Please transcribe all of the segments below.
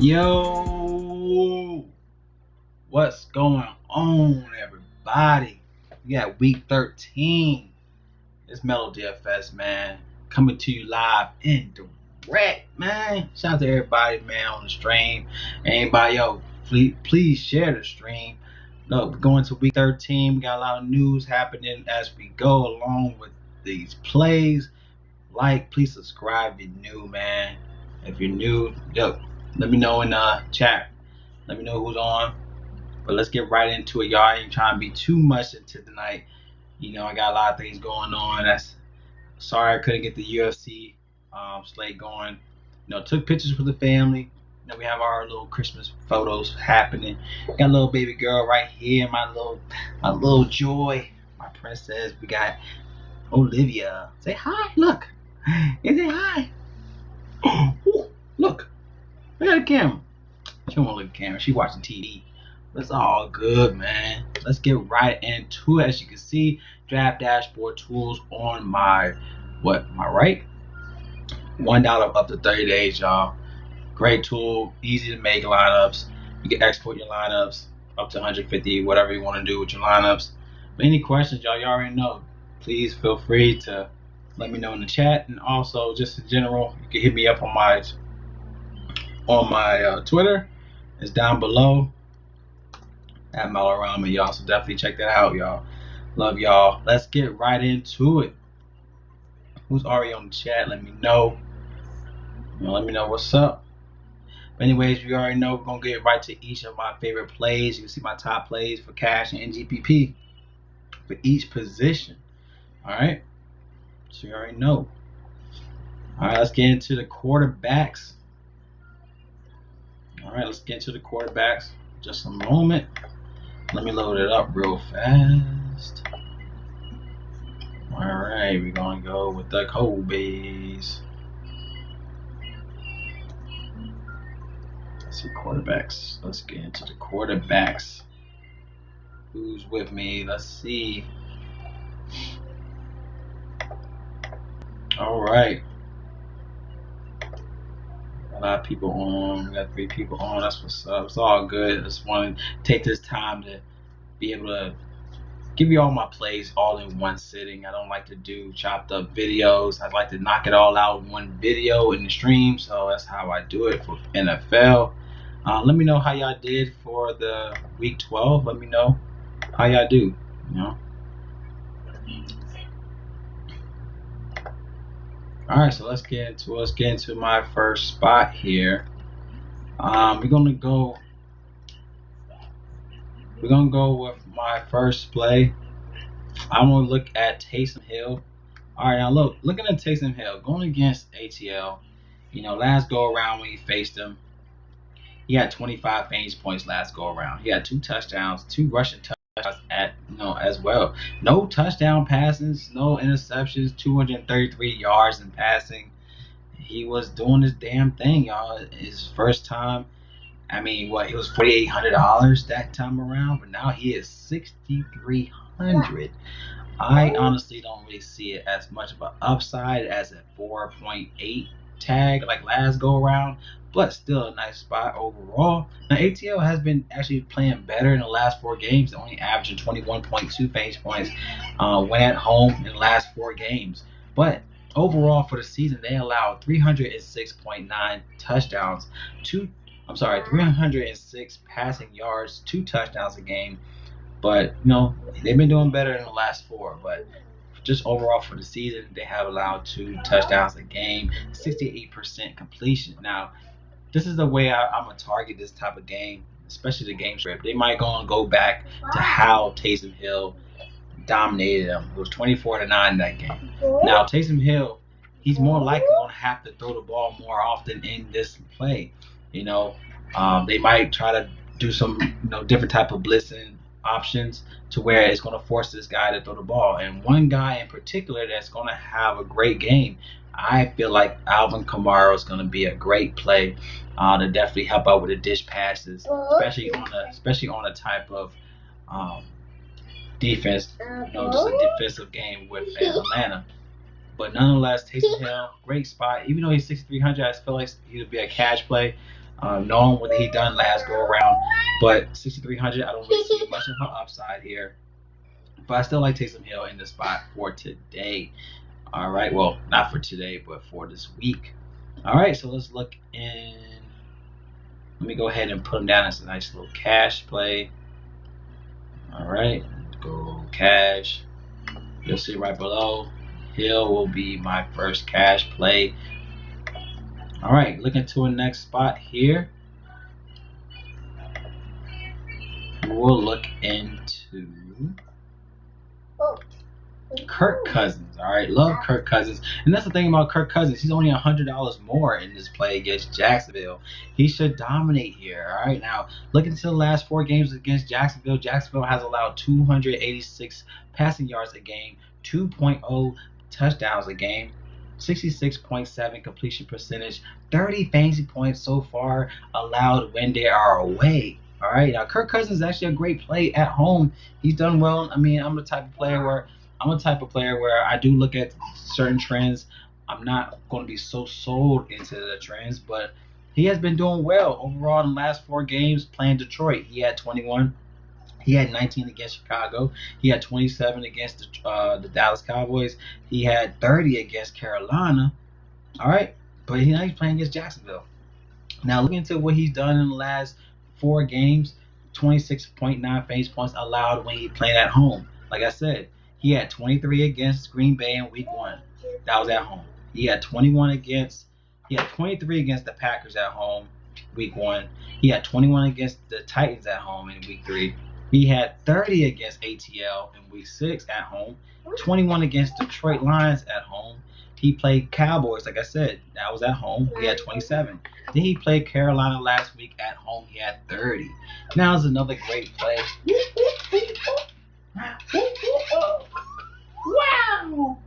Yo, what's going on, everybody? We got week 13. It's Mellow DFS, man. Coming to you live and direct, man. Shout out to everybody, man, on the stream. Anybody, yo, please share the stream. Look, we're going to week 13. We got a lot of news happening as we go along with these plays. Please subscribe if you're new, man. If you're new, yo, let me know in the chat. Let me know who's on. But let's get right into it, y'all. I ain't trying to be too much into tonight. You know, I got a lot of things going on. Sorry I couldn't get the UFC slate going. You know, took pictures with the family. You know, we have our little Christmas photos happening. Got a little baby girl right here, my little joy, my princess. We got Olivia. Say hi. Look. Say hi. Ooh, look. Look at the camera. She don't want to look at the camera. She watching TV. It's all good, man. Let's get right into it. As you can see, draft dashboard tools on my right? $1 up to 30 days, y'all. Great tool, easy to make lineups. You can export your lineups up to 150, whatever you want to do with your lineups. But any questions, y'all already know. Please feel free to let me know in the chat, and also just in general, you can hit me up on my Twitter. It's down below at Malorama, y'all. So definitely check that out, y'all. Love y'all. Let's get right into it. Who's already on the chat? Let me know. Let me know what's up. But anyways, you already know we're gonna get right to each of my favorite plays. You can see my top plays for cash and NGPP for each position. All right. So you already know. All right, let's get into the quarterbacks. All right, let's get into the quarterbacks. Just a moment. Let me load it up real fast. Alright, we're going to go with the Kobe's. Let's see, quarterbacks. Let's get into the quarterbacks. Who's with me? Let's see. Alright. A lot of people on. We got 3 people on. That's what's up. It's all good. I just want to take this time to be able to give you all my plays all in one sitting. I don't like to do chopped up videos. I like to knock it all out in one video in the stream. So that's how I do it for NFL. Let me know how y'all did for the week 12. Let me know how y'all do. You know. All right, so let's get into my first spot here. We're gonna go with my first play. I'm gonna look at Taysom Hill. All right, now looking at Taysom Hill going against ATL. You know, last go around when he faced him, he had 25 fantasy points last go around. He had 2 touchdowns, 2 rushing touchdowns as well. No touchdown passes, no interceptions, 233 yards in passing. He was doing his damn thing, y'all. His first time. I mean, it was $4,800 that time around, but now he is $6,300. I honestly don't really see it as much of an upside as a 4.8 tag like last go around, but still a nice spot overall. Now ATL has been actually playing better in the last 4 games, only averaging 21.2 fantasy points when at home in the last 4 games. But overall for the season, they allowed 306.9 touchdowns, 306 passing yards, 2 touchdowns a game. But you know, they've been doing better in the last 4. But just overall for the season, they have allowed 2 touchdowns a game, 68% completion. Now, this is the way I'm gonna target this type of game, especially the game script. They might go back to how Taysom Hill dominated them. It was 24-9 that game. Now Taysom Hill, he's more likely gonna have to throw the ball more often in this play. You know, they might try to do some different type of blitzing options to where it's going to force this guy to throw the ball. And one guy in particular that's going to have a great game, I feel like Alvin Kamara is going to be a great play to definitely help out with the dish passes, especially on a type of defense, just a defensive game with Atlanta. But nonetheless, Taysom Hill, great spot. Even though he's 6,300, I feel like he would be a cash play. knowing what he done last go around. But 6,300, I don't really see much of an upside here. But I still like Taysom Hill in the spot for today. All right, well, not for today, but for this week. All right, so let's look in. Let me go ahead and put him down as a nice little cash play. All right, go cash. You'll see right below. Hill will be my first cash play. All right, looking to a next spot here. We'll look into Kirk Cousins. All right, love Kirk Cousins, and that's the thing about Kirk Cousins. He's only $100 more in this play against Jacksonville. He should dominate here. All right, now looking to the last 4 games against Jacksonville. Jacksonville has allowed 286 passing yards a game, 2.0 touchdowns a game, 66.7 completion percentage, 30 fantasy points so far allowed when they are away. All right, now Kirk Cousins is actually a great play at home. He's done well. I mean, I'm a type of player where I do look at certain trends. I'm not going to be so sold into the trends, but he has been doing well overall in the last 4 games playing Detroit. He had 21. He had 19 against Chicago. He had 27 against the Dallas Cowboys. He had 30 against Carolina. All right, but he's playing against Jacksonville. Now, looking into what he's done in the last 4 games, 26.9 fantasy points allowed when he played at home. Like I said, he had 23 against Green Bay in Week 1. That was at home. He had 23 against the Packers at home, Week 1. He had 21 against the Titans at home in Week 3. He had 30 against ATL in Week 6 at home, 21 against Detroit Lions at home. He played Cowboys, like I said, that was at home. He had 27. Then he played Carolina last week at home. He had 30. Now is another great play. Wow!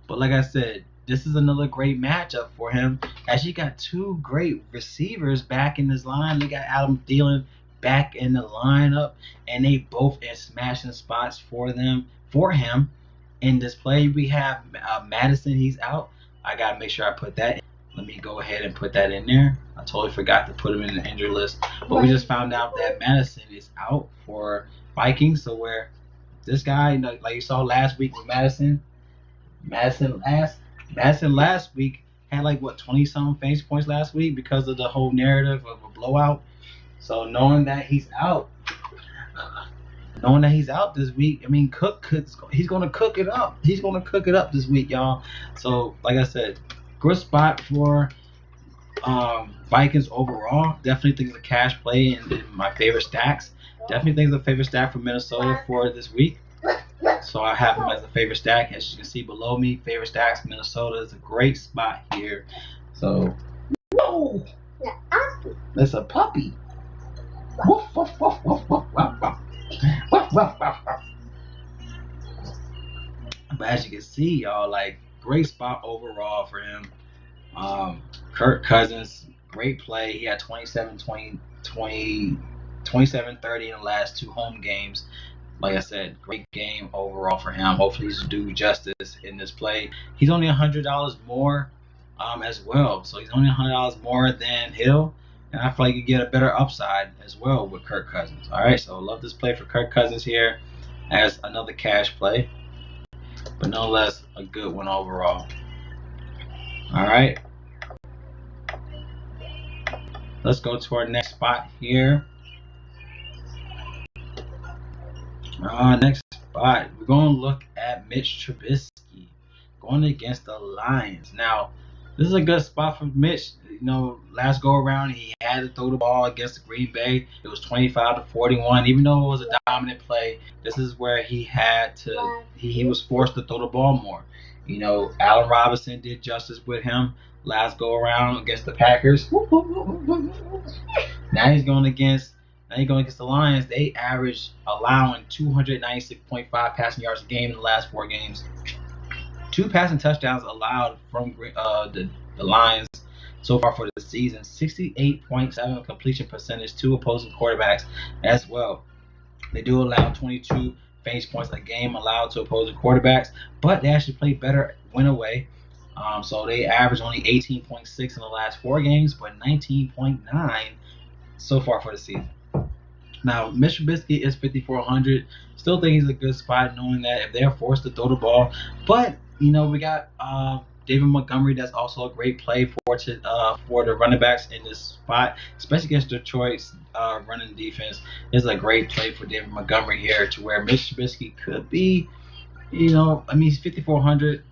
But like I said, this is another great matchup for him, as you got 2 great receivers back in this line. They got Adam Thielen back in the lineup, and they both in smashing spots for him. In this play, we have Madison. He's out. I gotta make sure I put that in. Let me go ahead and put that in there. I totally forgot to put him in the injury list, but we just found out that Madison is out for Vikings. So where this guy, like you saw last week with Madison last week had 20-something fantasy points last week because of the whole narrative of a blowout. So knowing that he's out this week, I mean, he's going to cook it up. He's going to cook it up this week, y'all. So like I said, good spot for Vikings overall. Definitely think it's a cash play in my favorite stacks. Definitely think it's a favorite stack for Minnesota for this week. So I have him as a favorite stack. As you can see below me, favorite stacks, Minnesota is a great spot here. So, whoa, that's a puppy. Woof, woof, woof, woof, woof, woof, woof. Woof, woof, woof, woof. But as you can see, y'all, great spot overall for him. Kirk Cousins, great play. He had 27, 20, 27, 30 in the last 2 home games. Like I said, great game overall for him. Hopefully he's do justice in this play. He's only $100 more as well. So he's only $100 more than Hill. And I feel like you get a better upside as well with Kirk Cousins. All right, so love this play for Kirk Cousins here as another cash play. But nonetheless, a good one overall. All right. Let's go to our next spot here. Next spot, we're going to look at Mitch Trubisky going against the Lions. Now, this is a good spot for Mitch. Last go around, he had to throw the ball against Green Bay. It was 25-41. Even though it was a dominant play, this is where he had to. He was forced to throw the ball more. Allen Robinson did justice with him last go around against the Packers. Now he's going against the Lions. They averaged allowing 296.5 passing yards a game in the last 4 games. 2 passing touchdowns allowed from the Lions so far for the season. 68.7 completion percentage to opposing quarterbacks as well. They do allow 22 fantasy points a game allowed to opposing quarterbacks, but they actually played better when away. So they averaged only 18.6 in the last 4 games, but 19.9 so far for the season. Now, Mr. Trubisky is 5,400. Still think he's a good spot, knowing that if they're forced to throw the ball. But, we got David Montgomery. That's also a great play for the running backs in this spot, especially against Detroit's running defense. This is a great play for David Montgomery here, to where Mr. Trubisky could be, he's 5,400.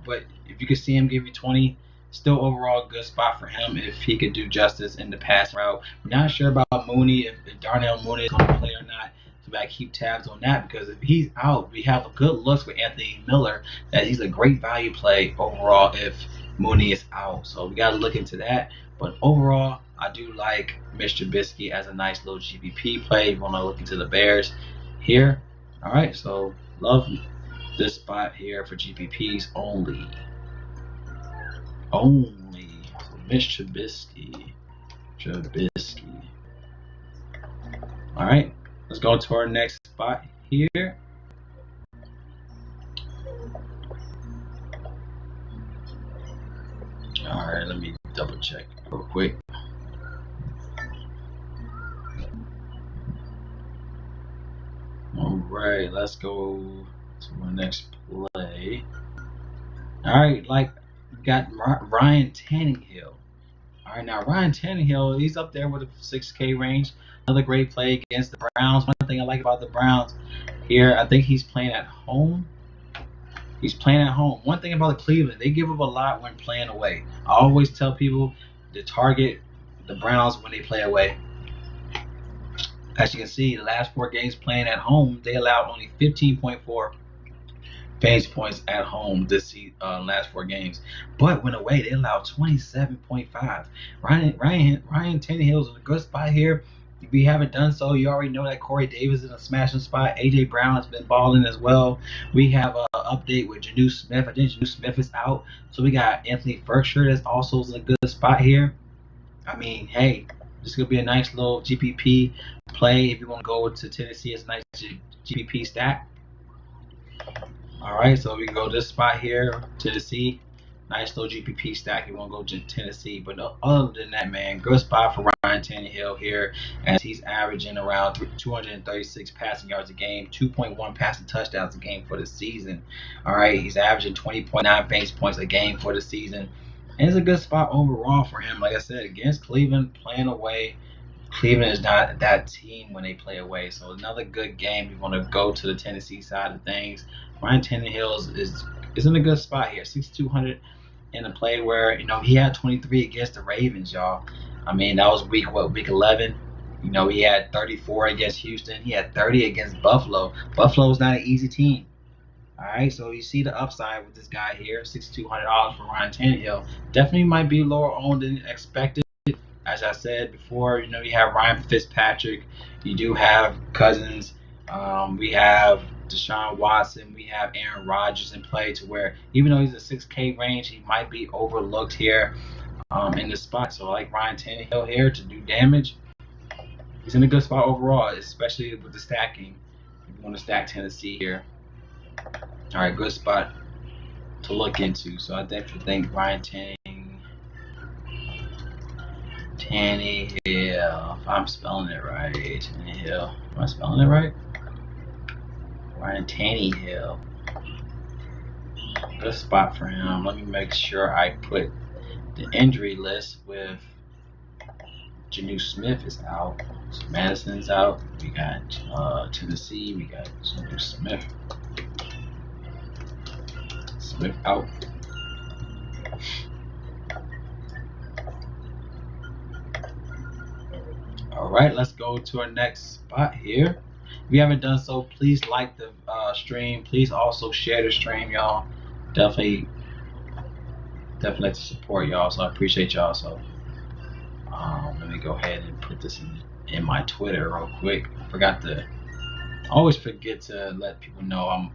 But if you could see him give you 20, still overall good spot for him if he could do justice in the pass route. We're not sure about Mooney, if Darnell Mooney is going to play or not. So we got to keep tabs on that, because if he's out, we have a good looks with Anthony Miller that he's a great value play overall if Mooney is out. So we got to look into that. But overall, I do like Mr. Trubisky as a nice little GPP play. You want to look into the Bears here. All right, so love this spot here for GPPs only. So Mr. Trubisky. All right, let's go to our next spot here. All right, let me double check real quick. All right, let's go to my next play. All right, we got Ryan Tannehill. All right, now Ryan Tannehill, he's up there with a 6K range. Another great play against the Browns. One thing I like about the Browns here, I think he's playing at home. One thing about Cleveland, they give up a lot when playing away. I always tell people to target the Browns when they play away. As you can see, the last 4 games playing at home, they allowed only 15.4 fantasy points at home this last 4 games. But when away, they allowed 27.5. Ryan Tannehill is in a good spot here. If you haven't done so, you already know that Corey Davis is in a smashing spot. A.J. Brown has been balling as well. We have an update with Janu Smith. I think Janu Smith is out. So we got Anthony Ferkshire that's also in a good spot here. I mean, hey, this is going to be a nice little GPP play if you want to go to Tennessee. It's a nice GPP stack. All right, so we can go this spot here, Tennessee. Nice little GPP stack. You want to go to Tennessee. But other than that, man, good spot for Ryan Tannehill here, as he's averaging around 236 passing yards a game, 2.1 passing touchdowns a game for the season. All right, he's averaging 20.9 fantasy points a game for the season. And it's a good spot overall for him. Like I said, against Cleveland, playing away. Cleveland is not that team when they play away. So another good game. You want to go to the Tennessee side of things. Ryan Tannehill is in a good spot here. 6,200 in a play where, he had 23 against the Ravens, y'all. I mean, that was week 11. He had 34 against Houston. He had 30 against Buffalo. Buffalo's not an easy team. All right, so you see the upside with this guy here, $6,200 for Ryan Tannehill. Definitely might be lower owned than expected. As I said before, you have Ryan Fitzpatrick. You do have Cousins. We have Deshaun Watson. We have Aaron Rodgers in play, to where even though he's a 6K range, he might be overlooked here in this spot. So I like Ryan Tannehill here to do damage. He's in a good spot overall, especially with the stacking. If you want to stack Tennessee here. All right, good spot to look into. So I definitely think Ryan Tannehill, if I'm spelling it right, Tannehill. Am I spelling it right? Ryan Tannehill. Good spot for him. Let me make sure I put the injury list with Janu Smith is out. So Madison's out. We got Tennessee. We got Janu Smith. Smith out. All right, let's go to our next spot here. If you haven't done so, please like the stream. Please also share the stream, y'all. Definitely like to support y'all, so I appreciate y'all. So let me go ahead and put this in my Twitter real quick. I always forget to let people know I'm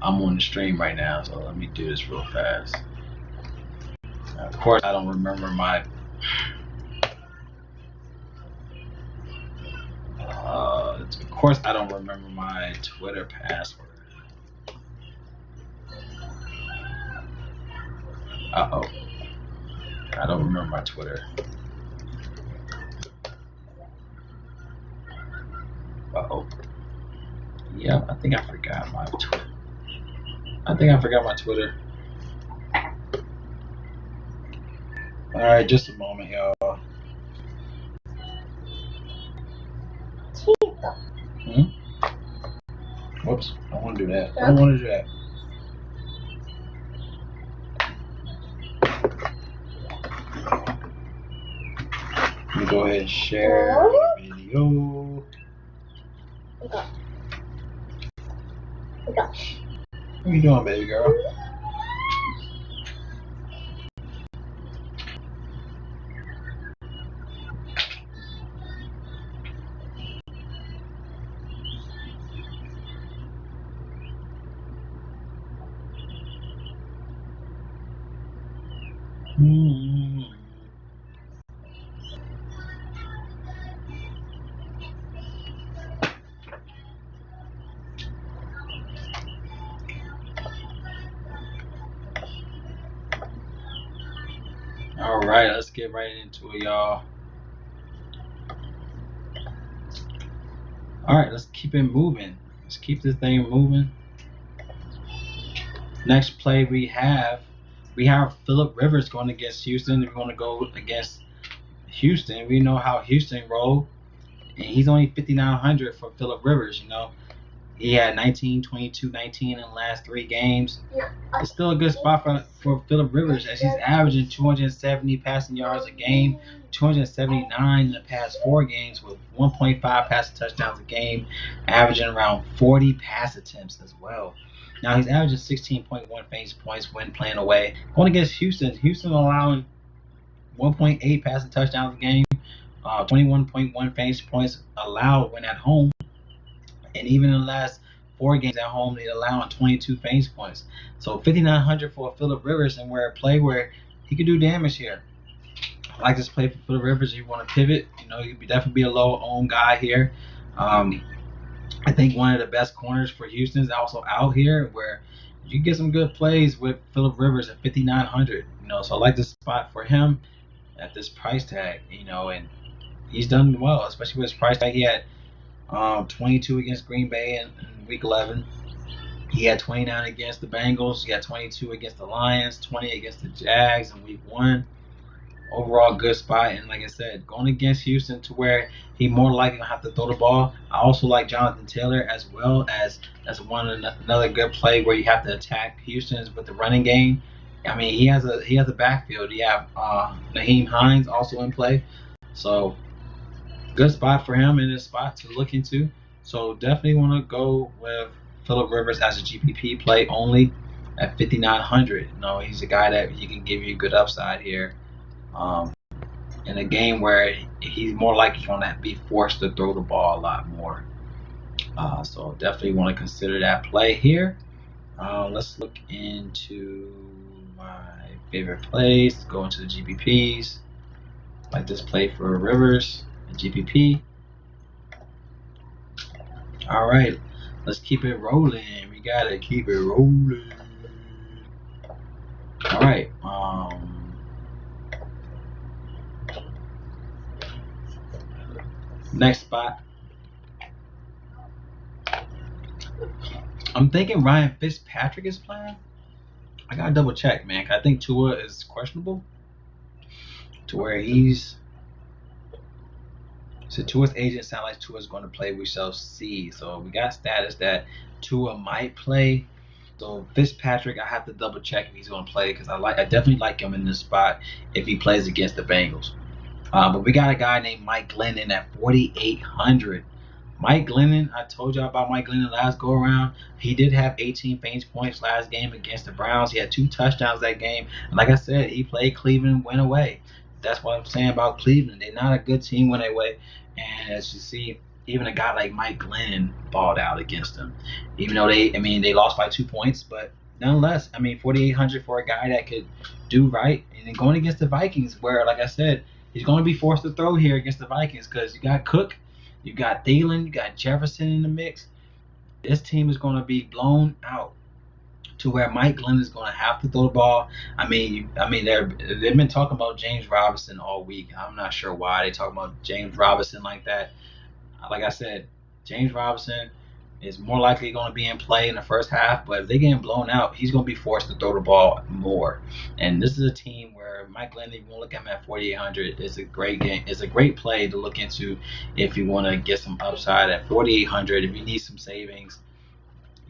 on the stream right now, so let me do this real fast. Of course, I don't remember my course, I don't remember my Twitter password. Uh-oh. I don't remember my Twitter. Uh-oh. Yeah, I think I forgot my Twitter. All right, just a moment, y'all. Whoops, I don't want to do that. I don't want to do that. Let me go ahead and share the video. What are you doing, baby girl? All right, let's get right into it, y'all. All right, let's keep it moving. Let's keep this thing moving. Next play we have Phillip Rivers going against Houston. We're going to go against Houston. We know how Houston roll, and he's only 5,900 for Phillip Rivers. You know, he had 19, 22, 19 in the last 3 games. It's still a good spot for Phillip Rivers as he's averaging 270 passing yards a game, 279 in the past 4 games with 1.5 passing touchdowns a game, averaging around 40 pass attempts as well. Now he's averaging 16.1 fantasy points when playing away. Going against Houston allowing 1.8 passing touchdowns a game, 21.1 fantasy points allowed when at home. And even in the last 4 games at home, they're allowing 22 fantasy points. So 5,900 for Phillip Rivers, and where he could do damage here. I like this play for Phillip Rivers. If you want to pivot, you know, you'd definitely be a low-owned guy here. I think one of the best corners for Houston is also out here, where you get some good plays with Phillip Rivers at 5,900. You know, so I like this spot for him at this price tag. You know, and he's done well, especially with his price tag. He had 22 against Green Bay in Week 11. He had 29 against the Bengals. He had 22 against the Lions, 20 against the Jags in Week 1. Overall, good spot. And like I said, going against Houston to where he more likely going to have to throw the ball. I also like Jonathan Taylor as well as another good play where you have to attack Houston's with the running game. I mean, he has a backfield. You have Naheem Hines also in play. So good spot for him and a spot to look into. So definitely want to go with Phillip Rivers as a GPP play only at 5,900. You know, he's a guy that he can give you a good upside here. In a game where he's more likely going to be forced to throw the ball a lot more. So definitely want to consider that play here. Let's look into my favorite plays. Go into the GPPs. Like this play for Rivers and GPP. All right, let's keep it rolling. We gotta keep it rolling. All right. Next spot. I'm thinking Ryan Fitzpatrick is playing. I gotta double check, man. I think Tua is questionable to where he's. So Tua's agent sounds like Tua's going to play. We shall see. So we got status that Tua might play. So Fitzpatrick, I have to double check if he's going to play because I definitely like him in this spot if he plays against the Bengals. But we got a guy named Mike Glennon at 4,800. Mike Glennon, I told y'all about Mike Glennon last go around. He did have 18 fantasy points last game against the Browns. He had 2 touchdowns that game. And like I said, he played Cleveland, went away. That's what I'm saying about Cleveland. They're not a good team when they away. And as you see, even a guy like Mike Glennon balled out against them. Even though they lost by 2 points, but nonetheless, 4,800 for a guy that could do right. And then going against the Vikings, where, like I said, he's going to be forced to throw here against the Vikings because you got Cook You got Thielen, you got Jefferson in the mix. This team is going to be blown out to where Mike Glenn is going to have to throw the ball. They've been talking about James Robinson all week. I'm not sure why they talk about James Robinson like that. Like I said, James Robinson is more likely going to be in play in the first half, but if they're getting blown out, he's going to be forced to throw the ball more. And this is a team where Mike Glenn, if you want to look at him at 4,800, it's a great game. It's a great play to look into if you want to get some upside at 4,800. If you need some savings,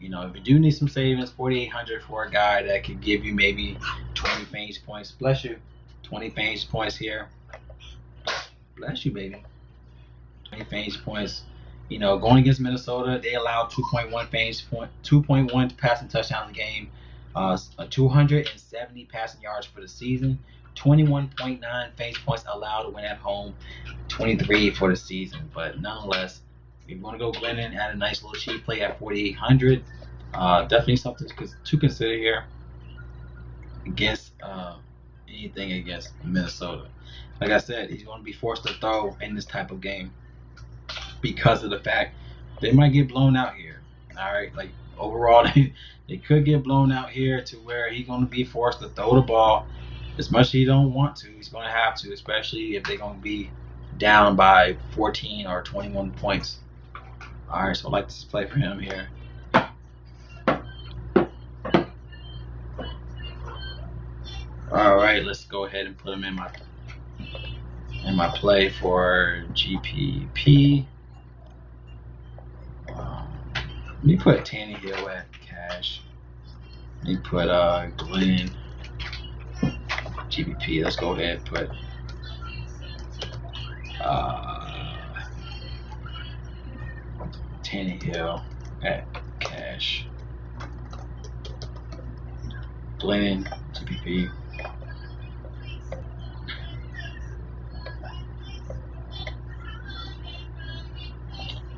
if you do need some savings, 4,800 for a guy that could give you maybe 20 fantasy points. Bless you. 20 fantasy points here. Bless you, baby. 20 fantasy points. Going against Minnesota, they allowed 2.1 passing touchdowns a game, 270 passing yards for the season, 21.9 fantasy points allowed to win at home, 23 for the season. But nonetheless, if you want to go Glennon at a nice little cheap play at 4,800, definitely something to consider here against anything against Minnesota. Like I said, he's going to be forced to throw in this type of game because of the fact they might get blown out here. All right, like overall, they could get blown out here to where he's going to be forced to throw the ball as much as he don't want to. He's going to have to, especially if they're going to be down by 14 or 21 points. All right, so I like this play for him here. All right, let's go ahead and put him in my play for GPP. Let me put Tannehill at cash. Let me put Glenn GPP. Let's go ahead and put Tannehill at cash. Glenn GPP.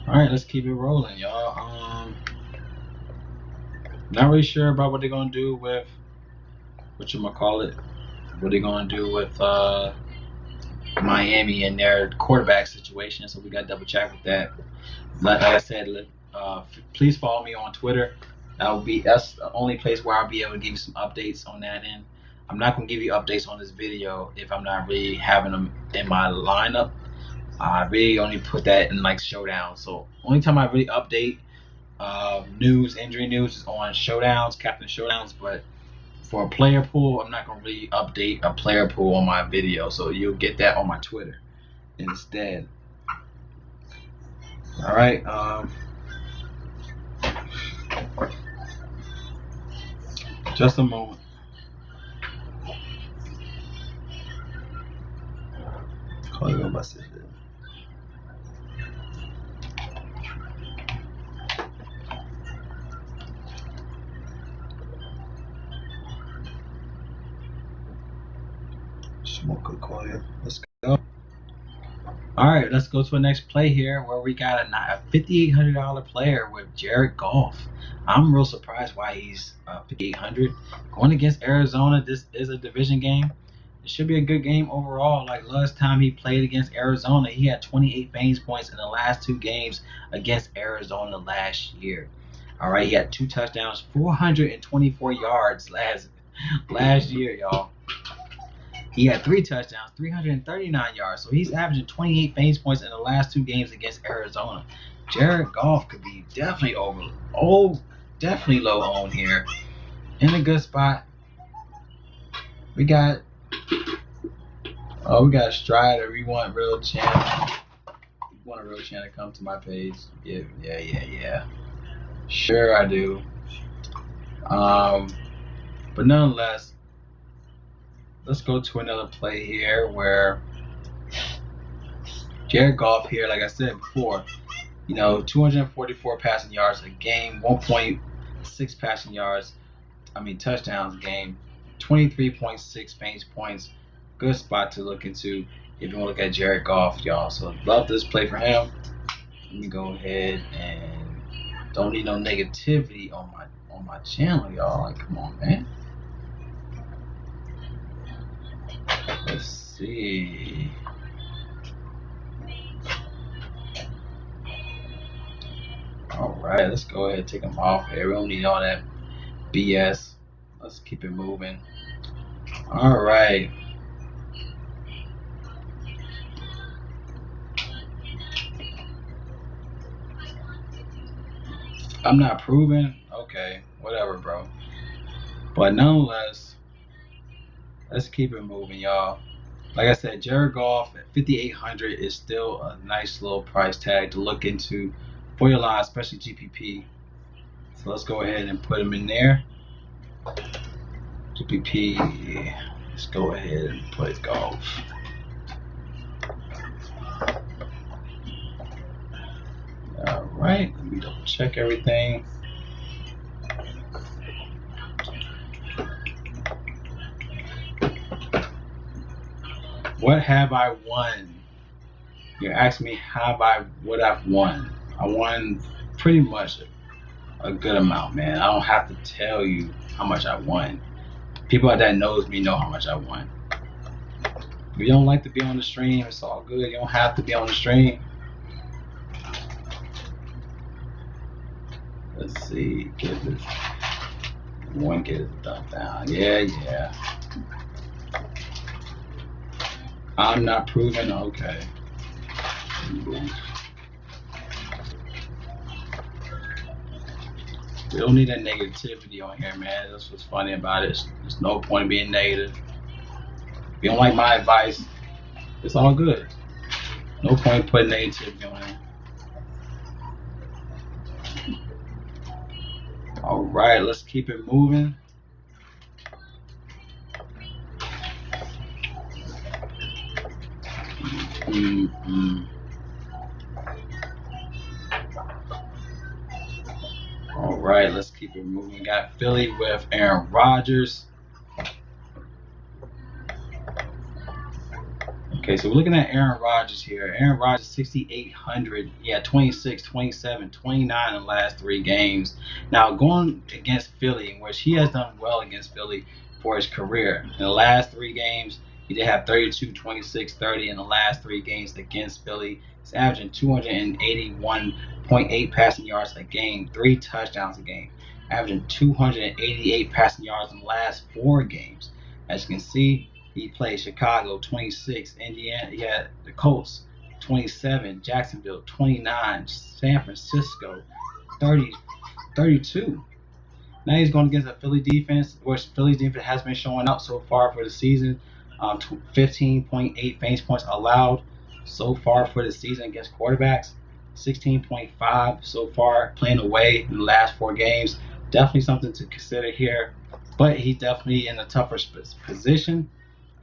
All right, let's keep it rolling, y'all. Not really sure about what they're gonna do with what they're gonna do with Miami and their quarterback situation. So we got to double check with that. Like I said, please follow me on Twitter. That's the only place where I'll be able to give you some updates on that end. I'm not gonna give you updates on this video if I'm not really having them in my lineup. I really only put that in like showdowns. So only time I really update injury news is on showdowns, captain showdowns. But for a player pool, I'm not gonna really update a player pool on my video. So you'll get that on my Twitter instead. All right. Just a moment. Call you about to smoke a coil. Let's go. All right, let's go to the next play here where we got a $5,800 player with Jared Goff. I'm real surprised why he's $5,800 going against Arizona. This is a division game. It should be a good game overall. Like last time he played against Arizona, he had 28 fantasy points in the last two games against Arizona last year. All right, he had 2 touchdowns, 424 yards last year, y'all. He had 3 touchdowns, 339 yards. So he's averaging 28 fantasy points in the last 2 games against Arizona. Jared Goff could be definitely definitely low on here. In a good spot. We got Strider. We want Real Champ. We want a Real Champ to come to my page. Yeah. Sure I do. But nonetheless, let's go to another play here where Jared Goff here, like I said before, 244 passing yards a game, 1.6 touchdowns a game, 23.6 fantasy points. Good spot to look into if you want to look at Jared Goff, y'all. So love this play for him. Let me go ahead and don't need no negativity on my channel, y'all. Like, come on, man. Let's see. All right, let's go ahead and take them off here. We don't need all that BS. Let's keep it moving. All right. I'm not proving. Okay, whatever, bro. But nonetheless, let's keep it moving, y'all. Like I said, Jared Goff at 5,800 is still a nice little price tag to look into for your line, especially GPP. So let's go ahead and put him in there. GPP. Let's go ahead and put Goff. All right, let me double check everything. What have I won? You're asking me what I've won. I won pretty much a good amount, man. I don't have to tell you how much I won. People that knows me know how much I won. If you don't like to be on the stream, it's all good. You don't have to be on the stream. Let's see. Get this. One get his thumb down. Yeah. I'm not proving. Okay. We don't need that negativity on here, man. That's what's funny about it. There's no point in being negative. If you don't like my advice, it's all good. No point in putting negativity on it. All right, let's keep it moving. All right, let's keep it moving. We got Philly with Aaron Rodgers. Okay, so we're looking at Aaron Rodgers here. Aaron Rodgers, 6,800. Yeah, 26, 27, 29 in the last 3 games. Now, going against Philly, which he has done well against Philly for his career. In the last 3 games, he did have 32, 26, 30 in the last 3 games against Philly. He's averaging 281.8 passing yards a game, 3 touchdowns a game. Averaging 288 passing yards in the last 4 games. As you can see, he played Chicago, 26, Indiana. He had the Colts, 27, Jacksonville, 29, San Francisco, 30, 32. Now he's going against a Philly defense, which Philly's defense has been showing out so far for the season. 15.8 fantasy points allowed so far for the season against quarterbacks. 16.5 so far playing away in the last 4 games. Definitely something to consider here. But he's definitely in a tougher position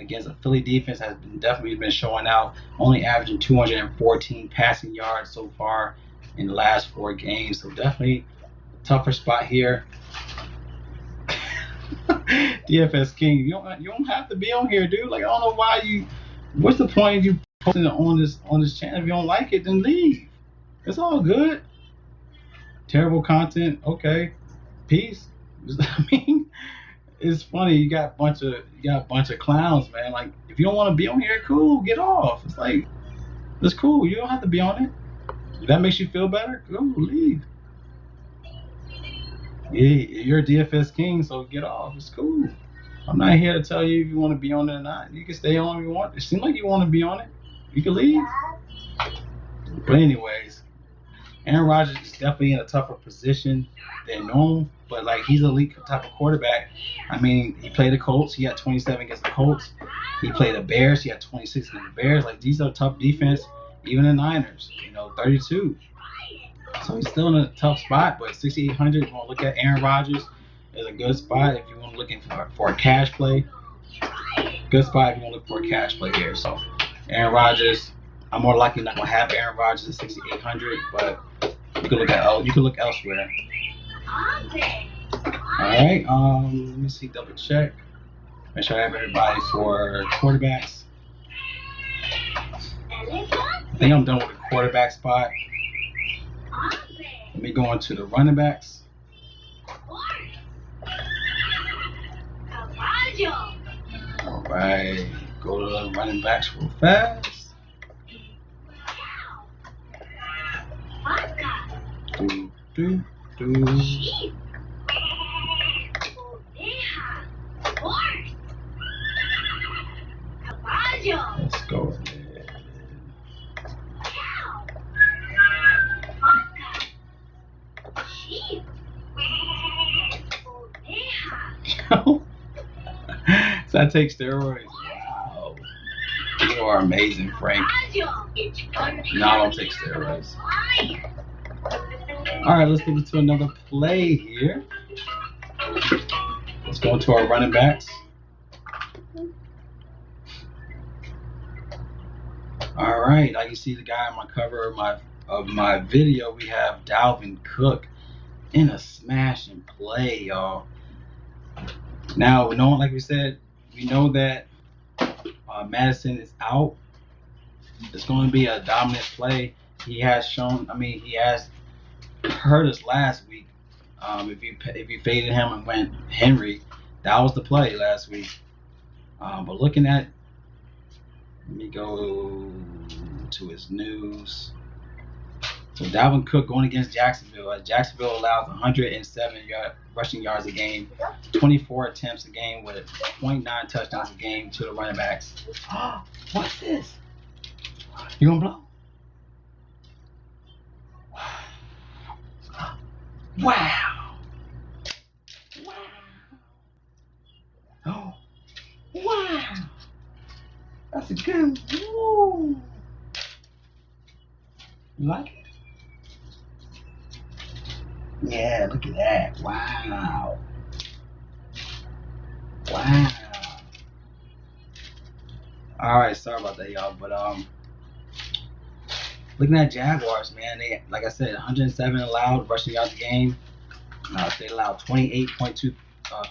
against a Philly defense has definitely been showing out, only averaging 214 passing yards so far in the last 4 games. So definitely a tougher spot here. DFS King, you don't have to be on here, dude. Like, I don't know why you. What's the point of you posting it on this channel? If you don't like it, then leave. It's all good. Terrible content. Okay, peace. I mean, it's funny. You got a bunch of clowns, man. Like, if you don't want to be on here, cool, get off. It's like, it's cool. You don't have to be on it. If that makes you feel better, go leave. Yeah, you're a DFS king, so get off. It's cool. I'm not here to tell you if you want to be on it or not. You can stay on if you want. It seems like you want to be on it. You can leave. But anyways, Aaron Rodgers is definitely in a tougher position than normal, but like, he's an elite type of quarterback. I mean, he played the Colts. He had 27 against the Colts. He played the Bears. He had 26 against the Bears. Like, these are tough defense. Even the Niners, 32. So he's still in a tough spot, but 6,800, you want to look at Aaron Rodgers is a good spot if you want to looking for a cash play. Good spot if you want to look for a cash play here. So Aaron Rodgers, I'm more likely not going to have Aaron Rodgers at 6,800, but you can look elsewhere. All right, let me see, double check. Make sure I have everybody for quarterbacks. I think I'm done with the quarterback spot. Let me go into the running backs. All right, go to the running backs real fast. Sheep. Oveja. Horse. Caballo. Let's go ahead. Cow. Vaca. Sheep. Oveja. So I take steroids. Wow. You are amazing, Frank. Caballo. It's fun to No, I don't carry take on a steroids. lion. Alright, let's get into another play here. Let's go into our running backs. Alright, like you see the guy on my cover of my video, we have Dalvin Cook in a smashing play, y'all. Now, like we said, we know that Madison is out. It's going to be a dominant play. He has hurt us last week. If you faded him and went Henry, that was the play last week. But looking at, let me go to his news. So Dalvin Cook going against Jacksonville. Jacksonville allows 107 rushing yards a game, 24 attempts a game with 0.9 touchdowns a game to the running backs. What's this? You gonna blow? Wow. Wow. Oh. Wow. That's a good one. Woo. You like it? Yeah, look at that. Wow. Wow. Alright, sorry about that, y'all. But looking at Jaguars, man, they, like I said, 107 allowed rushing yards a game. They allowed 28.2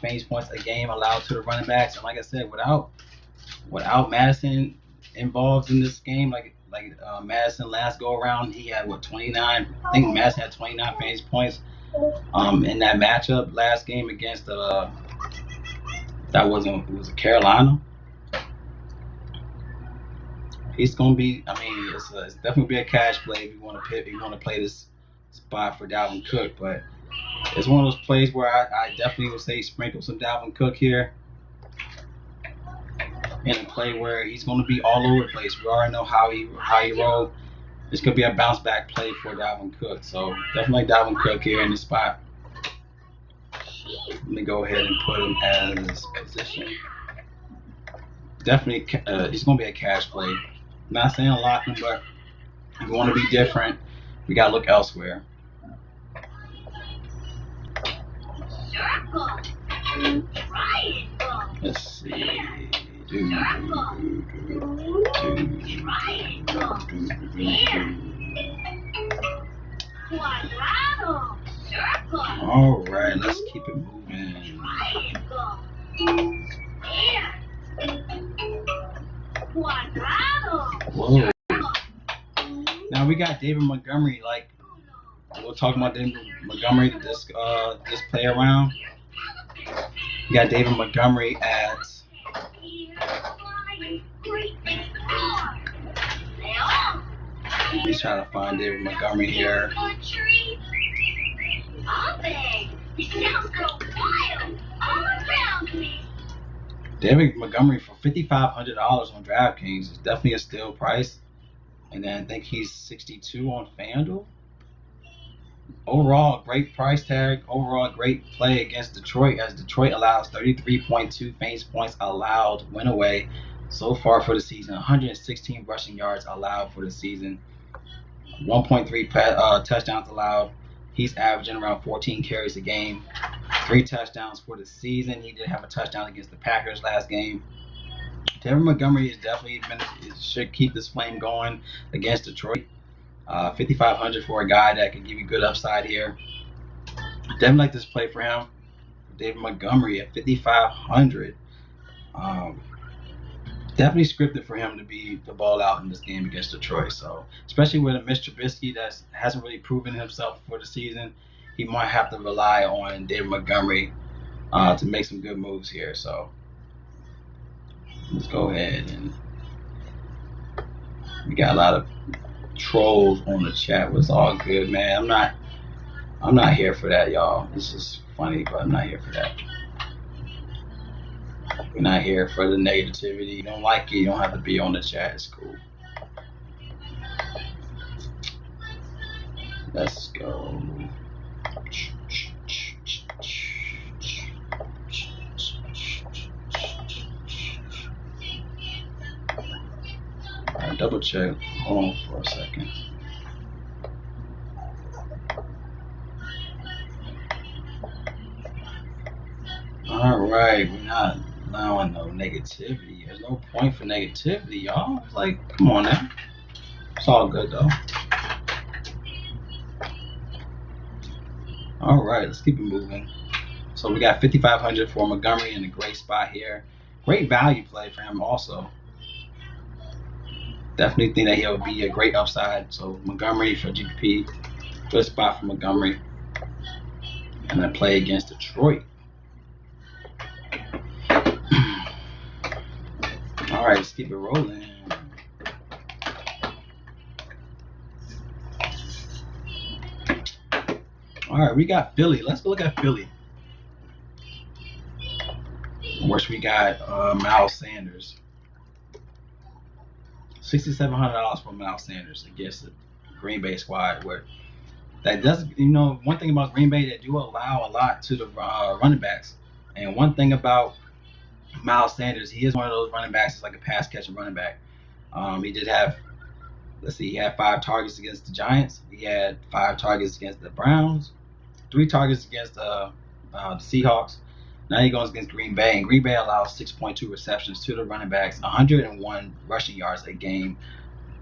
fantasy points a game allowed to the running backs. And like I said, without Madison involved in this game, like Madison last go around, he had 29. I think Madison had 29 fantasy points. In that matchup last game against it was Carolina. He's gonna be. I mean, it's definitely be a cash play if you want to play this spot for Dalvin Cook. But it's one of those plays where I definitely would say sprinkle some Dalvin Cook here in a play where he's going to be all over the place. We already know how he rolled. This could be a bounce back play for Dalvin Cook. So definitely Dalvin Cook here in the spot. Let me go ahead and put him as position. Definitely, he's going to be a cash play. I'm not saying lock him, but if you want to be different, we got to look elsewhere. Circle. Triangle. Let's see. Quadrado. Circle. All right, let's keep it moving. Triangle. Quadrado. Whoa. Now we got David Montgomery. Like we're talking about David Montgomery this play around. We got David Montgomery at. He's trying to find David Montgomery here. David Montgomery for $5,500 on Draftkings is definitely a steal price. And then I think he's 62 on FanDuel. Overall, great price tag. Overall, great play against Detroit, as Detroit allows 33.2 fantasy points allowed win away so far for the season. 116 rushing yards allowed for the season. 1.3 touchdowns allowed. He's averaging around 14 carries a game. 3 touchdowns for the season. He did have a touchdown against the Packers last game. David Montgomery is definitely should keep this flame going against Detroit. 5,500 for a guy that can give you good upside here. Definitely like this play for him. David Montgomery at 5,500. Definitely scripted for him to be the ball out in this game against Detroit. So, especially with a Mr. Trubisky that hasn't really proven himself for the season, he might have to rely on David Montgomery to make some good moves here. So, let's go ahead and we got a lot of trolls on the chat. Was all good, man. I'm not here for that, y'all. This is funny, but I'm not here for that. We're not here for the negativity. You don't like it, you don't have to be on the chat. It's cool. Let's go. Alright, double check. Hold on for a second. Alright, we're not allowing no negativity. There's no point for negativity, y'all. It's like, come on now. It's all good though. Alright, let's keep it moving. So we got 5,500 for Montgomery in a great spot here. Great value play for him also. Definitely think that he'll be a great upside. So Montgomery for GPP. Good spot for Montgomery. And I play against Detroit. Alright, let's keep it rolling. Alright, we got Philly. Let's go look at Philly. Which we got Miles Sanders. $6,700 for Miles Sanders against the Green Bay squad. Where that does, one thing about Green Bay, they do allow a lot to the running backs. And one thing about Miles Sanders, he is one of those running backs that's like a pass catching running back. He did have, he had 5 targets against the Giants. He had 5 targets against the Browns, 3 targets against the Seahawks. Now he goes against Green Bay, and Green Bay allows 6.2 receptions to the running backs, 101 rushing yards a game,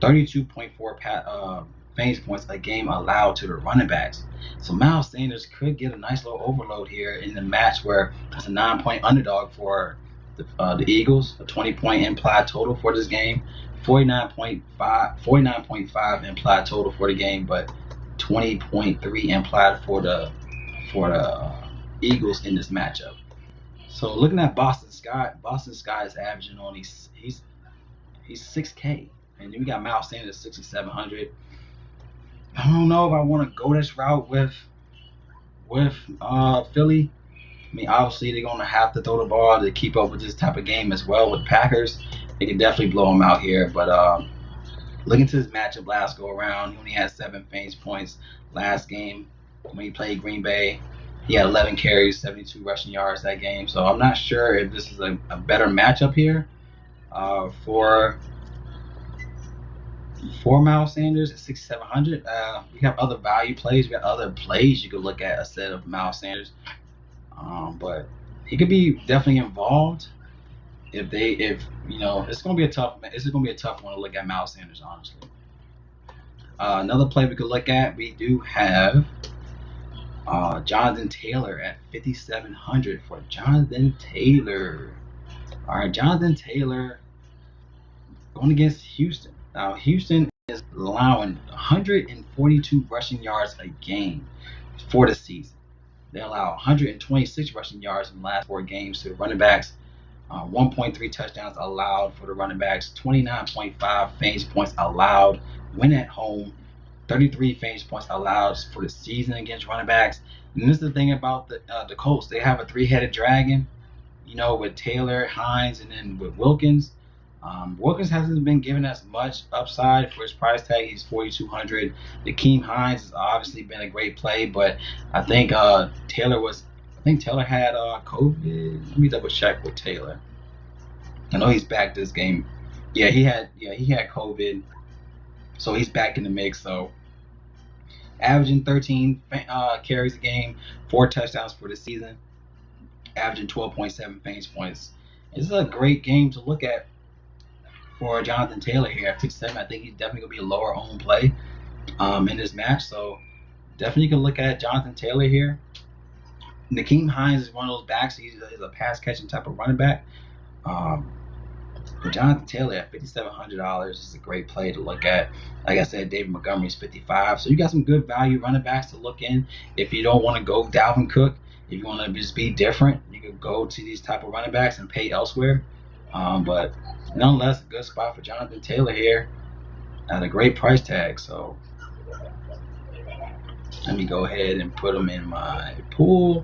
32.4 fantasy points a game allowed to the running backs. So Miles Sanders could get a nice little overload here in the match where it's a 9-point underdog for the Eagles, a 20-point implied total for this game, 49.5 implied total for the game, but 20.3 implied for the Eagles in this matchup. So looking at Boston Scott is averaging only he's 6K, and then we got Miles Sanders 6,700. I don't know if I want to go this route with Philly. I mean, obviously they're gonna have to throw the ball to keep up with this type of game as well with Packers. They can definitely blow them out here, but looking to his matchup last go around, he only had 7 fantasy points last game when he played Green Bay. He had 11 carries, 72 rushing yards that game. So I'm not sure if this is a better matchup here for Miles Sanders at 6,700. We have other value plays. We got other plays you could look at instead of Miles Sanders. But he could be definitely involved if it's gonna be a tough one to look at Miles Sanders, honestly. Another play we could look at, we do have Jonathan Taylor at 5,700 for Jonathan Taylor. All right, Jonathan Taylor going against Houston. Now, Houston is allowing 142 rushing yards a game for the season. They allow 126 rushing yards in the last 4 games to the running backs. 1.3 touchdowns allowed for the running backs. 29.5 fantasy points allowed when at home. 33 fantasy points allowed for the season against running backs. And this is the thing about the Colts. They have a 3-headed dragon, with Taylor, Hines, and then with Wilkins. Wilkins hasn't been given as much upside for his price tag. He's 4,200. Nakeem Hines has obviously been a great play, but I think Taylor had COVID. Let me double check with Taylor. I know he's back this game. Yeah, he had COVID, so he's back in the mix. So averaging 13 carries a game, 4 touchdowns for the season, averaging 12.7 fantasy points. This is a great game to look at for Jonathan Taylor here at 6-7. I think he's definitely going to be a lower owned play in this match. So definitely can look at Jonathan Taylor here. Nakeem Hines is one of those backs. He's a pass catching type of running back. But Jonathan Taylor at $5,700 is a great play to look at. Like I said, David Montgomery's 55. So you got some good value running backs to look in. If you don't want to go Dalvin Cook, if you want to just be different, you can go to these type of running backs and pay elsewhere. But nonetheless, a good spot for Jonathan Taylor here at a great price tag. So Let me go ahead and put them in my pool.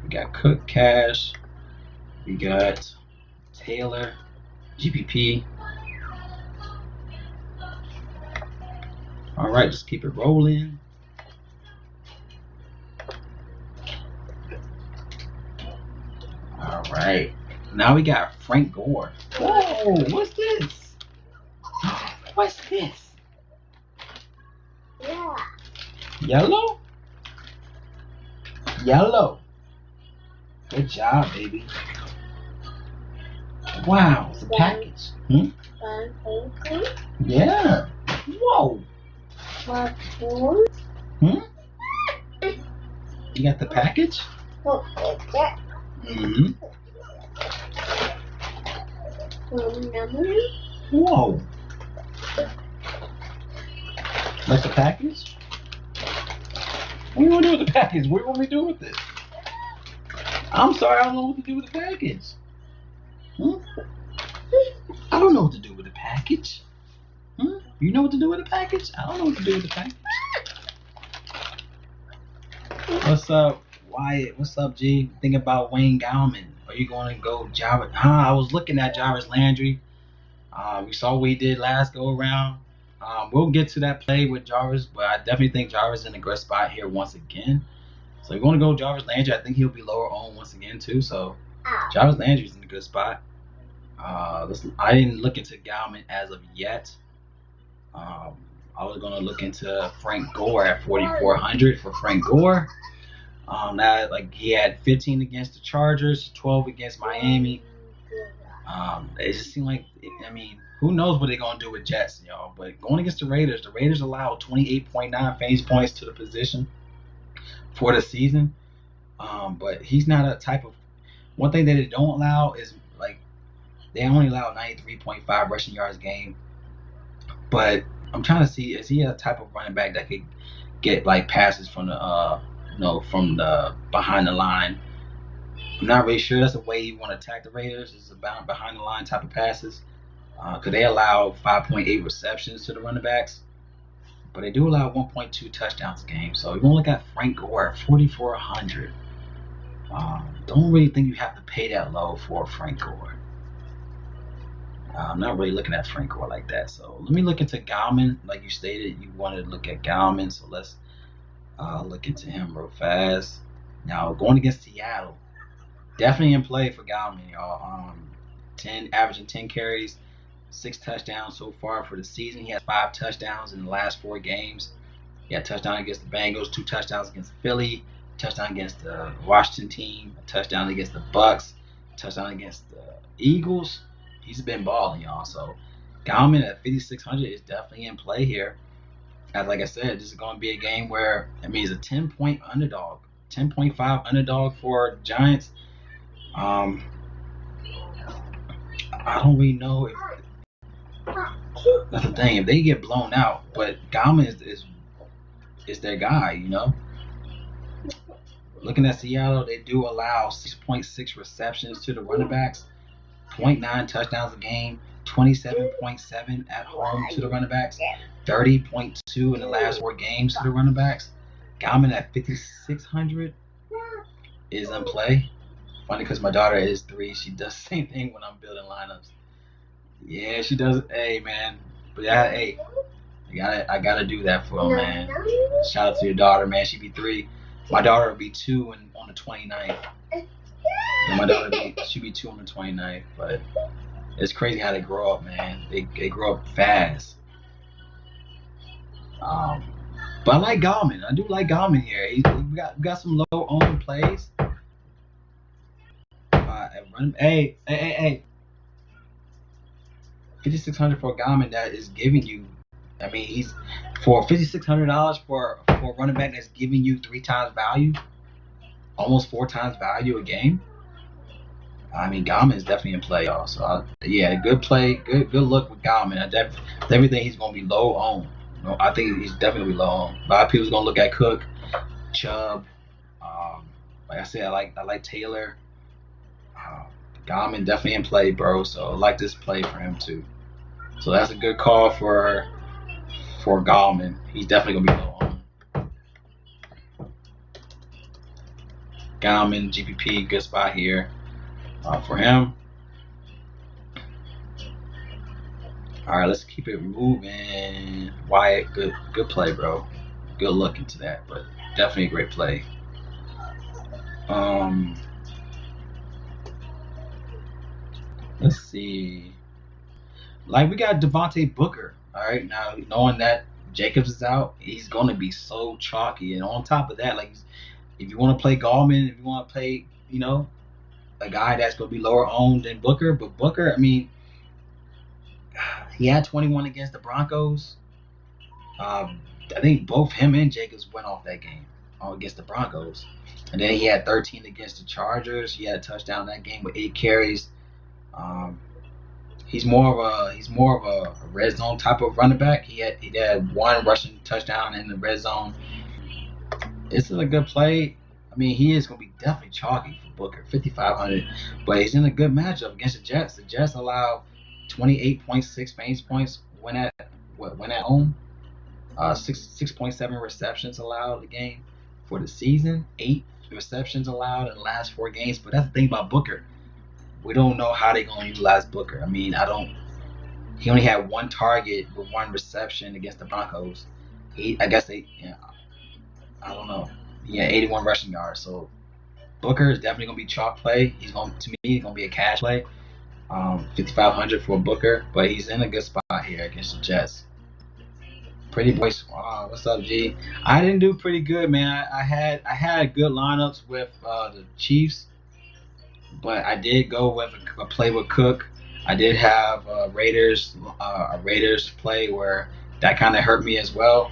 We got Cook Cash. We got Taylor, GPP. All right, just keep it rolling. All right, now we got Frank Gore. Whoa, what's this? What's this? Yeah. Yellow? Yellow. Good job, baby. Wow, it's a package. Yeah. Whoa. You got the package? Mm-hmm. Whoa. That's the package? What do you want to do with the package? What do you want me to do with this? I'm sorry, I don't know what to do with the package. I don't know what to do with the package. You know what to do with the package? I don't know what to do with the package. What's up, Wyatt? What's up, G? Think about Wayne Gallman. Are you going to go Jarvis? I was looking at Jarvis Landry. We saw what he did last go around. We'll get to that play with Jarvis, but I definitely think Jarvis is in a good spot here once again. So you're going to go Jarvis Landry. I think he'll be lower on once again too. So Jarvis Landry's in a good spot. I didn't look into Gallman as of yet. I was going to look into Frank Gore at 4,400 for Frank Gore. Now, like, he had 15 against the Chargers, 12 against Miami. It just seemed like, I mean, who knows what they're going to do with Jets, y'all. But going against the Raiders allowed 28.9 fantasy points to the position for the season. But he's not a type of, one thing that they don't allow is, like, they only allow 93.5 rushing yards a game. But I'm trying to see, is he a type of running back that could get, like, passes from the, from the behind the line? I'm not really sure that's the way you want to attack the Raiders, is about behind the line type of passes. Because they allow 5.8 receptions to the running backs, but they do allow 1.2 touchdowns a game. So you're going to look at Frank Gore at 4,400. Don't really think you have to pay that low for Frank Gore. I'm not really looking at Frank Gore like that. So let me look into Gallman. Like you stated, you wanted to look at Gallman, so let's look into him real fast. Now, going against Seattle, definitely in play for Gallman, y'all. Averaging 10 carries, 6 touchdowns so far for the season. He has 5 touchdowns in the last 4 games. He had a touchdown against the Bengals, 2 touchdowns against Philly, a touchdown against the Washington team, a touchdown against the Bucks, a touchdown against the Eagles. He's been balling, y'all. So Gallman at 5,600 is definitely in play here. As like I said, this is going to be a game where, I mean, it's a 10-point underdog, 10.5 underdog for Giants. I don't really know if that's the thing. If they get blown out, but Gallman is their guy, you know. Looking at Seattle, they do allow 6.6 receptions to the running backs, 0.9 touchdowns a game, 27.7 at home to the running backs, 30.2 in the last 4 games to the running backs. Gallman at 5,600 is in play. Funny because my daughter is 3. She does the same thing when I'm building lineups. Yeah, she does. Hey, man. But yeah, hey, I gotta do that for her, man. Shout out to your daughter, man. She be 3. My daughter will be 2 on the 29th. And my daughter she'll be 2 on the 29th. But it's crazy how they grow up, man. They grow up fast. But I like Gallman. I do like Gallman here. We got some low owned plays. Hey. 5,600 for Gallman, that is giving you, I mean, he's for $5,600 for a running back that's giving you 3 times value, almost 4 times value a game. I mean, Gallman is definitely in play, y'all. So yeah, good play, good look with Gallman. I definitely think he's gonna be low on. I think he's definitely low on. A lot of people's gonna look at Cook, Chubb. Like I said, I like Taylor. Gallman definitely in play, bro. So I like this play for him too. So that's a good call for for Gallman. He's definitely gonna be low on. Gallman, GPP, good spot here for him. All right, let's keep it moving. Wyatt, good play, bro. Good look into that, but definitely a great play. Let's see. Like we got Devontae Booker. All right, now knowing that Jacobs is out, he's gonna be so chalky. And on top of that, like if you want to play Gallman, if you want to play, a guy that's gonna be lower owned than Booker, but Booker, I mean, he had 21 against the Broncos. I think both him and Jacobs went off that game against the Broncos, and then he had 13 against the Chargers. He had a touchdown that game with 8 carries. He's more of a red zone type of running back. He had 1 rushing touchdown in the red zone. This is a good play. I mean, he is going to be definitely chalky for Booker, 5,500, but he's in a good matchup against the Jets. The Jets allow 28.6 fantasy points when at home. 6.7 receptions allowed a game for the season. 8 receptions allowed in the last 4 games. But that's the thing about Booker. We don't know how they're going to utilize Booker. I mean, he only had 1 target with 1 reception against the Broncos. I don't know. He had 81 rushing yards. So Booker is definitely going to be chalk play. He's going to be a cash play. 5,500 for Booker, but he's in a good spot here against the Jets. Pretty boys, what's up, G? I didn't do pretty good, man. I had good lineups with the Chiefs, but I did go with a play with Cook. I did have a Raiders play where that kind of hurt me as well.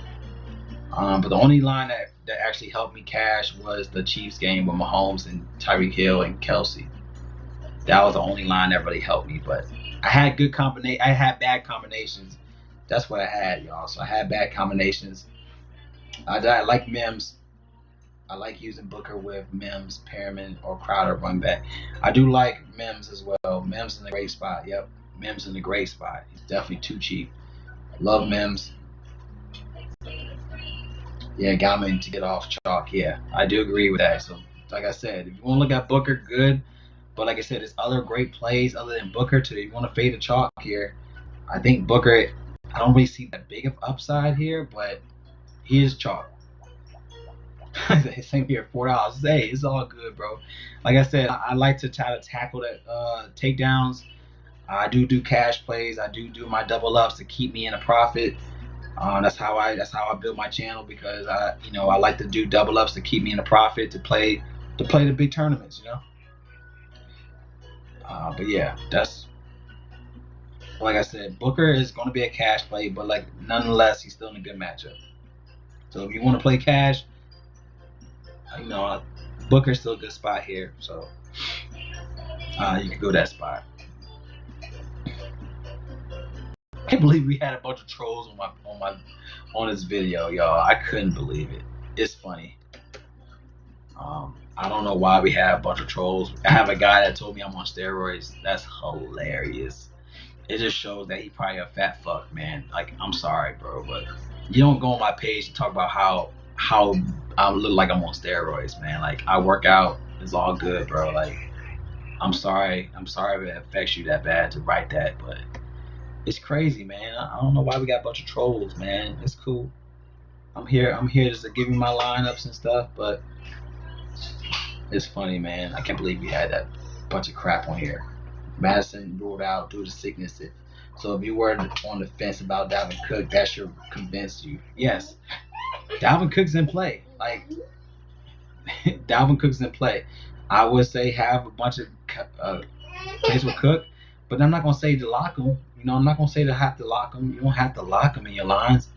But the only line that actually helped me cash was the Chiefs game with Mahomes and Tyreek Hill and Kelsey. That was the only line that really helped me. But I had I had bad combinations. That's what I had, y'all. So I had bad combinations. I like Mims. I like using Booker with Mims, Perriman, or Crowder run back. I do like Mims as well. Mims in a great spot. Yep, Mims in a great spot. He's definitely too cheap. Love Mims. Yeah, got me to get off chalk. Yeah, I do agree with that. So, like I said, if you want to look at Booker, good. But like I said, there's other great plays other than Booker too. If you want to fade the chalk here, I think Booker, I don't really see that big of upside here, but he is chalk. Same here, $4. Hey, it's all good, bro. Like I said, I like to try to tackle that takedowns. I do cash plays. I do my double ups to keep me in a profit. That's how I build my channel because I like to do double ups to keep me in a profit to play the big tournaments, But yeah, that's like I said. Booker is going to be a cash play, but like nonetheless, he's still in a good matchup. So if you want to play cash, Booker's still a good spot here. So you can go that spot. I can't believe we had a bunch of trolls on this video, y'all. I couldn't believe it. It's funny. I don't know why we have a bunch of trolls. I have a guy that told me I'm on steroids. That's hilarious. It just shows that he probably a fat fuck, man. Like, I'm sorry, bro, but you don't go on my page and talk about how I look like I'm on steroids, man. Like, I work out. It's all good, bro. Like, I'm sorry if it affects you that bad to write that, but it's crazy, man. I don't know why we got a bunch of trolls, man. It's cool. I'm here just to give you my lineups and stuff, but it's funny, man. I can't believe we had that bunch of crap on here. Madison ruled out due to sickness. So if you were on the fence about Dalvin Cook, that should convince you. Yes, Dalvin Cook's in play. Like, Dalvin Cook's in play. I would say have a bunch of plays with Cook, but I'm not going to say to lock him. I'm not going to say to have to lock him. You don't have to lock him in your lines.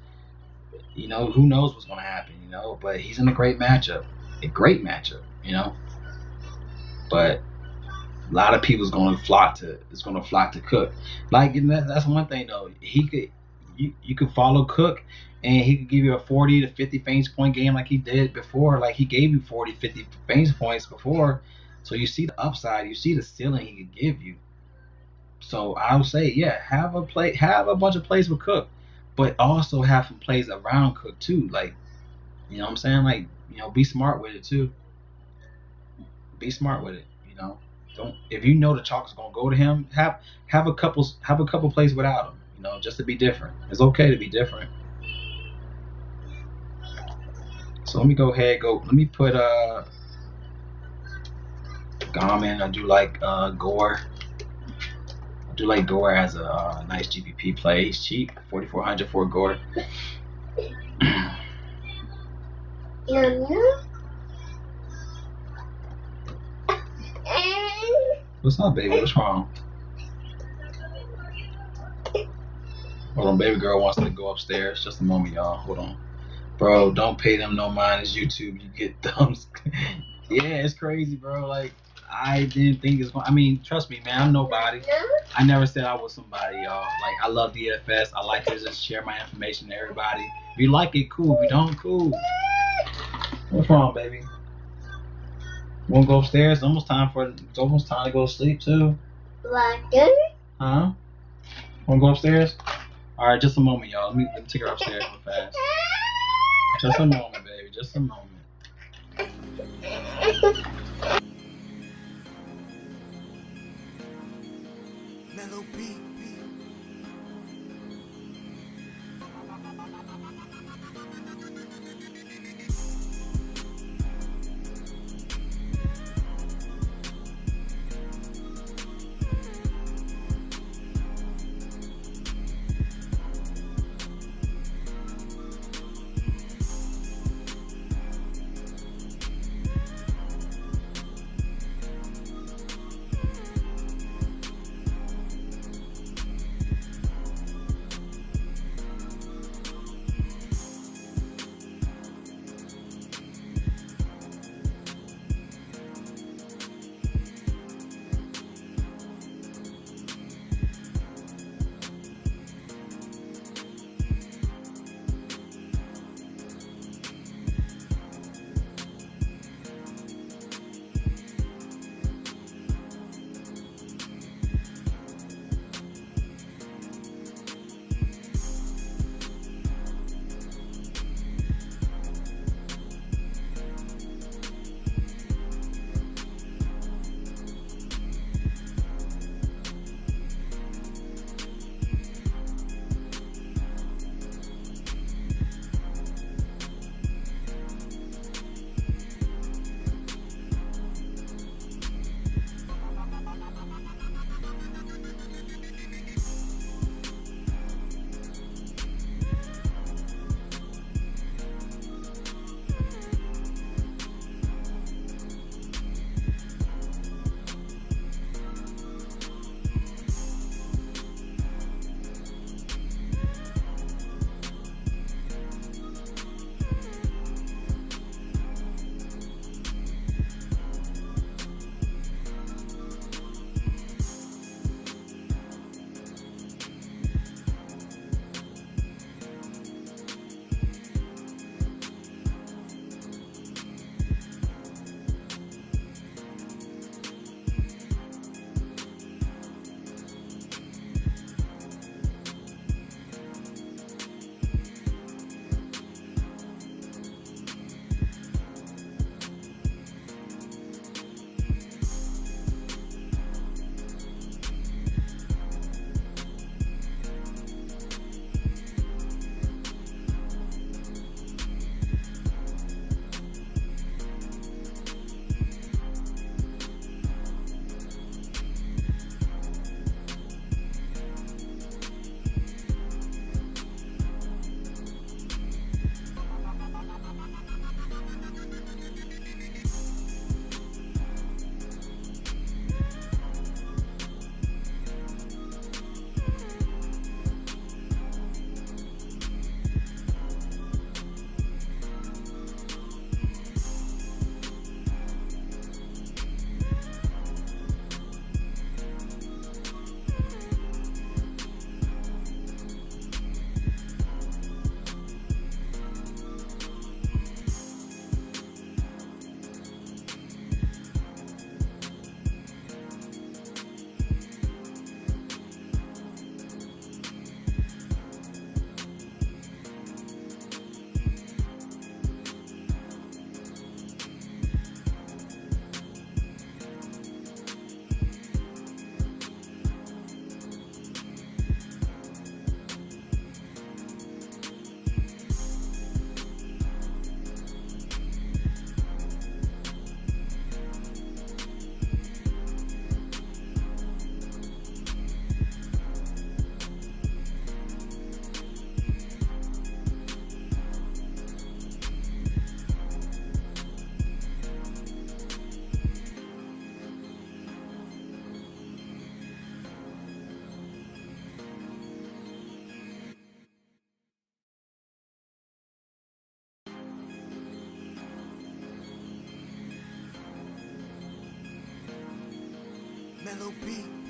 Who knows what's going to happen, But he's in a great matchup. A great matchup, But a lot of people's going to flock to Cook. Like, that's one thing though. You could follow Cook, and he could give you a 40 to 50 fantasy point game like he did before. Like, he gave you 40, 50 fantasy points before. So you see the upside, you see the ceiling he could give you. So I would say, yeah, have a bunch of plays with Cook. but also have some plays around Cook too. Like, you know what I'm saying? Like, be smart with it too. Be smart with it. Don't, if you know the chalk is gonna go to him, have a couple plays without him. Just to be different. It's okay to be different. So let me go ahead. Let me put Garmin. I do like Gore. I do like Gore as a nice GPP play. He's cheap, 4,400 for Gore. What's up, baby? What's wrong? Hold on, baby girl wants to go upstairs. Just a moment, y'all. Hold on. Bro, don't pay them no mind. It's YouTube. You get thumbs. Yeah, it's crazy, bro. Like, I didn't think it's going. I mean, trust me, man. I'm nobody. I never said I was somebody, y'all. Like, I love DFS. I like to just share my information to everybody. If you like it, cool. If you don't, cool. What's wrong, baby? Want to go upstairs? It's almost time to go to sleep too. Huh? Want to go upstairs? All right, just a moment, y'all. Let me take her upstairs real fast. Just a moment, baby. Just a moment. Mellow beat. Mellow beat.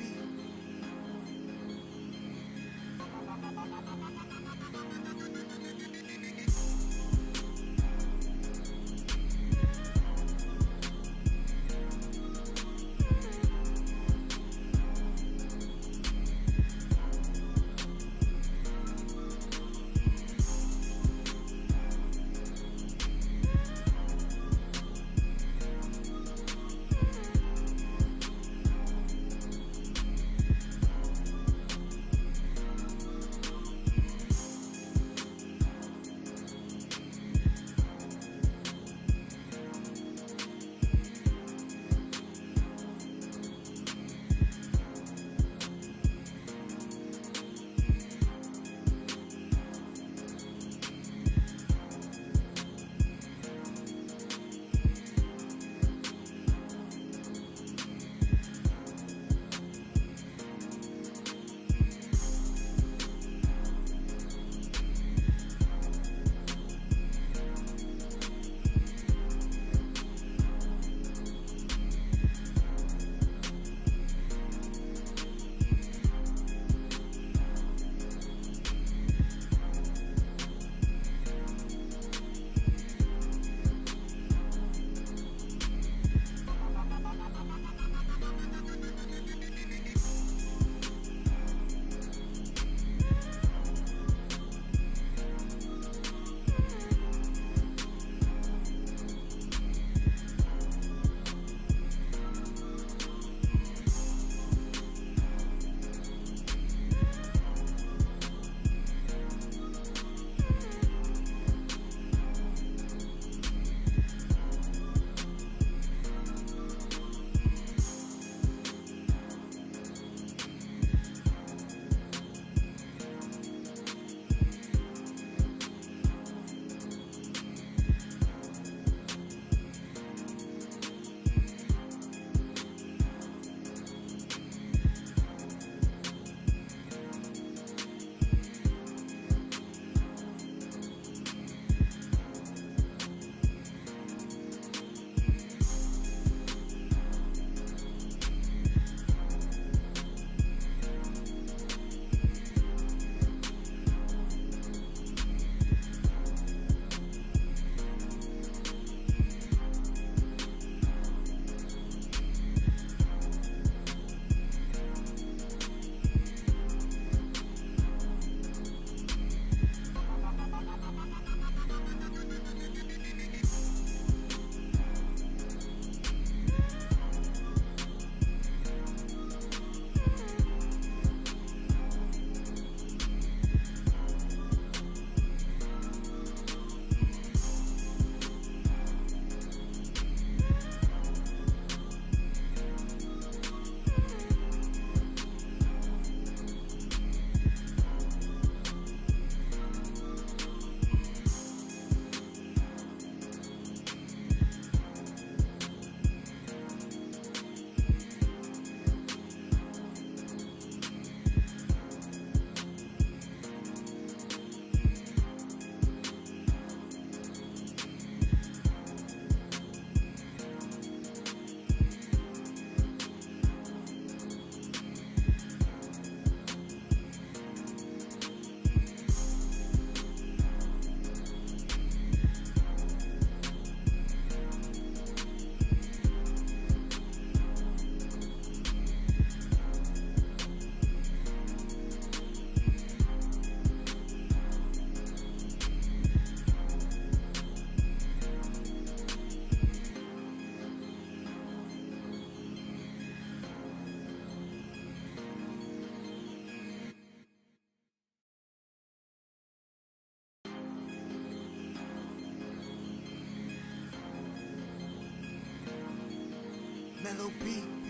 Mellow beat.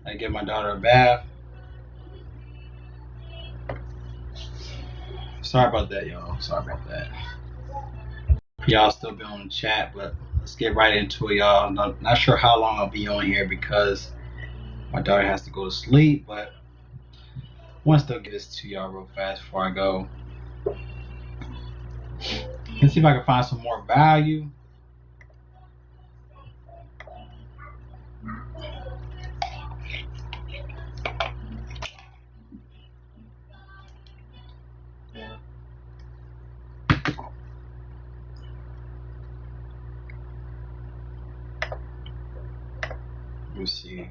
I give my daughter a bath. Sorry about that, y'all. Sorry about that. Y'all still be on the chat, but let's get right into it, y'all. Not sure how long I'll be on here because my daughter has to go to sleep, but I want to still get this to y'all real fast before I go. Let's see if I can find some more value. Let me see.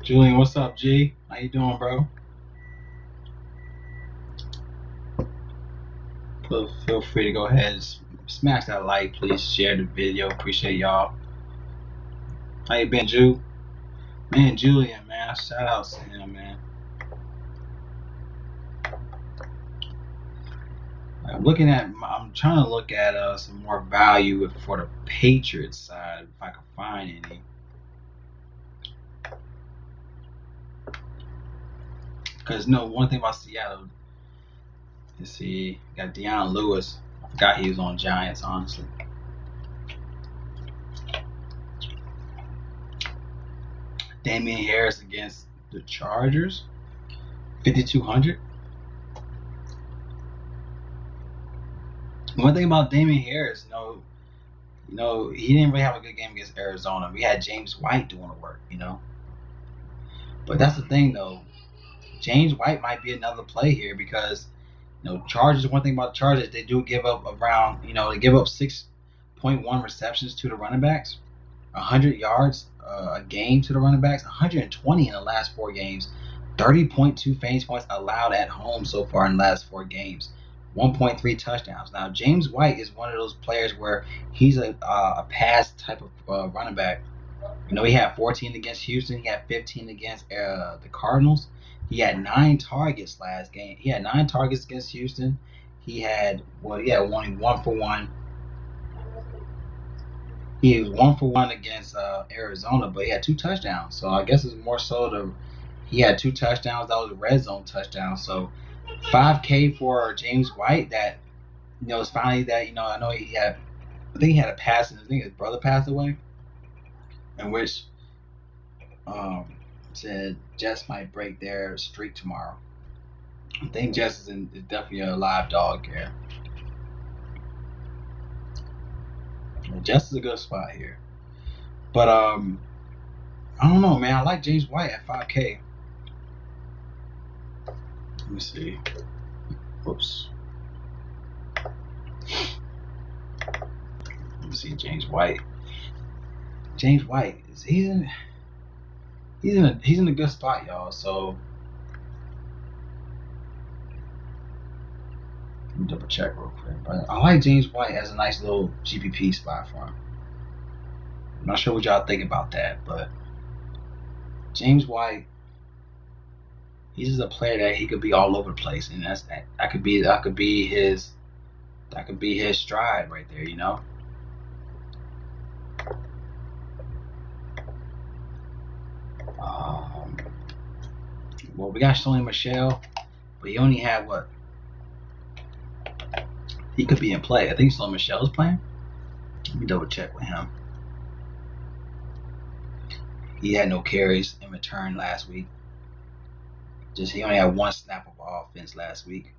Julian, what's up, G? How you doing, bro? Feel free to go ahead and smash that like, please. Share the video. Appreciate y'all. How you been, Ju? Man, Julian, man. Shout out to him, man. I'm trying to look at some more value for the Patriots side, if I can find any. Because one thing about Seattle, you see, got Deion Lewis. I forgot he was on Giants, honestly. Damian Harris against the Chargers, 5,200. One thing about Damian Harris, he didn't really have a good game against Arizona. We had James White doing the work, But that's the thing, though. James White might be another play here because, Chargers. One thing about the Chargers, they do give up around, they give up 6.1 receptions to the running backs, 100 yards a game to the running backs, 120 in the last 4 games, 30.2 fantasy points allowed at home so far in the last 4 games, 1.3 touchdowns. Now, James White is one of those players where he's a pass type of running back. He had 14 against Houston. He had 15 against the Cardinals. He had 9 targets last game. He had 9 targets against Houston. He had only 1 for 1. He was 1 for 1 against Arizona, but he had 2 touchdowns. So I guess it's more so he had 2 touchdowns. That was a red zone touchdown. So $5K for James White. That it's finally that I know I think he had a pass, and I think his brother passed away, in which said Jets might break their streak tomorrow. I think Jets is definitely a live dog here. Jets is a good spot here, but I don't know, man. I like James White at 5K. Let me see. Whoops. Let me see James White. James White he's in a good spot, y'all. So let me double check real quick. But I like James White as a nice little GPP spot for him. I'm not sure what y'all think about that, but James White, he's just a player that he could be all over the place, and that could be his stride right there, Well, we got Sony Michel, but he only had what? He could be in play. I think Sony Michel's playing. Let me double check with him. He had no carries in return last week. He only had 1 snap of offense last week.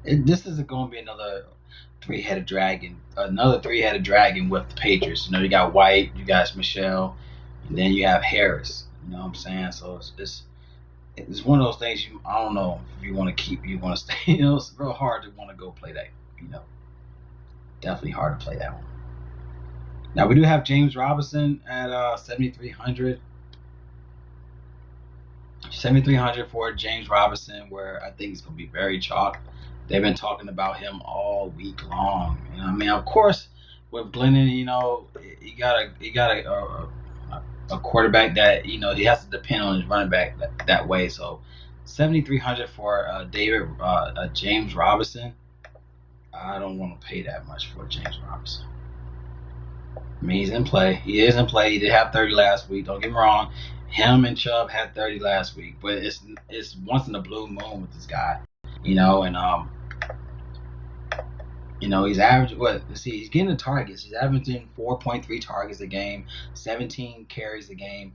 This is going to be another three-headed dragon with the Patriots. You got White, you got Michel, and then you have Harris. You know what I'm saying? So it's one of those things I don't know if you want to stay. It's real hard to want to go play that. Definitely hard to play that one. Now we do have James Robinson at 7,300. 7,300 for James Robinson, where I think he's going to be very chalk. They've been talking about him all week long. Of course, with Glennon, you got a quarterback that he has to depend on his running back that way. So 7,300 for James Robinson. I don't want to pay that much for James Robinson. I mean, he's in play. He is in play. He did have 30 last week. Don't get me wrong. Him and Chubb had 30 last week, but it's once in a blue moon with this guy, and he's averaging what? Let's see, he's getting the targets. He's averaging 4.3 targets a game, 17 carries a game.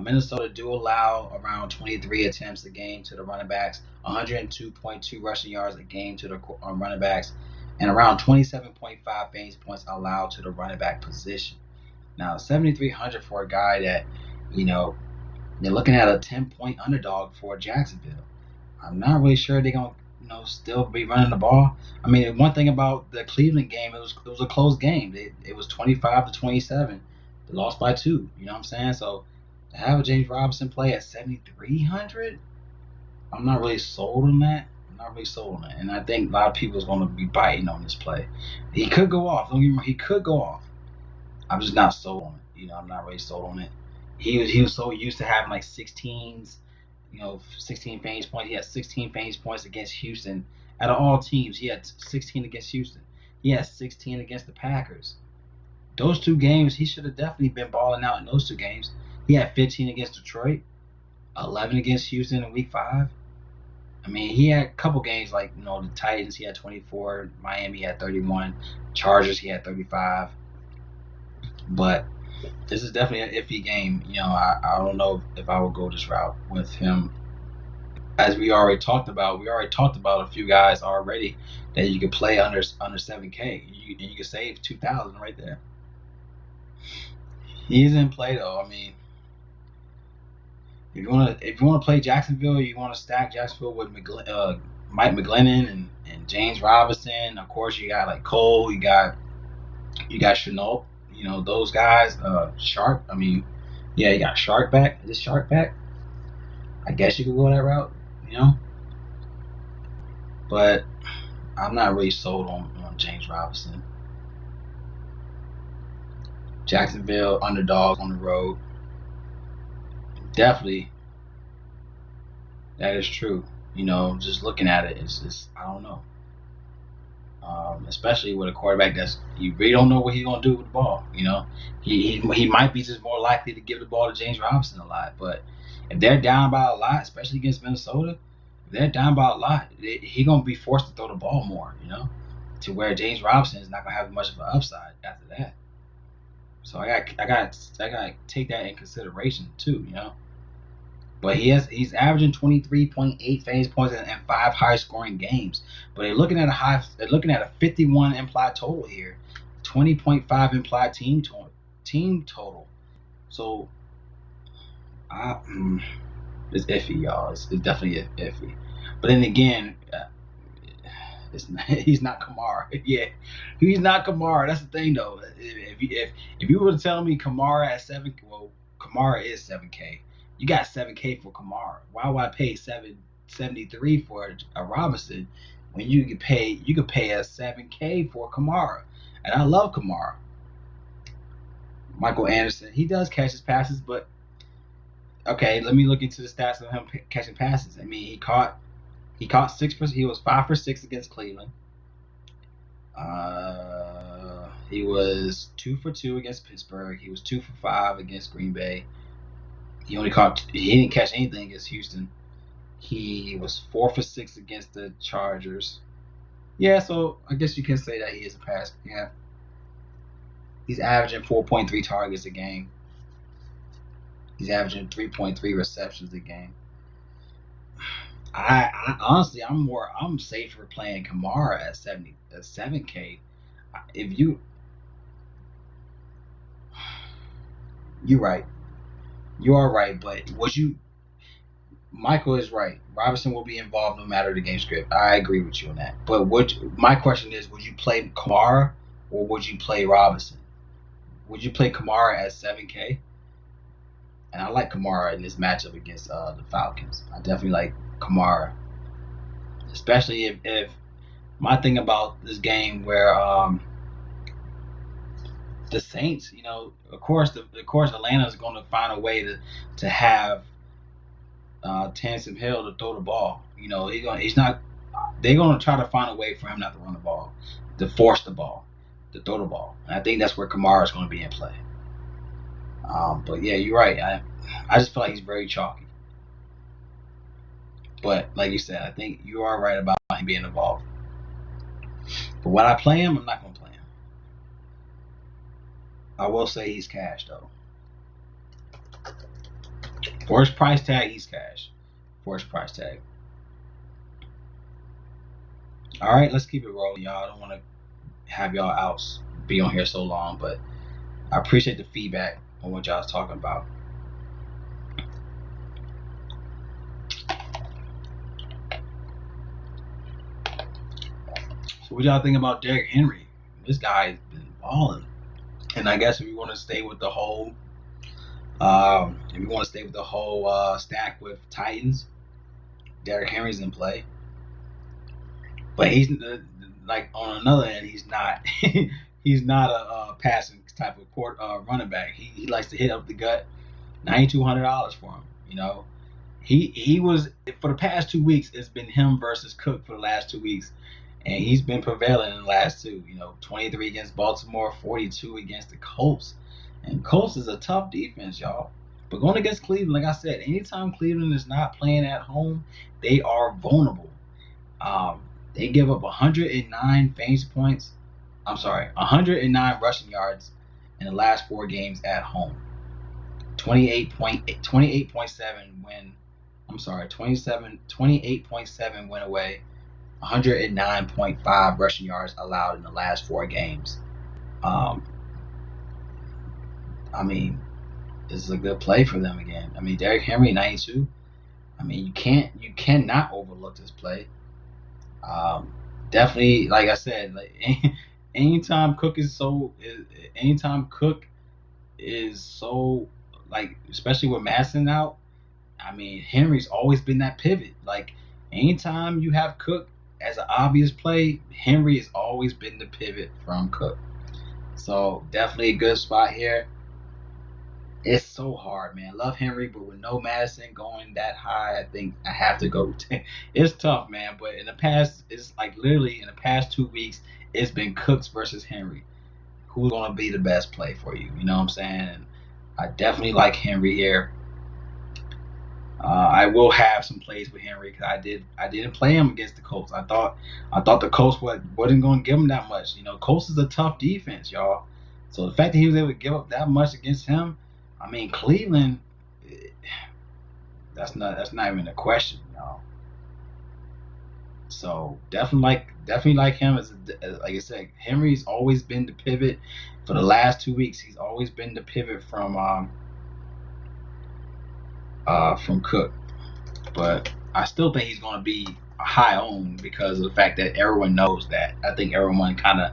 Minnesota do allow around 23 attempts a game to the running backs, 102.2 rushing yards a game to the running backs, and around 27.5 fantasy points allowed to the running back position. Now, 7,300 for a guy that, you're looking at a 10-point underdog for Jacksonville. I'm not really sure they're gonna, still be running the ball. I mean, one thing about the Cleveland game, it was a close game. It was 25-27. They lost by 2. You know what I'm saying? So to have a James Robinson play at 7,300, I'm not really sold on that. And I think a lot of people is going to be biting on this play. He could go off. Don't get me wrong, he could go off. I'm just not sold on it. I'm not really sold on it. He was so used to having like 16s, 16 fantasy points. He had 16 fantasy points against Houston. Out of all teams, he had 16 against Houston. He had 16 against the Packers. Those 2 games, he should have definitely been balling out in those 2 games. He had 15 against Detroit, 11 against Houston in Week 5. I mean, he had a couple games like, the Titans, he had 24. Miami had 31. Chargers, he had 35. But this is definitely an iffy game. I don't know if I would go this route with him. As we already talked about a few guys already that you could play under 7K. You could save 2,000 right there. He's in play though. I mean, if you want to play Jacksonville, you want to stack Jacksonville with Mike McGlennon and James Robinson. Of course, you got like Cole. You got Chenault. Those guys. Shark. I mean, yeah, you got Shark back. Is Shark back? I guess you could go that route. But I'm not really sold on James Robinson. Jacksonville underdogs on the road. Definitely, that is true. Just looking at it, it's just, I don't know. Especially with a quarterback you really don't know what he's gonna do with the ball. He might be just more likely to give the ball to James Robinson a lot. But if they're down by a lot, especially against Minnesota, if they're down by a lot, he's gonna be forced to throw the ball more. To where James Robinson is not gonna have much of an upside after that. So I got to take that in consideration too. But he's averaging 23.8 fantasy points in 5 high scoring games. But they're looking at a 51 implied total here, 20.5 implied team total. So it's iffy, y'all. It's definitely iffy. But then again, he's not Kamara. Yeah, he's not Kamara. That's the thing, though. If you were to tell me Kamara at 7, well, Kamara is 7K. You got 7K for Kamara. Why would I pay 773 for a Robinson when you could pay a 7K for Kamara? And I love Kamara. Michael Anderson, he does catch his passes, but okay, let me look into the stats of him catching passes. I mean, he caught 6%. He was 5 for 6 against Cleveland. He was 2 for 2 against Pittsburgh. He was 2 for 5 against Green Bay. He didn't catch anything against Houston. He was 4 for 6 against the Chargers. Yeah, so I guess you can say that he is a pass. Yeah. He's averaging 4.3 targets a game. He's averaging 3.3 receptions a game. I honestly, I'm safer playing Kamara at 7K. If you're right. You are right, but Michael is right. Robinson will be involved no matter the game script. I agree with you on that. But my question is, would you play Kamara or would you play Robinson? Would you play Kamara at 7K? And I like Kamara in this matchup against the Falcons. I definitely like Kamara, especially if my thing about this game where the Saints, of course Atlanta is going to find a way to have Taysom Hill to throw the ball. They're going to try to find a way for him not to run the ball, to force the ball. to throw the ball. And I think that's where Kamara is going to be in play. But yeah, you're right. I just feel like he's very chalky. But like you said, I think you are right about him being involved. But when I play him, I'm not going to play him. I will say he's cash though. For his price tag, he's cash. For his price tag. All right, let's keep it rolling, y'all. I don't want to have y'all outs be on here so long, but I appreciate the feedback on what y'all was talking about. So what y'all think about Derrick Henry? This guy's been balling. And I guess if you want to stay with the whole stack with Titans, Derrick Henry's in play. But he's like on another end, he's not he's not a passing type of running back. He likes to hit up the gut. $9,200 for him. You know, he was for the past 2 weeks. It's been him versus Cook for the last 2 weeks, and he's been prevailing in the last two. 23 against Baltimore, 42 against the Colts, and Colts is a tough defense, y'all. But going against Cleveland, like I said, anytime Cleveland is not playing at home, they are vulnerable. They give up 109 fantasy points. 109 rushing yards in the last 4 games at home. 28.7 win. 28.7 win away. 109.5 rushing yards allowed in the last 4 games. I mean, this is a good play for them again. I mean, Derrick Henry 92. I mean, you cannot overlook this play. Definitely, like I said, like anytime Cook is so like, especially with Madison out, I mean, Henry's always been that pivot. Like, anytime you have Cook as an obvious play, Henry has always been the pivot from Cook. So definitely a good spot here. It's so hard, man. Love Henry, but with no Madison going that high, I think I have to go. It's tough, man. But in the past, it's like literally in the past 2 weeks, it's been Cooks versus Henry. Who's gonna be the best play for you? You know what I'm saying? And I definitely like Henry here. I will have some plays with Henry because I didn't play him against the Colts. I thought the Colts wasn't going to give him that much. Colts is a tough defense, y'all. So the fact that he was able to give up that much against him, I mean, Cleveland, that's not even a question, y'all. So definitely like him as like I said, Henry's always been the pivot for the last 2 weeks. He's always been the pivot from Cook, but I still think he's going to be high owned because of the fact that everyone knows that. I think everyone kind of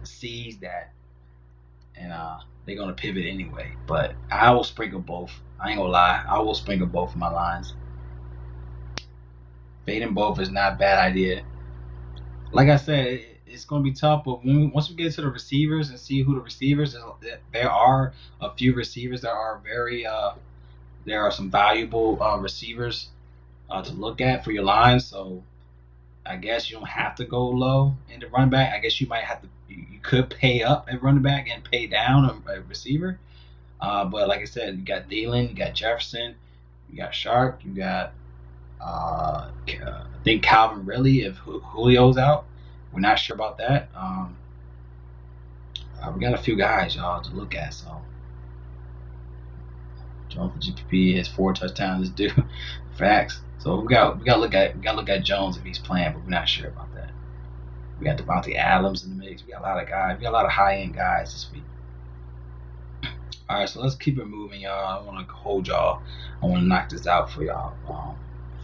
sees that, and they're going to pivot anyway. But I will sprinkle both. I ain't gonna lie, I will sprinkle both of my lines. Fading both is not a bad idea. Like I said, it's going to be tough, but once we get to the receivers and see who the receivers, there are a few receivers that are very there are some valuable receivers to look at for your line. So I guess you don't have to go low in the running back. I guess you might have to. You could pay up at running back and pay down a receiver. But like I said, you got Thielen, you got Jefferson, you got Sharp, you got I think Calvin Ridley if Julio's out. We're not sure about that. We got a few guys, y'all, to look at. So Jones for GPP has 4 touchdowns. This dude, facts. So we got to look at Jones if he's playing, but we're not sure about that. We got Devontae Adams in the mix. We got a lot of guys. We got a lot of high end guys this week. All right, so let's keep it moving, y'all. I want to hold y'all. I want to knock this out for y'all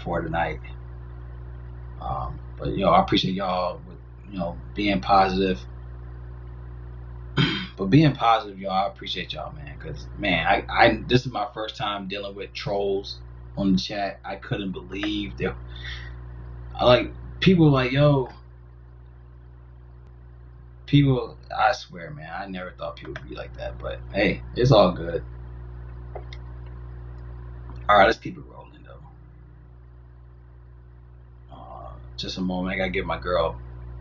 for tonight. But I appreciate y'all with being positive. But being positive, y'all, I appreciate y'all, man. Because man, I this is my first time dealing with trolls on the chat. I couldn't believe that. People like, yo. People, I swear, man, I never thought people would be like that. But hey, it's all good. All right, let's keep it rolling though. Just a moment. I gotta give my girl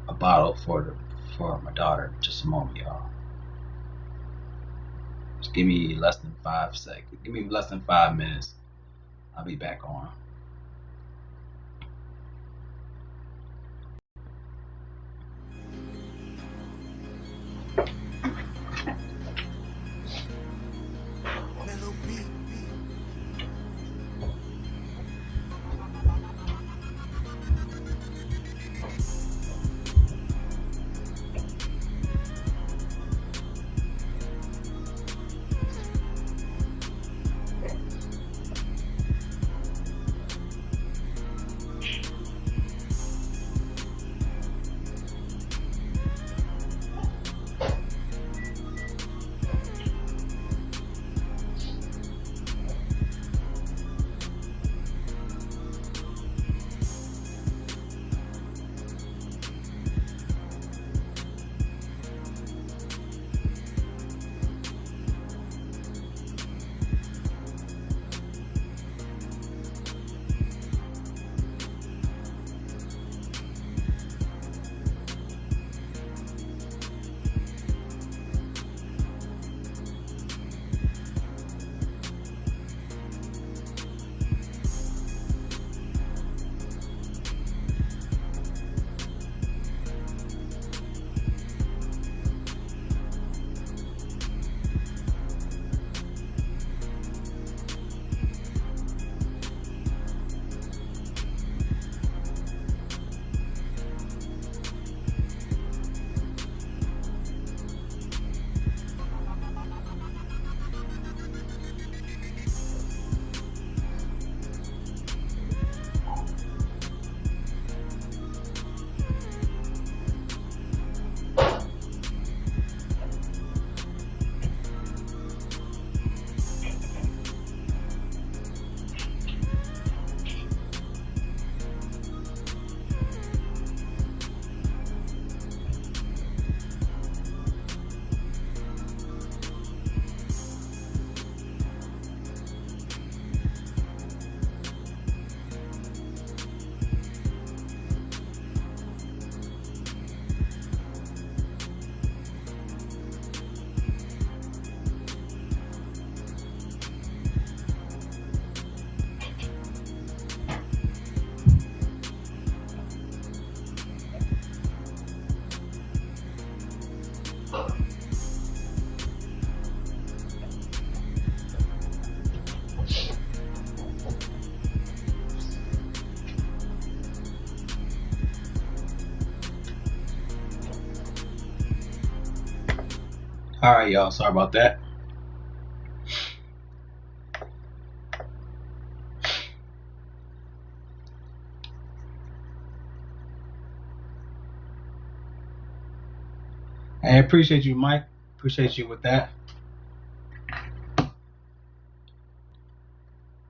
a bottle for for my daughter. Just a moment, y'all. Just give me less than 5 seconds. Give me less than 5 minutes. I'll be back on. Mellow beat. All right, y'all. Sorry about that. I appreciate you, Mike. Appreciate you with that. I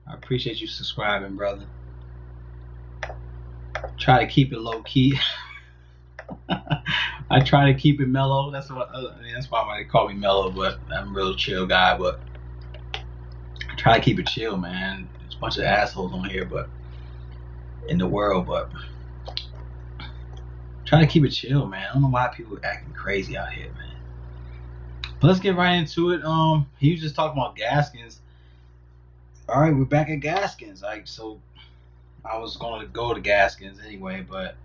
appreciate you subscribing, brother. Try to keep it low key. I try to keep it mellow. That's why they call me mellow, but I'm a real chill guy. But I try to keep it chill, man. There's a bunch of assholes on here, but in the world, but try to keep it chill, man. I don't know why people are acting crazy out here, man. But let's get right into it. He was just talking about Gaskins. All right, we're back at Gaskins. So I was going to go to Gaskins anyway, but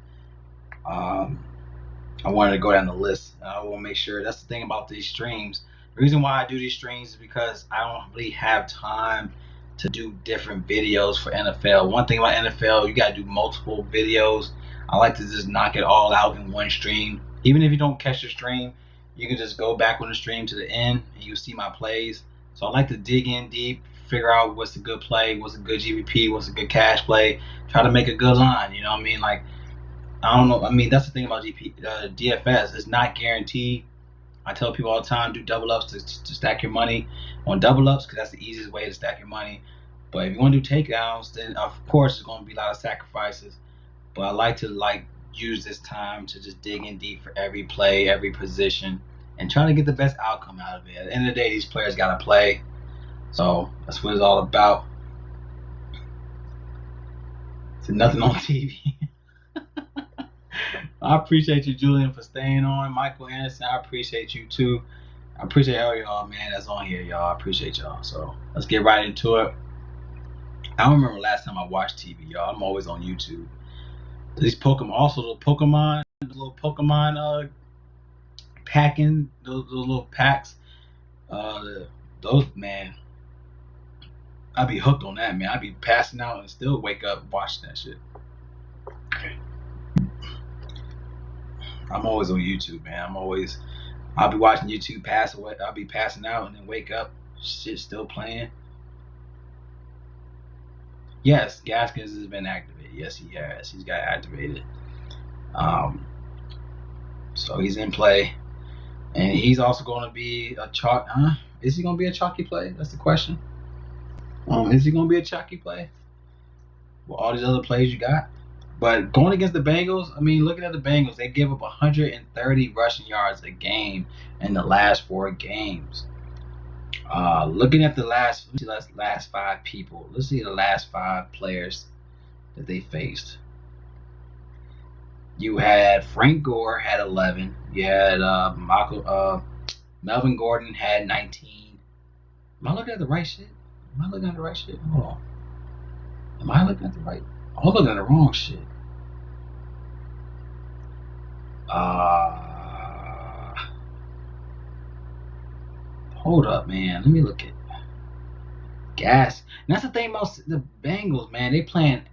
I wanted to go down the list. I want to make sure. That's the thing about these streams. The reason why I do these streams is because I don't really have time to do different videos for NFL. One thing about NFL, you got to do multiple videos. I like to just knock it all out in one stream. Even if you don't catch the stream, you can just go back on the stream to the end and you'll see my plays. So I like to dig in deep, figure out what's a good play, what's a good GBP, what's a good cash play, try to make a good line. You know what I mean? Like, I don't know. I mean, that's the thing about DFS. It's not guaranteed. I tell people all the time, do double ups to stack your money on double ups because that's the easiest way to stack your money. But if you want to do takedowns, then of course it's going to be a lot of sacrifices. But I like to use this time to just dig in deep for every play, every position, and try to get the best outcome out of it. At the end of the day, these players got to play. So that's what it's all about. So nothing on TV. I appreciate you, Julian, for staying on. Michael Anderson, I appreciate you too. I appreciate all y'all, man, that's on here, y'all. I appreciate y'all. So let's get right into it. I don't remember last time I watched TV, y'all. I'm always on YouTube. These Pokemon, also the little Pokemon packing, those little packs. Those, man, I'd be hooked on that, man. I'd be passing out and still wake up watching that shit. I'm always on YouTube, man. I'll be watching YouTube pass away. I'll be passing out and then wake up, shit still playing. Yes, Gaskins has been activated. Yes, he has. He's got activated. So he's in play, and he's also going to be a chalk. Is he going to be a chalky play? That's the question. Is he going to be a chalky play? With all these other plays you got. But going against the Bengals, I mean, looking at the Bengals, they give up 130 rushing yards a game in the last 4 games. Looking at the last 5 people. Let's see the last 5 players that they faced. You had Frank Gore had 11. You had Melvin Gordon had 19. Am I looking at the right shit? Hold on. Am I looking at the right? I'm looking at the wrong shit. Hold up, man. Let me look at gas. And that's the thing about the Bengals, man. They playing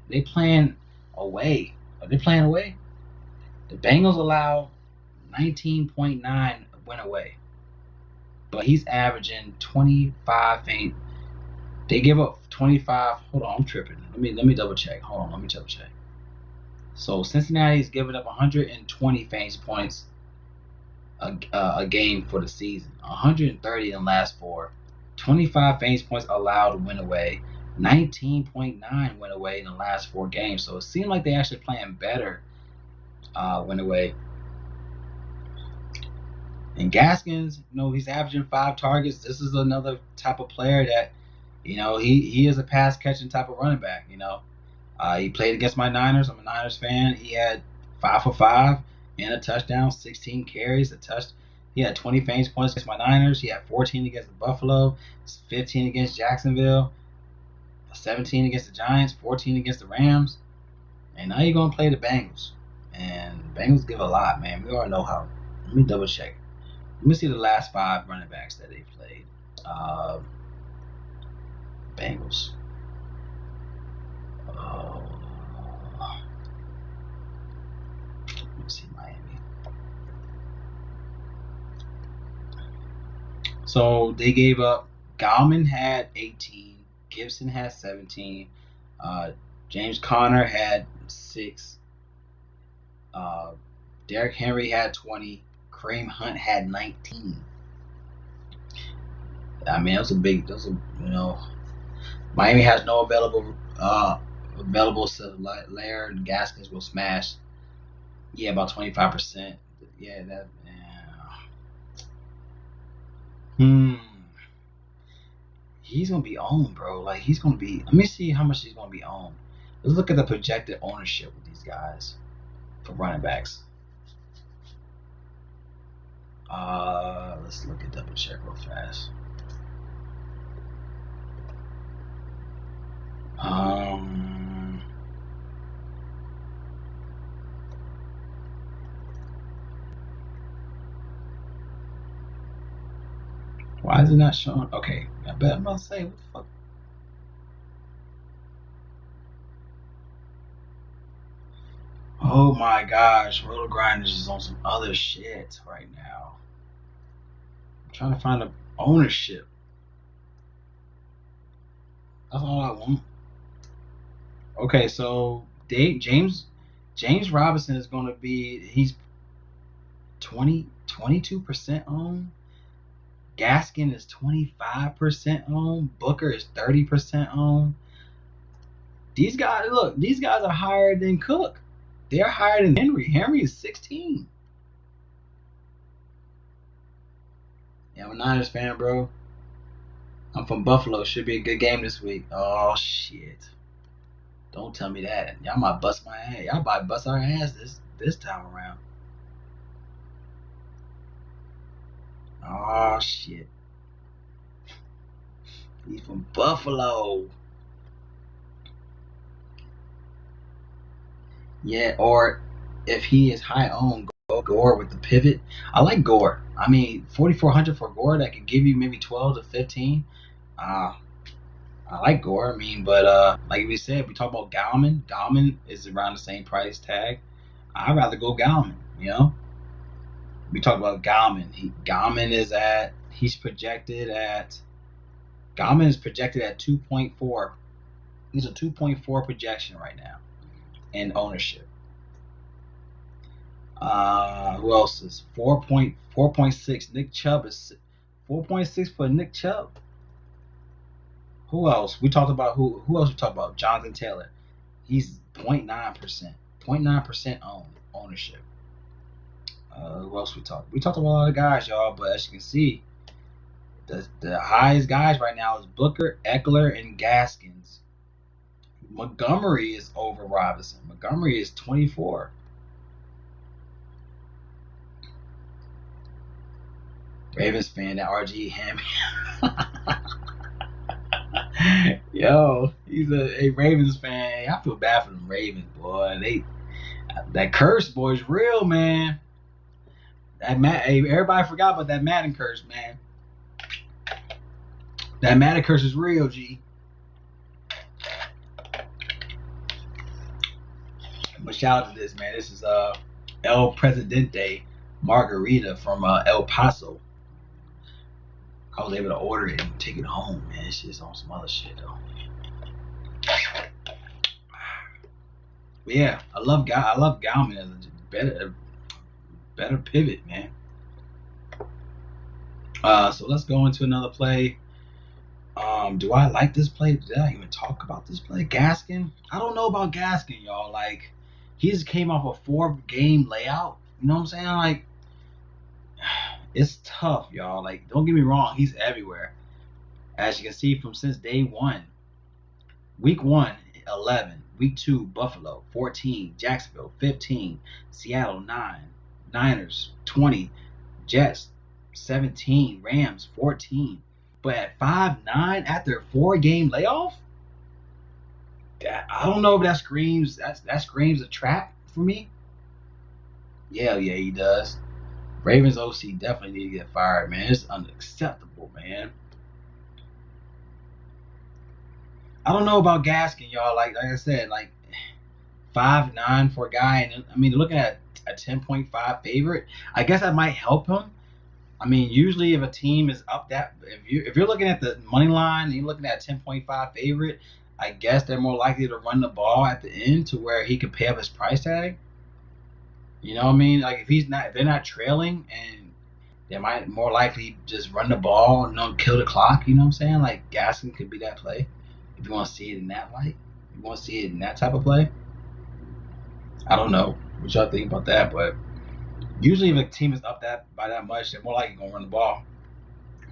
away. Are they playing away? The Bengals allow 19.9 win away, but he's averaging 25. They give up 25. Hold on, I'm tripping. Let me double check. Hold on, let me double check. So Cincinnati's giving up 120 fantasy points a game for the season. 130 in the last 4. 25 fantasy points allowed to win away. 19.9 win away in the last 4 games. So it seemed like they actually playing better win away. And Gaskins, he's averaging 5 targets. This is another type of player that, he is a pass catching type of running back. He played against my Niners. I'm a Niners fan. He had 5 for 5 and a touchdown, 16 carries, He had 20 fantasy points against my Niners. He had 14 against the Buffalo, 15 against Jacksonville, 17 against the Giants, 14 against the Rams. And now you're going to play the Bengals. And the Bengals give a lot, man. We already know how. Let me double check. Let me see the last 5 running backs that they played. Bengals. Let me see Miami. So they gave up. Gallman had 18. Gibson had 17. James Conner had 6. Derrick Henry had 20. Kareem Hunt had 19. I mean, Miami has no available so Laird Gaskins will smash. Yeah, about 25%. Yeah, that. He's gonna be owned, bro. Like he's gonna be. Let me see how much he's gonna be owned. Let's look at the projected ownership with these guys for running backs. Let's look at double check real fast. Why is it not showing? Okay, I bet I'm gonna say what the fuck. Oh my gosh, Roto Grinders is on some other shit right now. I'm trying to find the ownership. That's all I want. Okay, so James Robinson is going to be, he's 22% owned. Gaskin is 25% owned. Booker is 30% owned. These guys are higher than Cook. They're higher than Henry. Henry is 16. Yeah, I'm a Niners fan, bro. I'm from Buffalo. Should be a good game this week. Oh shit. Don't tell me that. Y'all might bust my ass. Y'all might bust our ass this time around. Oh shit. He's from Buffalo. Yeah, or if he is high owned, go Gore with the pivot. I like Gore. I mean, 4,400 for Gore that could give you maybe 12 to 15. Uh, I like Gore. I mean, but like we said, we talk about Gauman. Gauman is around the same price tag. I'd rather go Gauman. You know, we talk about Gauman. Gauman is projected at 2.4. He's a 2.4 projection right now in ownership. Who else is 4.6? Nick Chubb is 4.6 for Nick Chubb. Who else? We talked about who else we talked about? Jonathan Taylor. He's 0.9%. 0.9% ownership. Who else we talked? We talked about a lot of guys, y'all, but as you can see, the highest guys right now is Booker, Eckler, and Gaskins. Montgomery is over Robinson. Montgomery is 24. Ravens fan, that RG Ham. Yo, he's a Ravens fan. I feel bad for them Ravens, boy. That curse, boy, is real, man. Everybody forgot about that Madden curse, man. That Madden curse is real, G. But shout out to this, man. This is El Presidente Margarita from El Paso. I was able to order it and take it home, man. It's just on some other shit, though. But yeah, I love Gauman as a better pivot, man. So let's go into another play. Do I like this play? Did I even talk about this play? Gaskin? I don't know about Gaskin, y'all. Like, he just came off a 4-game layout. You know what I'm saying? Like, it's tough, y'all. Like, don't get me wrong, he's everywhere. As you can see from since day one. Week 1, 11. Week 2, Buffalo, 14. Jacksonville, 15. Seattle, 9. Niners, 20. Jets, 17. Rams, 14. But at 5-9 after a 4-game layoff, I don't know if that screams a trap for me. Yeah, he does. Ravens OC definitely need to get fired, man. It's unacceptable, man. I don't know about Gaskin, y'all. Like I said, like 5-9 for a guy, and I mean, looking at a 10.5 favorite, I guess that might help him. I mean, usually if a team is up that, if you're looking at the money line and you're looking at 10.5 favorite, I guess they're more likely to run the ball at the end to where he can pay up his price tag. You know what I mean? Like if they're not trailing, and they might more likely just run the ball and kill the clock. You know what I'm saying? Like Gaskin could be that play if you want to see it in that light. If you want to see it in that type of play. I don't know what y'all think about that, but usually if a team is up by that much, they're more likely gonna run the ball.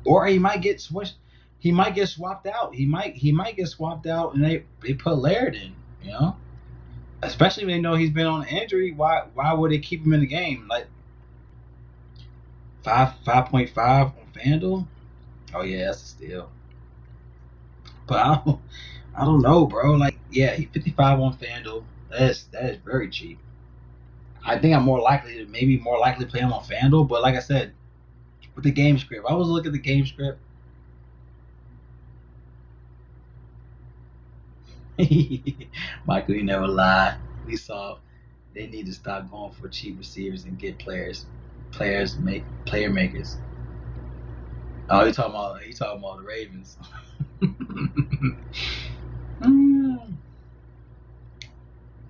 Or he might get switched. He might get swapped out. He might get swapped out, and they put Laird in. You know, especially when they know he's been on injury. Why would they keep him in the game? Like 5.5 on FanDuel. Oh yeah, that's a steal. But I don't know, bro. Like yeah, he's 55 on FanDuel. That is very cheap. I think I'm more likely to play him on FanDuel. But like I said, with the game script, I was looking at the game script. Michael, you never lie. We saw they need to stop going for cheap receivers and get player makers. Oh, you talking about the Ravens.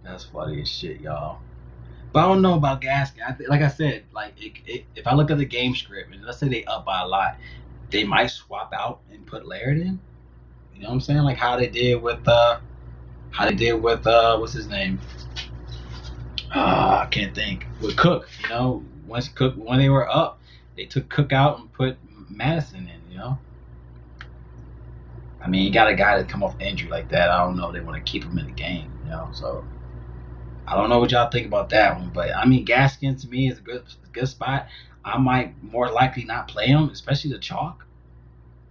That's funny as shit, y'all. But I don't know about Gaskin. Like I said, like if I look at the game script and let's say they up by a lot, they might swap out and put Laird in. You know what I'm saying? Like how they did with what's his name? I can't think. With Cook, you know, when they were up, they took Cook out and put Madison in. You know, I mean, you got a guy that come off injury like that. I don't know if they want to keep him in the game. You know, so I don't know what y'all think about that one, but I mean, Gaskins to me is a good spot. I might more likely not play him, especially the chalk.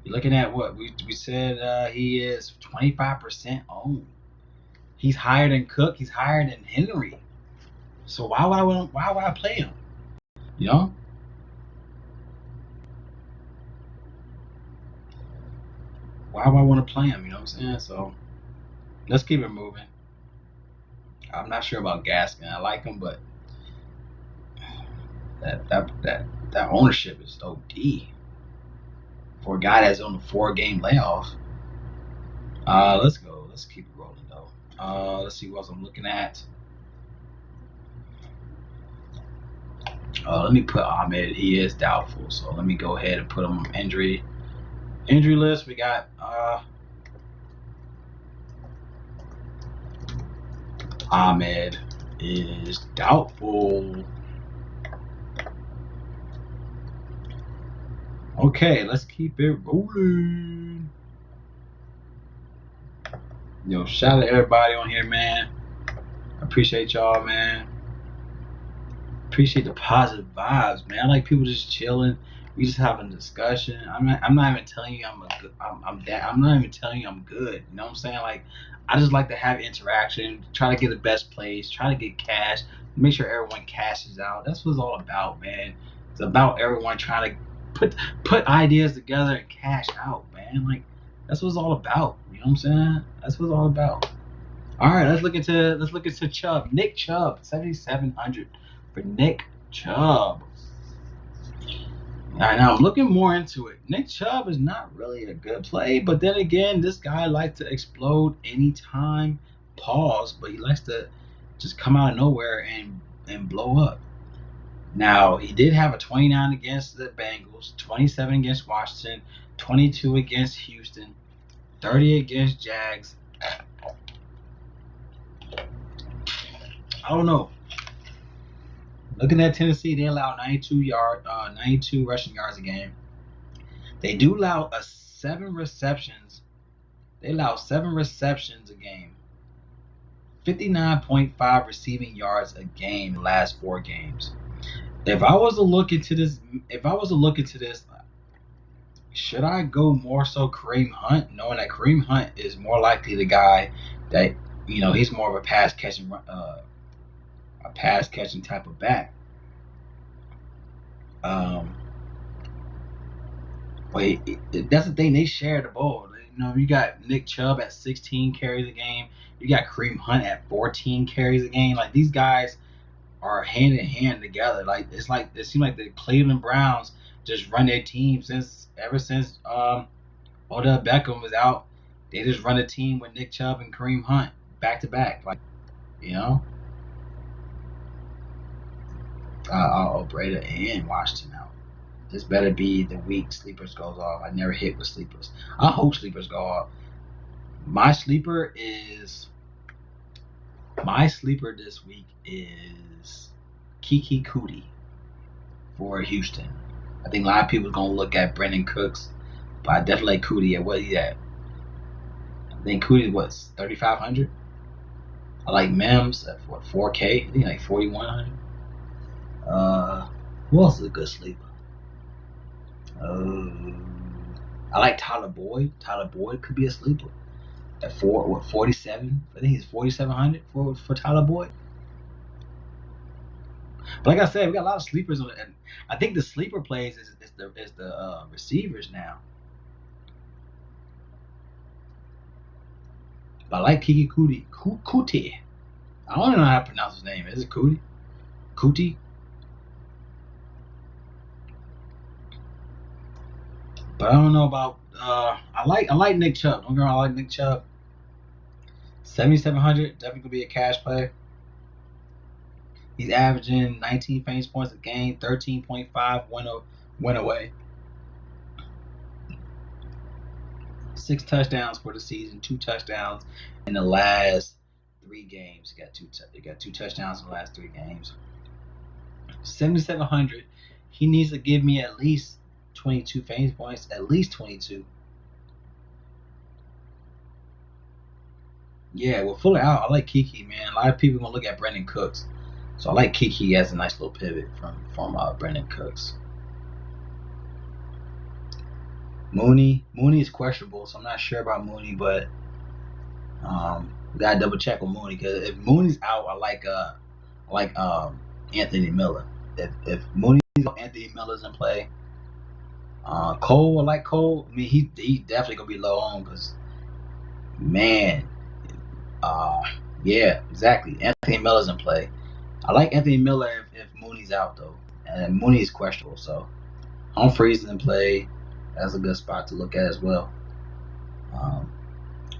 You're looking at what we said. He is 25% owned. He's higher than Cook. He's higher than Henry. So why would I play him? You know? Why would I want to play him? You know what I'm saying? So let's keep it moving. I'm not sure about Gaskin. I like him, but that ownership is OD for a guy that's on a 4-game layoff. Let's go. Let's keep it rolling though. Let's see what else I'm looking at. Let me put Ahmed. He is doubtful, so let me go ahead and put him on injury list. We got Ahmed is doubtful. Okay, let's keep it rolling. Yo, shout out to everybody on here, man. Appreciate y'all, man. Appreciate the positive vibes, man. I like people just chilling. We just having a discussion. I'm not even telling you I'm not even telling you I'm good. You know what I'm saying? Like, I just like to have interaction, try to get the best plays, try to get cash, make sure everyone cashes out. That's what it's all about, man. It's about everyone trying to put ideas together and cash out, man. Like, that's what it's all about. You know what I'm saying? That's what it's all about. All right, let's look into Chubb. Nick Chubb, 7,700 for Nick Chubb. All right, now I'm looking more into it. Nick Chubb is not really a good play, but then again, this guy likes to explode anytime. Pause, but he likes to just come out of nowhere and blow up. Now, he did have a 29 against the Bengals, 27 against Washington, 22 against Houston, 30 against Jags. I don't know. Looking at Tennessee, they allow 92 rushing yards a game. They do allow 7 receptions. They allow 7 receptions a game. 59.5 receiving yards a game in the last 4 games. If I was to look into this, should I go more so Kareem Hunt, knowing that Kareem Hunt is more likely the guy that he's more of a pass catching type of back. But that's the thing. They share the ball. You got Nick Chubb at 16 carries a game. You got Kareem Hunt at 14 carries a game. Like, these guys are hand in hand together. Like, it seems like the Cleveland Browns just run their team ever since Odell Beckham was out. They just run a team with Nick Chubb and Kareem Hunt back to back. Like, Breda and Washington out. This better be the week sleepers goes off. I never hit with sleepers. I hope sleepers go off. My sleeper this week is Kiki Cootie for Houston. I think a lot of people are gonna look at Brandon Cooks, but I definitely like Cootie at what he's at. I think Cootie's 3,500. I like Mims at 4K. I think like 4,100. Who else is a good sleeper? I like Tyler Boyd. Tyler Boyd could be a sleeper at 47. I think he's 4,700 for Tyler Boyd. But like I said, we got a lot of sleepers on it, and I think the sleeper plays is the receivers now. But I like Kiki Kuti. I don't know how to pronounce his name. Is it Kuti? Kuti? But I don't know about. I like Nick Chubb. Don't get me wrong, I like Nick Chubb. 7,700 definitely could be a cash play. He's averaging 19 fantasy points a game, 13.5 win away. 6 touchdowns for the season, 2 touchdowns in the last 3 games. He got 2 touchdowns in the last 3 games. 7,700. He needs to give me at least 22 fantasy points, at least 22. Yeah, with Fuller out, I like Kiki, man. A lot of people gonna look at Brandon Cooks, so I like Kiki as a nice little pivot from Brandon Cooks. Mooney is questionable, so I'm not sure about Mooney, but we gotta double check with Mooney because if Mooney's out, I like Anthony Miller. If Mooney's out, Anthony Miller's in play. Cole, I like Cole. I mean, he definitely gonna be low on because man, uh, yeah, exactly. Anthony Miller's in play. I like Anthony Miller if Mooney's out though, and Mooney is questionable. So Humphreys in play. That's a good spot to look at as well. Um,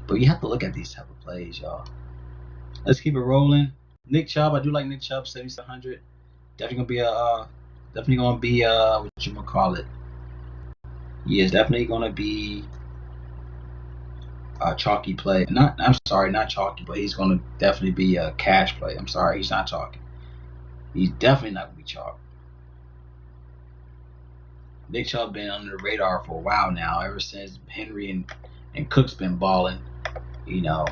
but you have to look at these type of plays, y'all. Let's keep it rolling. Nick Chubb, I do like Nick Chubb, 7,700. Definitely gonna be what you gonna call it. He is definitely gonna be a chalky play. I'm sorry, not chalky, but he's gonna definitely be a cash play. I'm sorry, he's not chalky. He's definitely not gonna be chalk. Nick Chubb been under the radar for a while now, ever since Henry and Cook's been balling. You know,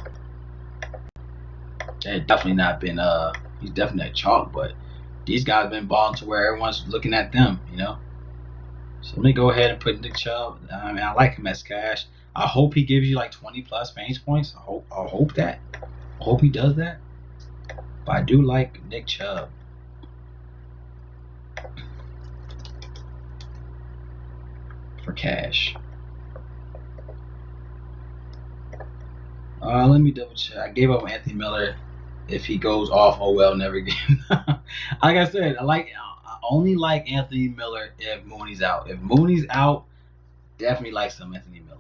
they've definitely not been he's definitely a chalk, but these guys been balling to where everyone's looking at them, you know. So let me go ahead and put Nick Chubb. I mean, I like him as cash. I hope he gives you like 20 plus fantasy points. I hope that. I hope he does that. But I do like Nick Chubb. For cash. Let me double check. I gave up Anthony Miller. If he goes off, oh well, never again. Like I said, I only like Anthony Miller if Mooney's out. If Mooney's out, definitely like some Anthony Miller.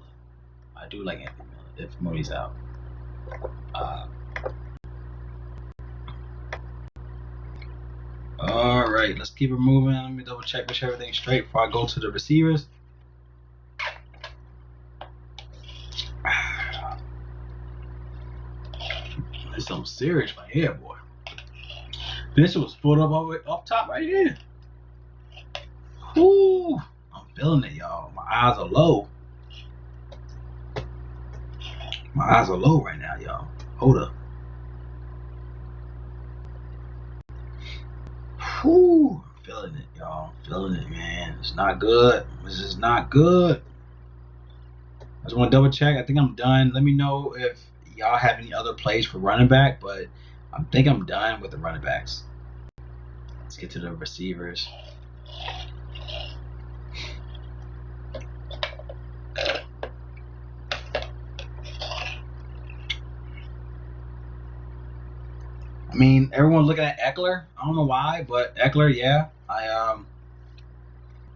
I do like Anthony Miller if Mooney's out. All right, let's keep it moving. Let me double check, make sure everything's straight before I go to the receivers. There's something serious right here, boy. This was foot up top right here. Whoo, I'm feeling it, y'all. My eyes are low. My eyes are low right now, y'all. Hold up. Whoo, I'm feeling it, y'all. I'm feeling it, man. It's not good. This is not good. I just want to double check. I think I'm done. Let me know if y'all have any other plays for running back, but I think I'm done with the running backs. Let's get to the receivers. I mean, everyone's looking at Eckler. I don't know why, but Eckler, yeah.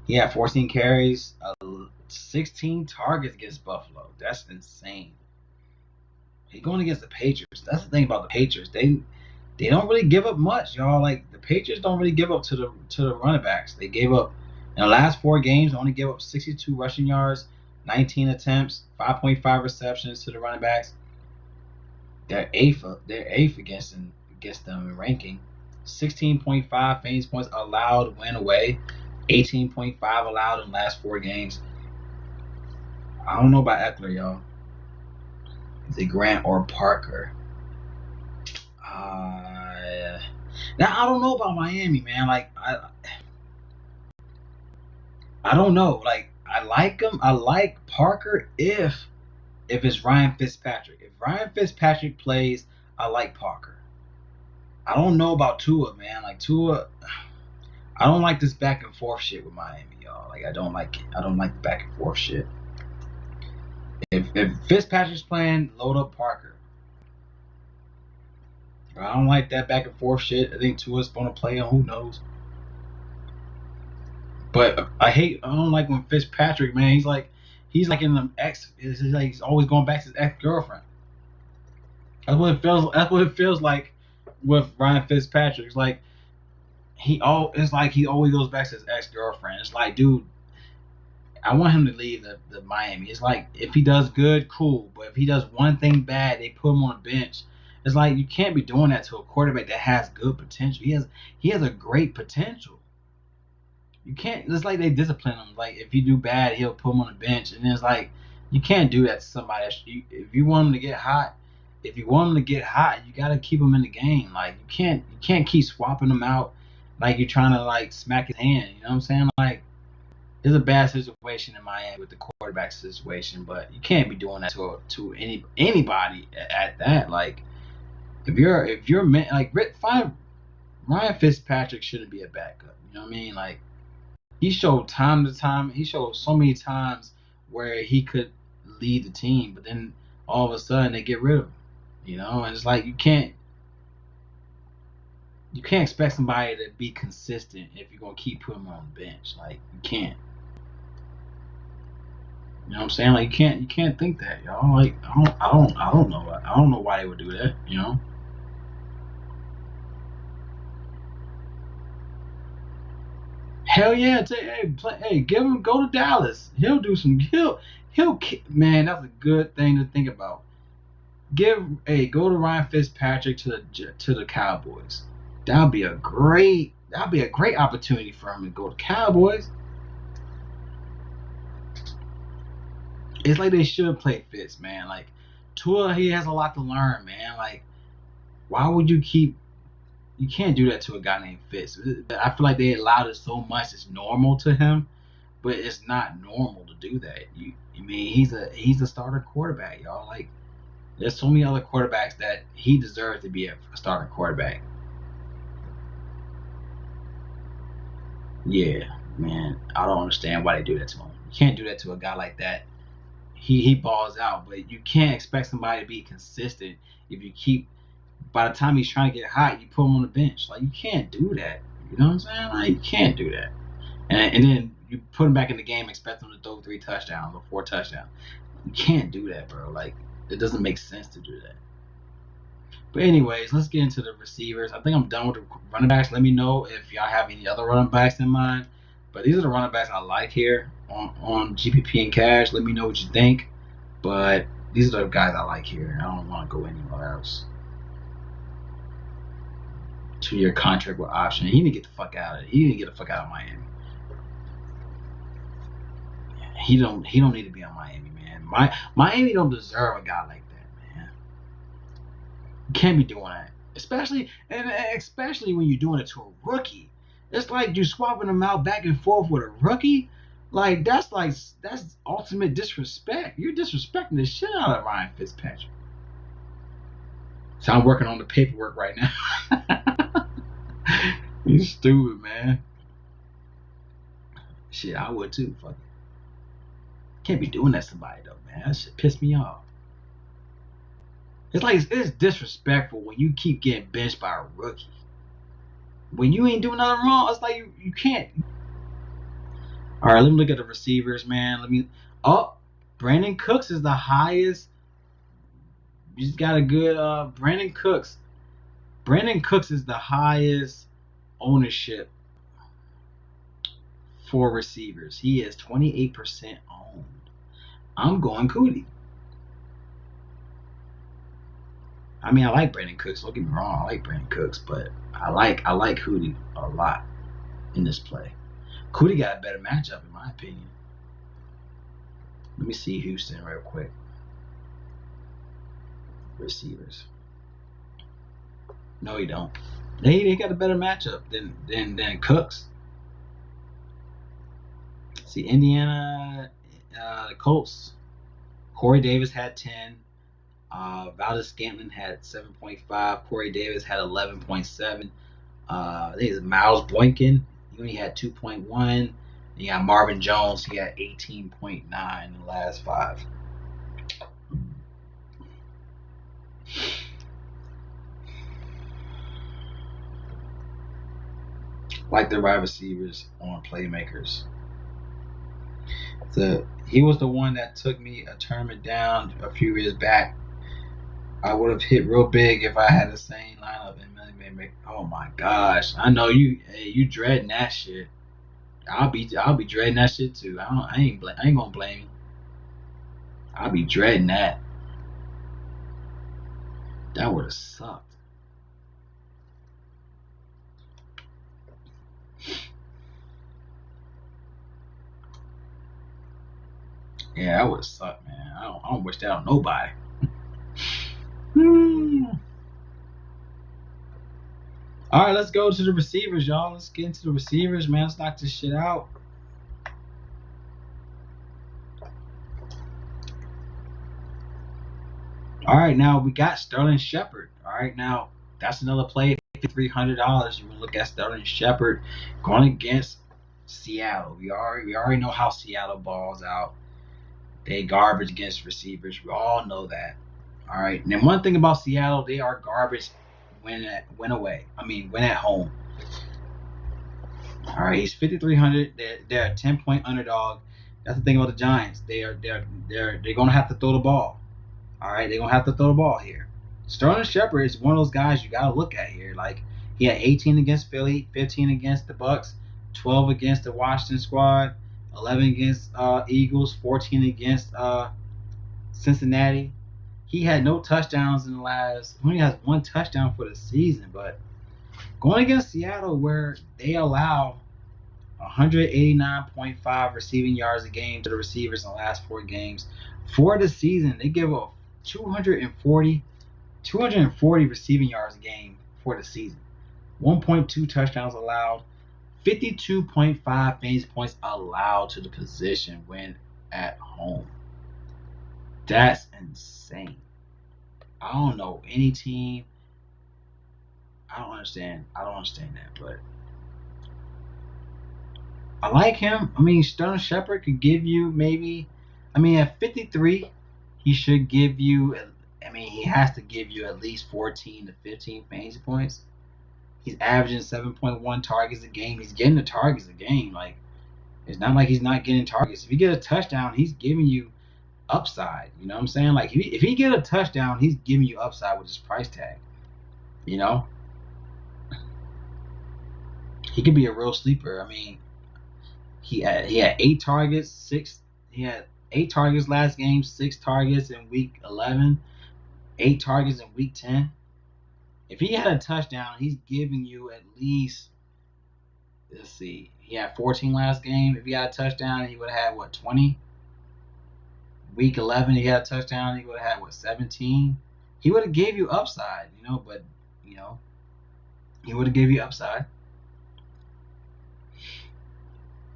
He had 14 carries, 16 targets against Buffalo. That's insane. He's going against the Patriots. That's the thing about the Patriots. They don't really give up much, y'all. Like the Patriots don't really give up to the running backs. They gave up in the last 4 games. Only gave up 62 rushing yards, 19 attempts, 5.5 receptions to the running backs. They're eighth against them in ranking. 16.5 fantasy points allowed win away. 18.5 allowed in the last 4 games. I don't know about Eckler, y'all. Is it Grant or Parker? Now I don't know about Miami, man. Like I don't know. Like I like him. I like Parker if it's Ryan Fitzpatrick. If Ryan Fitzpatrick plays, I like Parker. I don't know about Tua, man. Like Tua, I don't like this back and forth shit with Miami, y'all. Like I don't like it. I don't like the back and forth shit. If Fitzpatrick's playing, load up Parker. I don't like that back and forth shit. I think Tua's gonna play him. Who knows? But I don't like when Fitzpatrick, man. He's like in the he's always going back to his ex-girlfriend. That's what it feels. That's what it feels like with Ryan Fitzpatrick. It's like he always goes back to his ex-girlfriend. It's like, dude, I want him to leave the Miami. It's like if he does good, cool. But if he does one thing bad, they put him on the bench. It's like you can't be doing that to a quarterback that has good potential. He has a great potential. You can't. It's like they discipline him. Like if you do bad, he'll put him on the bench, and it's like you can't do that to somebody. If you want him to get hot, if you want him to get hot, you gotta keep him in the game. Like you can't keep swapping him out like you're trying to like smack his hand. You know what I'm saying? Like it's a bad situation in Miami with the quarterback situation, but you can't be doing that to anybody at that. Like if you're like fine, Ryan Fitzpatrick shouldn't be a backup. You know what I mean? Like he showed time to time. He showed so many times where he could lead the team, but then all of a sudden they get rid of him. You know, and it's like you can't expect somebody to be consistent if you're gonna keep putting them on the bench. Like you can't. You know what I'm saying? Like you can't think that, y'all. Like I don't know. I don't know why they would do that. You know. Hell yeah! Give him go to Dallas. He'll do some. Man, that's a good thing to think about. Go to Ryan Fitzpatrick to the Cowboys. That'd be a great opportunity for him to go to Cowboys. It's like they should play Fitz, man. Like Tua, he has a lot to learn, man. Like why would you keep? You can't do that to a guy named Fitz. I feel like they allowed it so much. It's normal to him, but it's not normal to do that. I mean, he's a starter quarterback, y'all. Like there's so many other quarterbacks that he deserves to be a starting quarterback. Yeah, man, I don't understand why they do that to him. You can't do that to a guy like that. He balls out, but you can't expect somebody to be consistent if you keep. By the time he's trying to get hot, you put him on the bench. Like you can't do that. You know what I'm saying? Like you can't do that. And then you put him back in the game, expect him to throw 3 touchdowns or 4 touchdowns. You can't do that, bro. Like it doesn't make sense to do that. But anyways, let's get into the receivers. I think I'm done with the running backs. Let me know if y'all have any other running backs in mind. But these are the running backs I like here on GPP and Cash. Let me know what you think. But these are the guys I like here. I don't want to go anywhere else. 2-year contract with option. He need to get the fuck out of it. He need to get the fuck out of Miami. He don't need to be on Miami, man. Miami don't deserve a guy like that, man. You can't be doing that. Especially when you're doing it to a rookie. It's like you swapping them out back and forth with a rookie. That's ultimate disrespect. You're disrespecting the shit out of Ryan Fitzpatrick. So I'm working on the paperwork right now. You stupid, man. Shit, I would too. Fuck it. Can't be doing that to somebody though, man. That shit piss me off. It's disrespectful when you keep getting benched by a rookie. When you ain't doing nothing wrong, it's like you can't. All right, let me look at the receivers, man. Brandon Cooks is the highest. You just got a good Brandon Cooks. Brandon Cooks is the highest ownership for receivers. He is 28% owned. I'm going Cootie. I mean, I like Brandon Cooks. Don't get me wrong, I like Brandon Cooks, but I like Hootie a lot in this play. Cootie got a better matchup, in my opinion. Let me see Houston real quick. Receivers. No, he don't. They got a better matchup than Cooks. See, Indiana, the Colts. Corey Davis had 10. Valdez Scantling had 7.5. Corey Davis had 11.7. I think it's Miles Boykin. He only had 2.1. You got Marvin Jones. He had 18.9 in the last 5. Like the wide receivers on playmakers. He was the one that took me a tournament down a few years back. I would have hit real big if I had the same lineup. Oh my gosh! I know you dreading that shit. I'll be dreading that shit too. I ain't gonna blame you. I'll be dreading that. That would have sucked. Yeah, that would have sucked, man. I don't wish that on nobody. All right, let's go to the receivers, y'all. Let's get into the receivers, man. Let's knock this shit out. All right, now we got Sterling Shepard. All right, now that's another play. $5,300. You will look at Sterling Shepard going against Seattle. We already know how Seattle balls out. They garbage against receivers. We all know that. All right. And then one thing about Seattle, they are garbage when at home. All right. He's 5,300. They're a 10-point underdog. That's the thing about the Giants. They're gonna have to throw the ball. All right. They're gonna have to throw the ball here. Sterling Shepard is one of those guys you gotta look at here. Like he had 18 against Philly, 15 against the Bucks, 12 against the Washington squad, 11 against Eagles, 14 against Cincinnati. He had no touchdowns in the last. He only has one touchdown for the season, but going against Seattle, where they allow 189.5 receiving yards a game to the receivers in the last 4 games for the season, they give up 240 receiving yards a game for the season. 1.2 touchdowns allowed, 52.5 fantasy points allowed to the position when at home. That's insane. I don't know any team. I don't understand that, but I like him. I mean, Sterling Shepard could give you maybe. I mean, at 53, he should give you. I mean, he has to give you at least 14 to 15 fantasy points. He's averaging 7.1 targets a game. He's getting the targets a game. Like, it's not like he's not getting targets. If he get a touchdown, he's giving you upside. You know what I'm saying? Like, if he get a touchdown, he's giving you upside with his price tag. You know, he could be a real sleeper. I mean, he had 8 targets, he had 8 targets last game, 6 targets in week 11, 8 targets in week 10. If he had a touchdown, he's giving you at least, let's see, he had 14 last game. If he had a touchdown, he would have had 20? Week 11, he had a touchdown, he would have had 17? He would have gave you upside, but he would have gave you upside.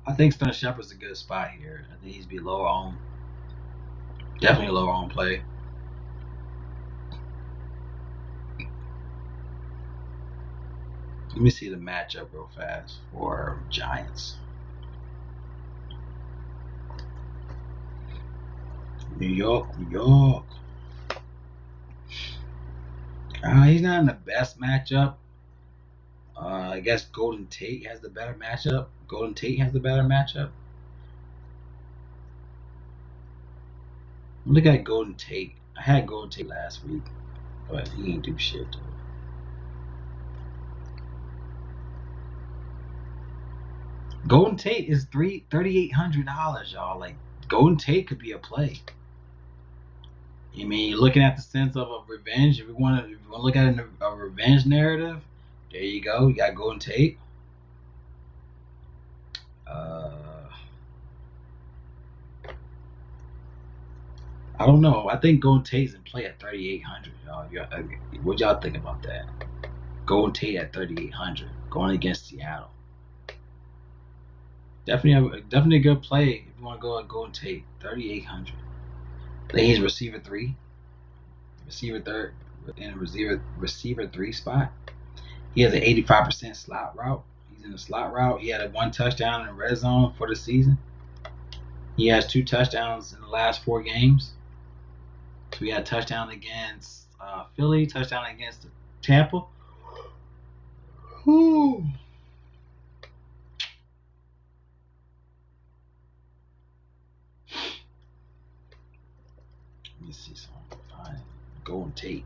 I think Sterling Shepard's a good spot here. I think he's be lower on. Definitely a lower on play. Let me see the matchup real fast for Giants. New York. He's not in the best matchup. I guess Golden Tate has the better matchup. Look at Golden Tate. I had Golden Tate last week, but he ain't do shit though. Golden Tate is $3,800, y'all. Like, Golden Tate could be a play. I mean, you're looking at the sense of a revenge. If you want to look at a revenge narrative, there you go. You got Golden Tate. I don't know. I think Golden Tate's in play at 3,800, y'all. What y'all think about that? Golden Tate at 3,800, going against Seattle. Definitely a good play if you want to go at Golden Tate, 3,800. I think he's receiver 3, receiver 3rd, in a receiver 3 spot. He has an 85% slot route. He's in the slot route. He had a 1 touchdown in the red zone for the season. He has 2 touchdowns in the last 4 games. So he had a touchdown against Philly, touchdown against Tampa. Whew. Let me see something. Fine. Golden Tate.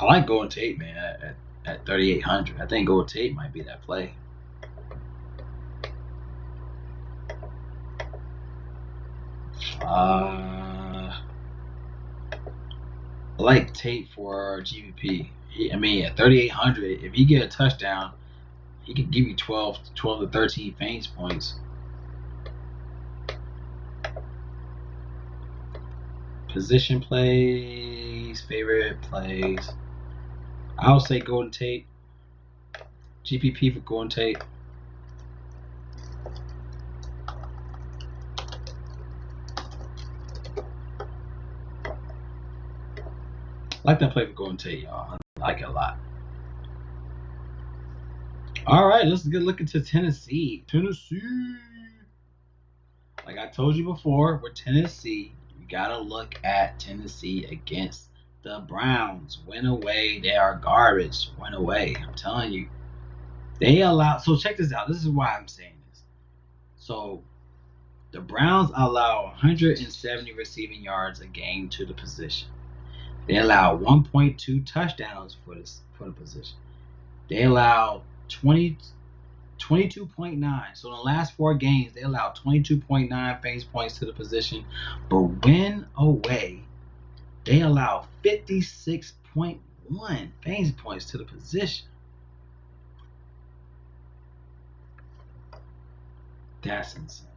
I like Golden Tate, man, at 3,800. I think Golden Tate might be that play. I like Tate for GVP. At 3,800, if he get a touchdown, he could give you 12 to 13 fantasy points. Position plays, favorite plays. I'll say Golden Tate. GPP for Golden Tate. I like that play for Golden Tate, y'all. I like it a lot. All right, let's get look into Tennessee. Tennessee. Like I told you before, with Tennessee, you gotta look at Tennessee against the Browns. Win away, they are garbage. Win away, I'm telling you. They allow. So check this out. This is why I'm saying this. So the Browns allow 170 receiving yards a game to the position. They allow 1.2 touchdowns for the position. They allow 22.9. So in the last 4 games, they allowed 22.9 fantasy points to the position. But when away, they allow 56.1 fantasy points to the position. That's insane.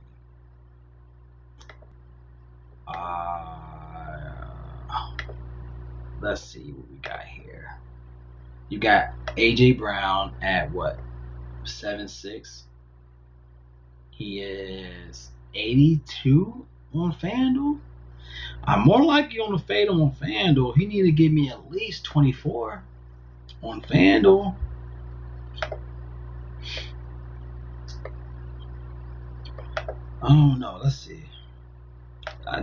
Let's see what we got here. You got AJ Brown at what? 7'6". He is 82 on FanDuel. I'm more likely on the fade on FanDuel. He need to give me at least 24 on FanDuel. Oh no, let's see.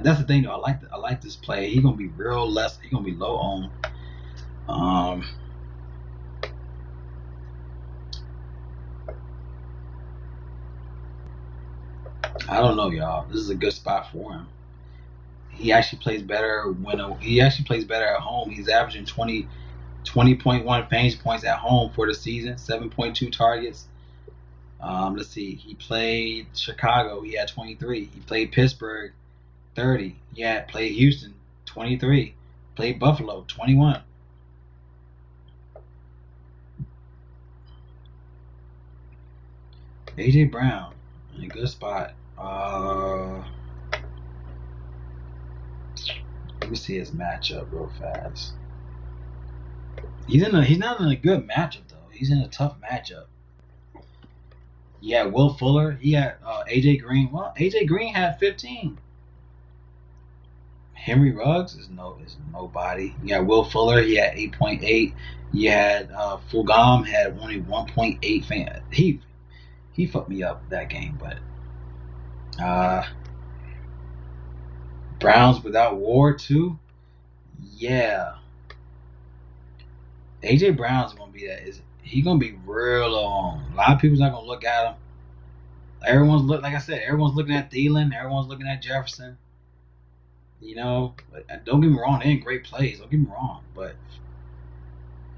That's the thing though. I like this play. He's gonna be real less. He's gonna be low on. I don't know, y'all. This is a good spot for him. He actually plays better at home. He's averaging 20.1 fantasy points at home for the season. 7.2 targets. Let's see. He played Chicago. He had 23. He played Pittsburgh. 30. He played Houston. 23. Played Buffalo. 21. AJ Brown in a good spot. Let me see his matchup real fast. He's not in a good matchup though. He's in a tough matchup. Yeah, Will Fuller. He had AJ Green. Well, AJ Green had 15. Henry Ruggs is nobody. You got Will Fuller. He had 8.8. You had Fulgham had only 1.8 fan. He fucked me up that game, but Browns without Ward too. Yeah, AJ Brown's gonna be that. He's gonna be real long. A lot of people's not gonna look at him. Everyone's looking at Thielen. Everyone's looking at Jefferson. You know, don't get me wrong, they ain't great plays. Don't get me wrong, but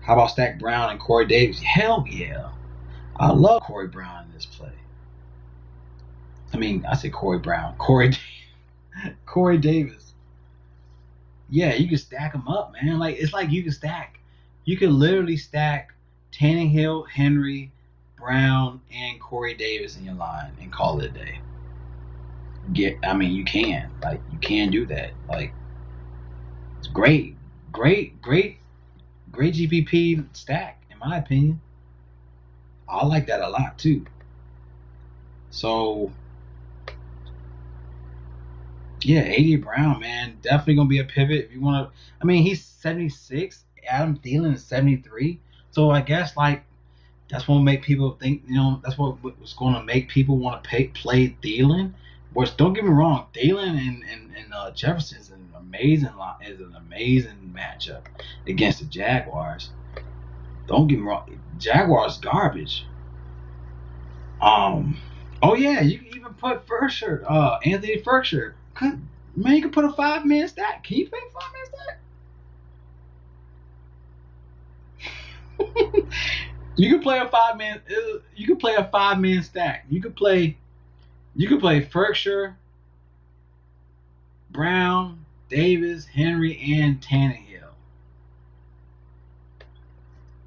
how about Stack Brown and Corey Davis? Hell yeah, I love Corey Brown in this play. I mean, I say Corey Brown, Corey Davis. Yeah, you can stack them up, man. Like it's like you can literally stack Tannehill, Henry, Brown, and Corey Davis in your line and call it a day. You can do that. Like, it's great GPP stack in my opinion. I like that a lot too. So yeah, AJ Brown, man, definitely gonna be a pivot if you want to. I mean, he's 76. Adam Thielen is 73. So I guess like that's what make people think. That's what's going to make people want to play Thielen. Which don't get me wrong, Thielen and Jefferson is an amazing matchup against the Jaguars. Don't get me wrong, Jaguars garbage. Oh yeah, you can even put Anthony Ferksher. Man, you can put a 5-man stack. Can you play a 5-man stack? You can play a 5-man. You can play a 5-man stack. You could play Ferksher, Brown, Davis, Henry, and Tannehill.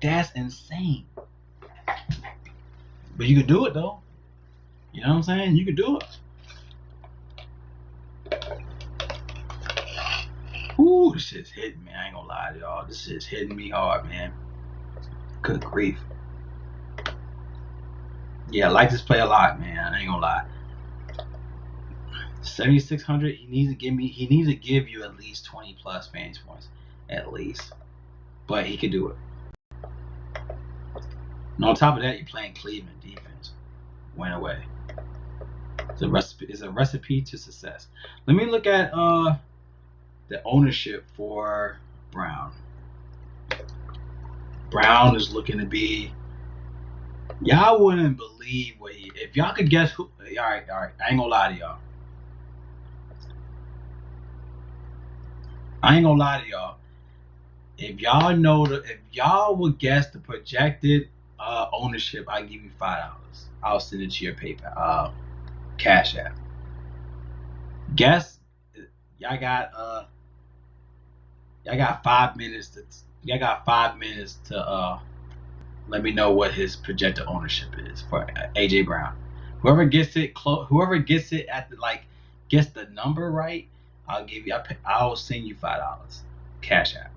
That's insane. But you can do it though. You know what I'm saying? You can do it. Whoo, this shit's hitting me. I ain't gonna lie to y'all. This shit's hitting me hard, man. Good grief. Yeah, I like this play a lot, man. I ain't gonna lie. 7,600. He needs to give you at least 20 plus fantasy points, at least. But he could do it. And on top of that, you're playing Cleveland defense. Went away. It's a recipe to success. Let me look at the ownership for Brown. Brown is looking to be. Y'all wouldn't believe what he. If y'all could guess who. All right. I ain't gonna lie to y'all. If y'all would guess the projected ownership, I give you $5. I'll send it to your PayPal, Cash App. Guess. Y'all got 5 minutes to let me know what his projected ownership is for AJ Brown. Whoever gets it at gets the number right, I'll send you $5. Cash App.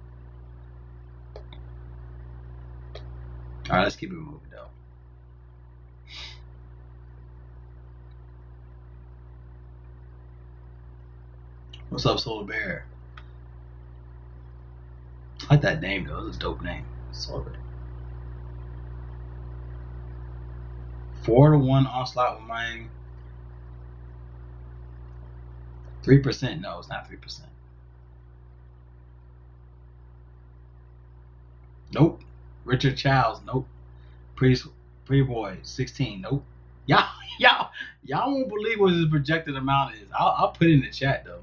All right, let's keep it moving though. What's up, Solar Bear? I like that name though. It's a dope name. Solar Bear. 4-1 onslaught with Miami. 3%? No, it's not 3%. Nope. Richard Childs. Nope. Pretty boy. 16. Nope. Y'all won't believe what his projected amount is. I'll put it in the chat though.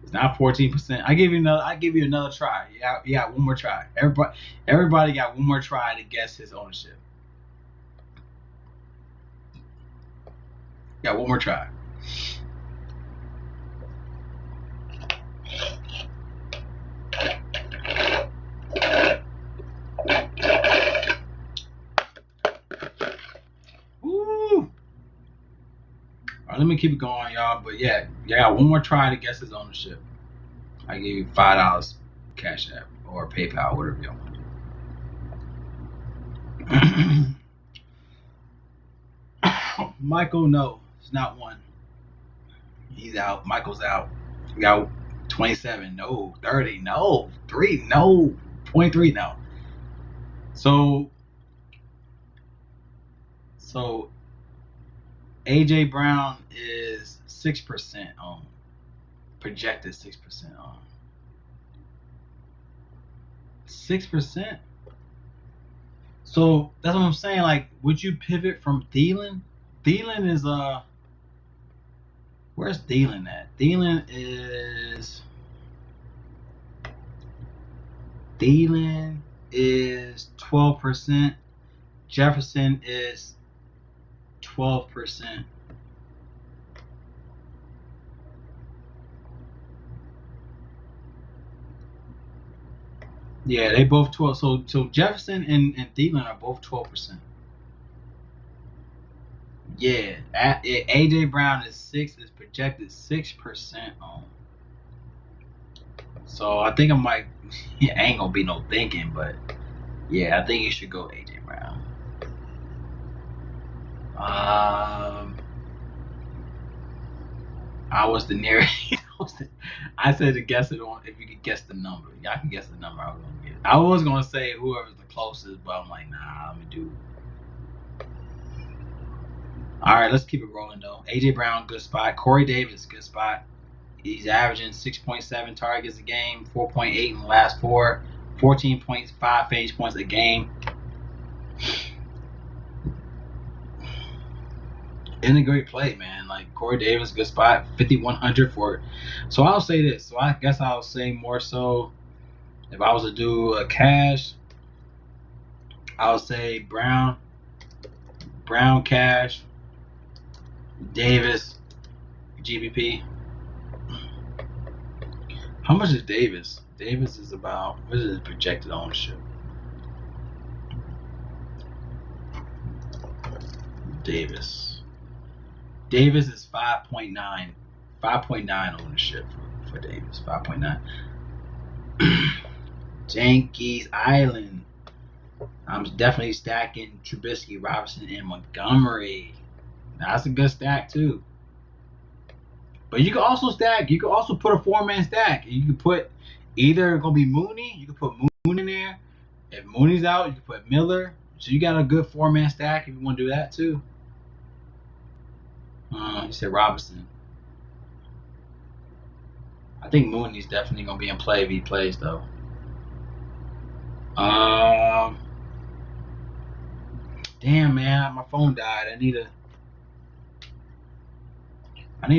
It's not 14%. I give you another try. You got one more try. Everybody got one more try to guess his ownership. Got one more try. Woo! All right, let me keep it going, y'all. But yeah, you got one more try to guess his ownership. I give you $5 Cash App or PayPal, whatever you want. Michael, no, it's not one. He's out. Michael's out. We got 27, no. 30, no. 3, no. 0.3, no. So AJ Brown is 6% on. Projected 6% on. 6%? So that's what I'm saying. Like, would you pivot from Thielen? Thielen is where's Thielen at? Thielen is 12%. Jefferson is 12%. Yeah, they both 12. So Jefferson and Thielen are both 12%. Yeah, AJ Brown is projected 6% on. So I think I might. Ain't gonna be no thinking, but yeah, I think you should go AJ Brown. I was the nearest. I said to guess it on if you could guess the number. Y'all can guess the number I was gonna get. I was gonna say whoever's the closest, but I'm like, nah, let me do. All right, let's keep it rolling though. AJ Brown, good spot. Corey Davis, good spot. He's averaging 6.7 targets a game, 4.8 in the last 4, 14.5 fantasy points a game. In a great play, man. Like Corey Davis, good spot, 5,100 for it. So I'll say this. So I guess I'll say more so if I was to do a cash, I'll say Brown, Cash, Davis, GBP. How much is Davis? Davis is about, what is his projected ownership? Davis is 5.9 5.9 ownership for Davis. 5.9. Yankees Island. I'm definitely stacking Trubisky, Robinson, and Montgomery. That's a good stack too. But you can also stack. You can also put a 4-man stack. You can put either gonna be Mooney. You can put Moon in there. If Mooney's out, you can put Miller. So you got a good 4-man stack if you want to do that too. You said Robinson. I think Mooney's definitely gonna be in play if he plays though. Damn man, my phone died. I need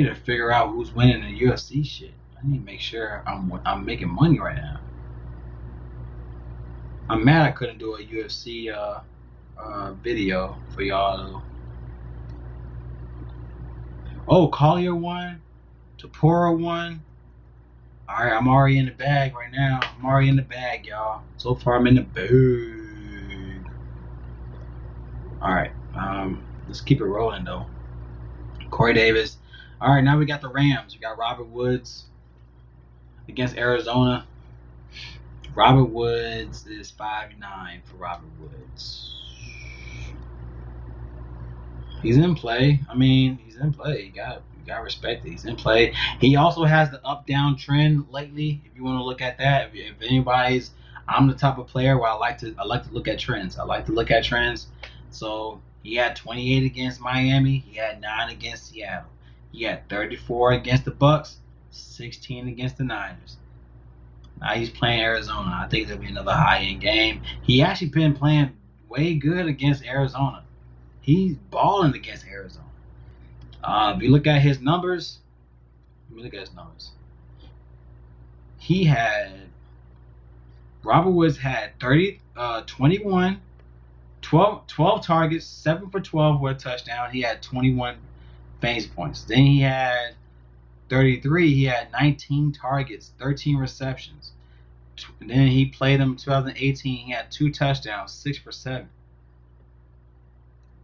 to figure out who's winning the UFC shit. I need to make sure I'm making money right now. I'm mad I couldn't do a UFC video for y'all though. Oh, Collier won. Tapora won. Alright, I'm already in the bag right now. I'm already in the bag, y'all. So far I'm in the bag. Alright, let's keep it rolling though. Corey Davis. Alright, now we got the Rams. We got Robert Woods against Arizona. Robert Woods is 5'9" for Robert Woods. He's in play. I mean, he's in play. You got to respect it. He's in play. He also has the up-down trend lately. If you want to look at that, if anybody's, I'm the type of player where I like to look at trends. I like to look at trends. So he had 28 against Miami. He had 9 against Seattle. He had 34 against the Bucks, 16 against the Niners. Now he's playing Arizona. I think there'll be another high-end game. He actually been playing way good against Arizona. He's balling against Arizona. If you look at his numbers, Robert Woods had 21, 12 targets, 7 for 12 with a touchdown. He had 21 fantasy points. Then he had 33. He had 19 targets, 13 receptions. Then he played him in 2018. He had 2 touchdowns, 6 for 7.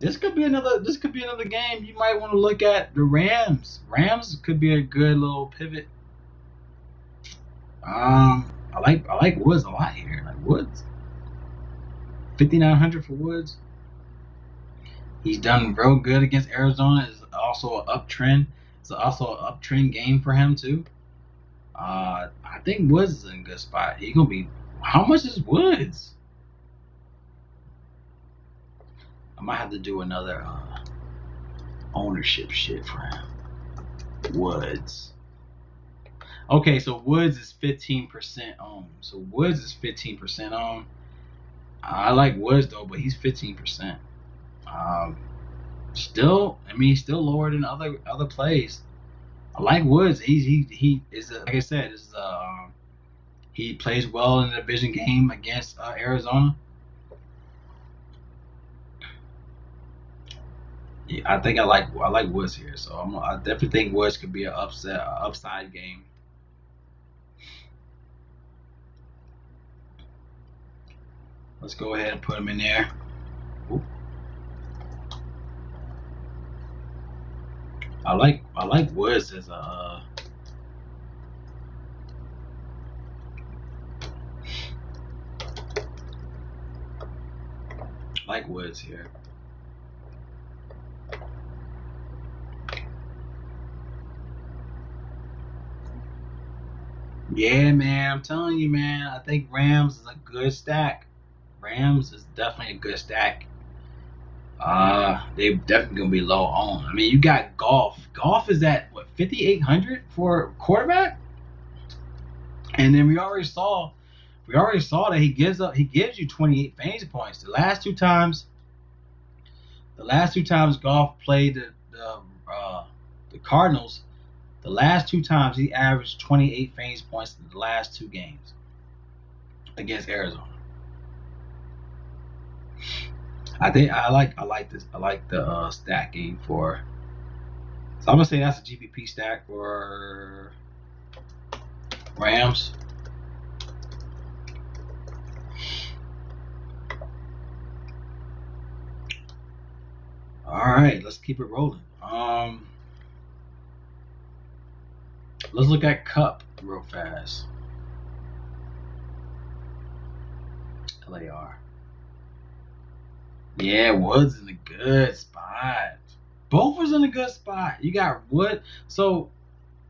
This could be another game you might want to look at. The Rams. Rams could be a good little pivot. I like Woods a lot here. Like Woods. 5,900 for Woods. He's done real good against Arizona. It's also an uptrend. It's also an uptrend game for him too. I think Woods is in a good spot. He gonna be. How much is Woods? I might have to do another ownership shit for him. Woods. Okay, so Woods is 15% owned. So Woods is 15% owned. I like Woods though, but he's 15%. Still lower than other plays. I like Woods. He is like I said, he plays well in the division game against Arizona. Yeah, I think I like Woods here, so I definitely think Woods could be an upside game. Let's go ahead and put him in there. Ooh. I like Woods as a like Woods here. Yeah, man, I'm telling you, man. I think Rams is a good stack. Rams is definitely a good stack. They're definitely gonna be low on. I mean, you got Golf. Golf is at what 5,800 for quarterback, and then we already saw that he gives you 28 fantasy points. The last two times Golf played the Cardinals, the last 2 times he averaged 28 fantasy points in the last 2 games against Arizona. I think I like this. I like the stacking for. So I'm gonna say that's a GPP stack for Rams. All right, let's keep it rolling. Let's look at Cup real fast. LAR. Yeah, Woods in a good spot. Both was in a good spot. You got Wood. So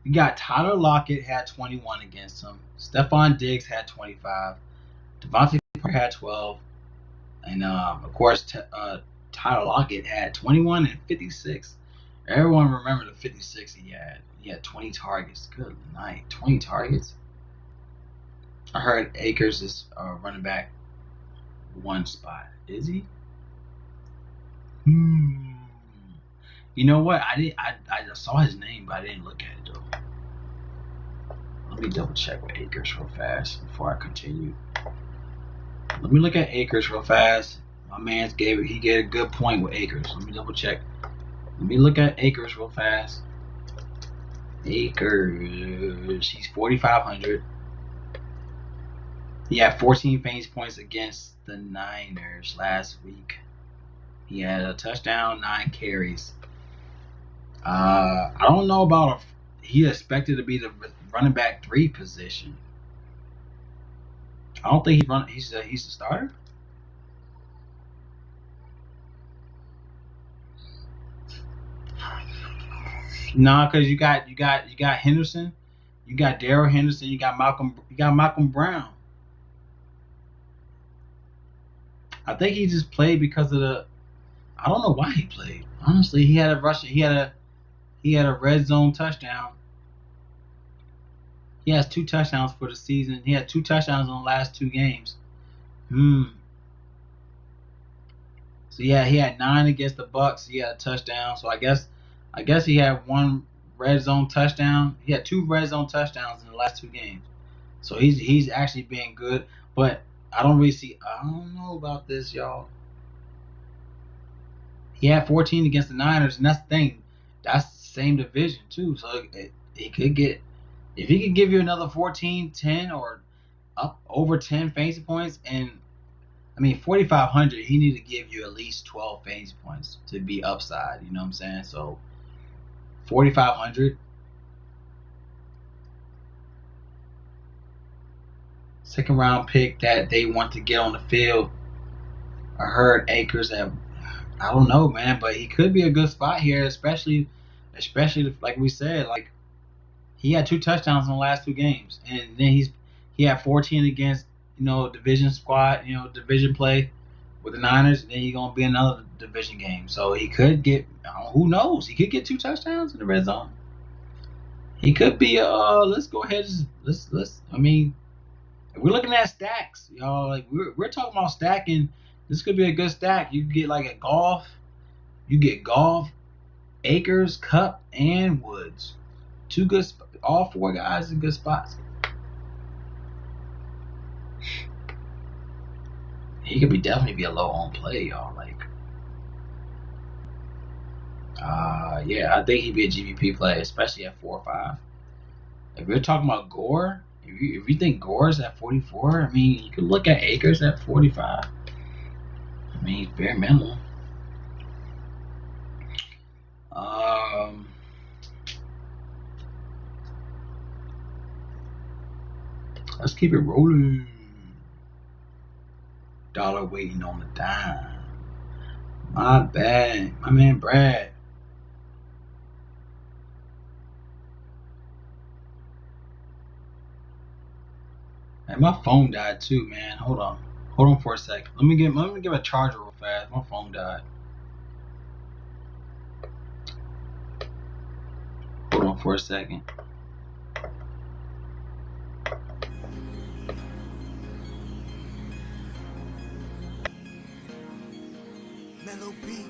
you got Tyler Lockett had 21 against him. Stephon Diggs had 25. Devontae Parker had 12. And of course, Tyler Lockett had 21 and 56. Everyone remember the 56 he had. He had 20 targets. Good night. 20 targets. I heard Akers is running back one spot. Is he? You know what? I just saw his name, but I didn't look at it though. Let me double check with Akers real fast before I continue. Let me look at Akers real fast. My man's gave a good point with Akers. Let me double check. Let me look at Akers real fast. Akers, he's 4,500. He had 14 fantasy points against the Niners last week. He had a touchdown, 9 carries. I don't know about he expected to be the running back 3 position. I don't think he's the starter. Nah, because you got Henderson, you got Darrell Henderson, you got Malcolm Brown. I think he just played because of the. I don't know why he played. Honestly, he had a rush. He had a red zone touchdown. He has 2 touchdowns for the season. He had 2 touchdowns in the last 2 games. So yeah, he had 9 against the Bucks. He had a touchdown. So I guess he had 1 red zone touchdown. He had 2 red zone touchdowns in the last 2 games. So he's actually being good. But I don't know about this, y'all. He had 14 against the Niners, and that's the thing. That's the same division too. So he could get, if he could give you another 14, 10, or up over 10 fantasy points, and 4,500, he need to give you at least 12 fantasy points to be upside. You know what I'm saying? So 4,500. Second round pick that they want to get on the field. I heard Akers have. I don't know, man, but he could be a good spot here, especially like we said, like he had 2 touchdowns in the last 2 games, and then he had 14 against division squad, division play with the Niners, and then he's gonna be another division game, so he could get. Who knows? He could get 2 touchdowns in the red zone. He could be. Let's go ahead. Let's. We're looking at stacks, y'all. Like we're talking about stacking. This could be a good stack. You get like a Goff. You get Goff, Akers, Cup, and Woods. 2 good. All 4 guys in good spots. He could definitely be a low on play, y'all. Like, yeah, I think he'd be a GPP play, especially at 4 or 5. If we're talking about Gore, if you think Gore's at 44, you could look at Akers at 45. He's bare minimum. Let's keep it rolling. Dollar waiting on the dime. My bad. My man Brad. And my phone died too, man. Hold on for a second. Let me give a charger real fast. My phone died. Hold on for a second. Mellow beat.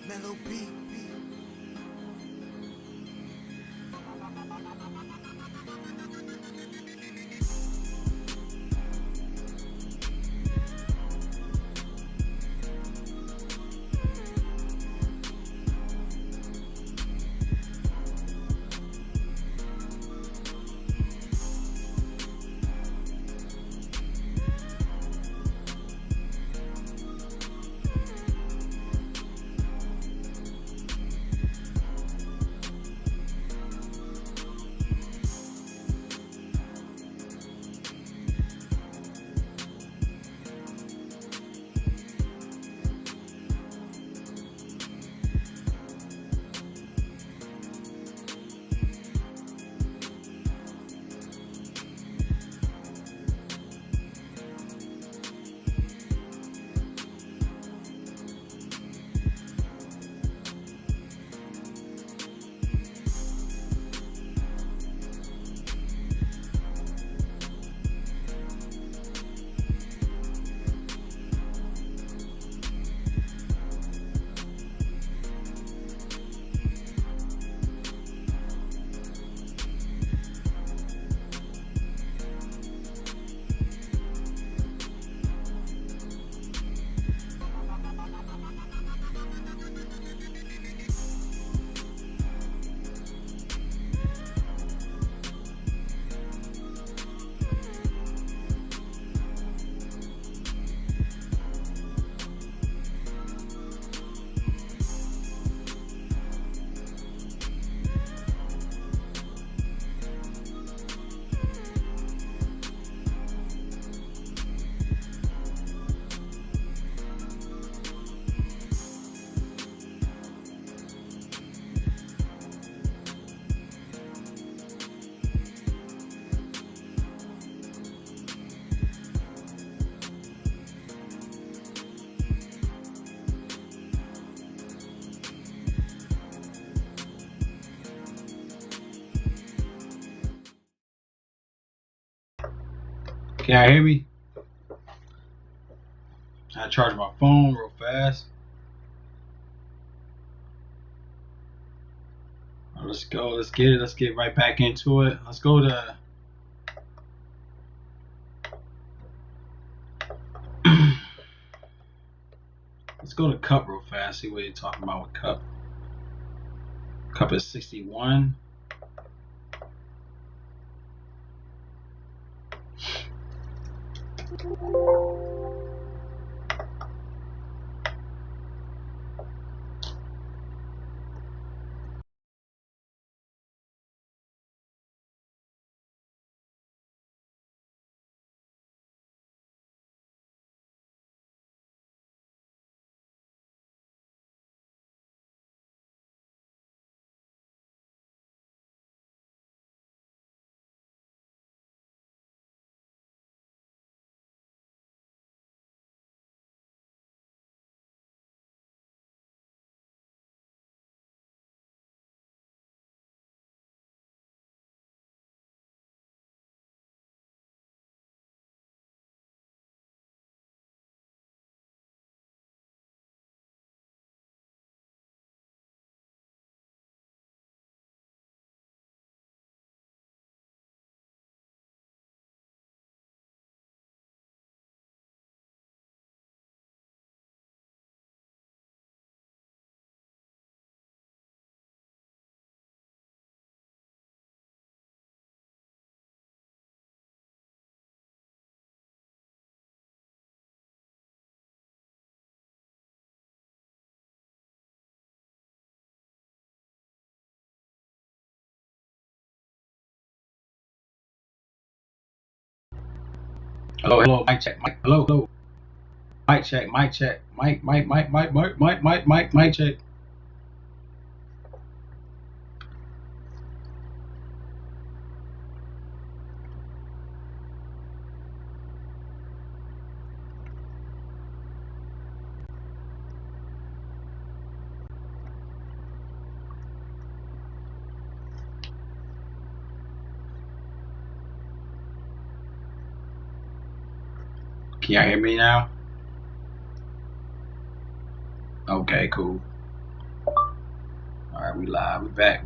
Mellow beat. Can y'all hear me? I charge my phone real fast. Let's go. Let's get it. Let's get right back into it. Let's go to. Let's go to Cup real fast. See what you're talking about with Cup. Cup is 61. Hello, hello, mic check, mic, hello, hello, mic check, mic check, mic, mic check. Can y'all hear me now? Okay, cool. We live. We back.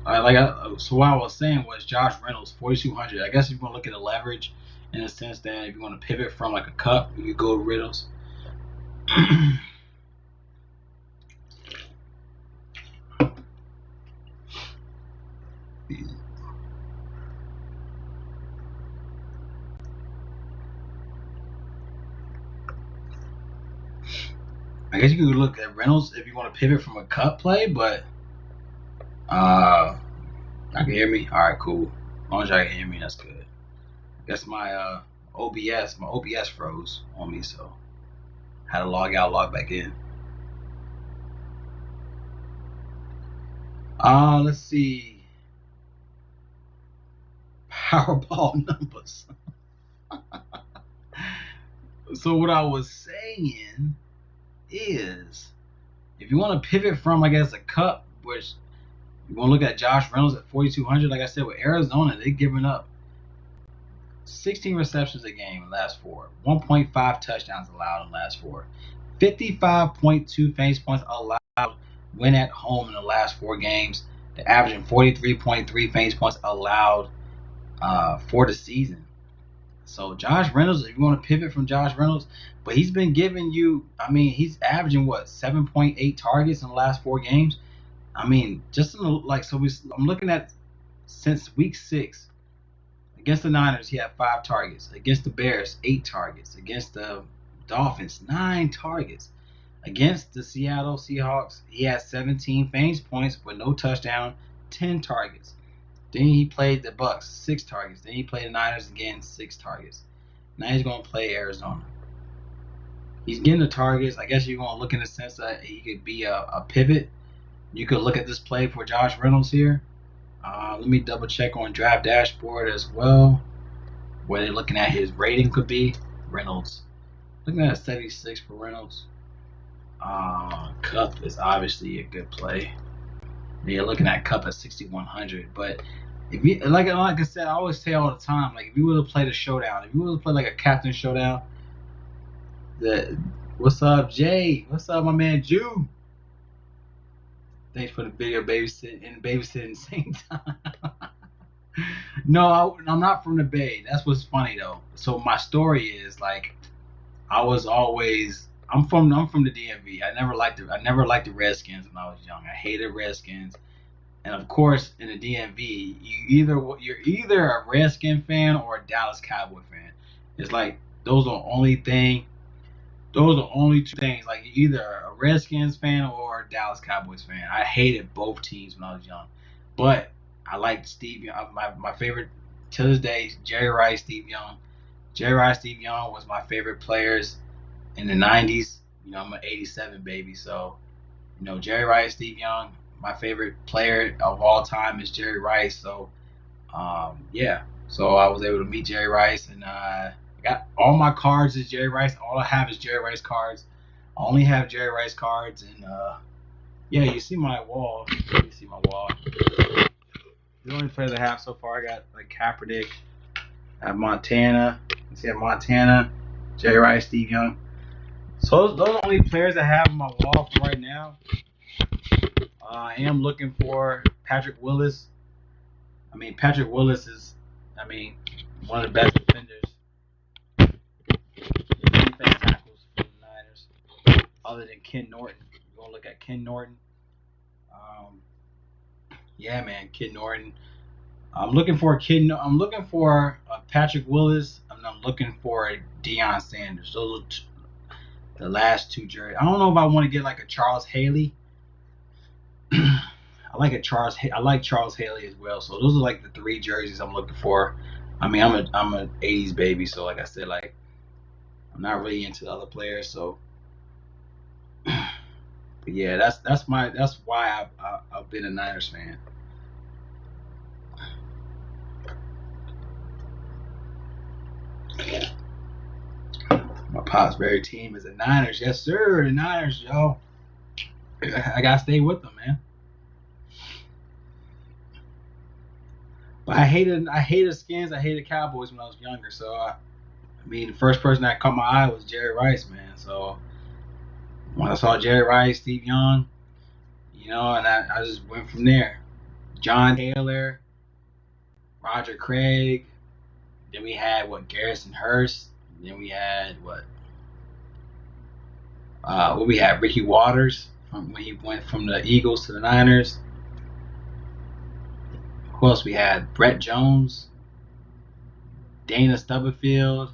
All right, so what I was saying was Josh Reynolds, 4,200. I guess if you want to look at the leverage in the sense that if you want to pivot from like a cup, you could go Reynolds. I guess you could look at Reynolds if you want to pivot from a cup play, but I can hear me. All right, cool. As long as y'all can hear me, that's good. I guess my OBS froze on me, so I had to log out, log back in. Let's see. Powerball numbers. So what I was saying is, if you want to pivot from, I guess, a cup, which you want to look at Josh Reynolds at 4,200. Like I said, with Arizona, they're giving up 16 receptions a game in the last four, 1.5 touchdowns allowed in the last four, 55.2 fantasy points allowed when at home in the last four games. They're averaging 43.3 fantasy points allowed for the season. So Josh Reynolds, if you want to pivot from Josh Reynolds, but he's been giving you, I mean, he's averaging 7.8 targets in the last four games. I mean, just in the, I'm looking at since week 6 against the Niners, he had 5 targets. Against the Bears, 8 targets. Against the Dolphins, 9 targets. Against the Seattle Seahawks, he had 17 fantasy points with no touchdown, 10 targets. Then he played the Bucks, 6 targets. Then he played the Niners again, 6 targets. Now he's going to play Arizona. He's getting the targets. I guess you're going to look in the sense that he could be a pivot. You could look at this play for Josh Reynolds here. Let me double check on Draft Dashboard as well, where they're looking at his rating could be. Reynolds. Looking at a 76 for Reynolds. Cup is obviously a good play. You're looking at Cup at 6,100, but if you like I said, I always say all the time, like if you were to play the showdown, if you were to play like a captain showdown, what's up, Jay? What's up, my man, Jew? Thanks for the video, babysitting at the same time. No, I'm not from the Bay. That's what's funny though. So my story is like, I'm from the DMV. I never liked the Redskins when I was young. I hated Redskins. And of course, in the DMV, you're either a Redskin fan or a Dallas Cowboy fan. It's like those are the only two things. Like you're either a Redskins fan or a Dallas Cowboys fan. I hated both teams when I was young, but I liked Steve Young. My favorite to this day is Jerry Rice, Steve Young. Jerry Rice, Steve Young was my favorite players in the '90s. I'm an '87 baby, so Jerry Rice, Steve Young. My favorite player of all time is Jerry Rice. So, yeah. So I was able to meet Jerry Rice, and I got all my cards is Jerry Rice. All I have is Jerry Rice cards. I only have Jerry Rice cards, and yeah, you see my wall. You see my wall. The only players I have so far, I got like Kaepernick, I have Montana. You see, I have Montana, Jerry Rice, Steve Young. So those are the only players I have on my wall for right now. I am looking for Patrick Willis. I mean, Patrick Willis is, one of the best defenders. Defense tackles for the Niners, other than Ken Norton. You're gonna look at Ken Norton. Yeah, man, Ken Norton. I'm looking for Patrick Willis, and I'm looking for a Deion Sanders. Those are the last two jerseys. I don't know if I want to get like a Charles Haley. I like Charles Haley as well. So those are like the 3 jerseys I'm looking for. I mean, I'm an '80s baby, so like I said, like I'm not really into the other players. So, but yeah, that's why I've been a Niners fan. My pop's very team is the Niners. Yes, sir, the Niners, yo. I gotta stay with them, man. But I hated Skins. I hated Cowboys when I was younger. So the first person that caught my eye was Jerry Rice, man. So When I saw Jerry Rice, Steve Young, and I just went from there. John Taylor, Roger Craig. Then we had Garrison Hurst. Then we had we had Ricky Waters from when he went from the Eagles to the Niners. Who else we had? Brett Jones, Dana Stubblefield,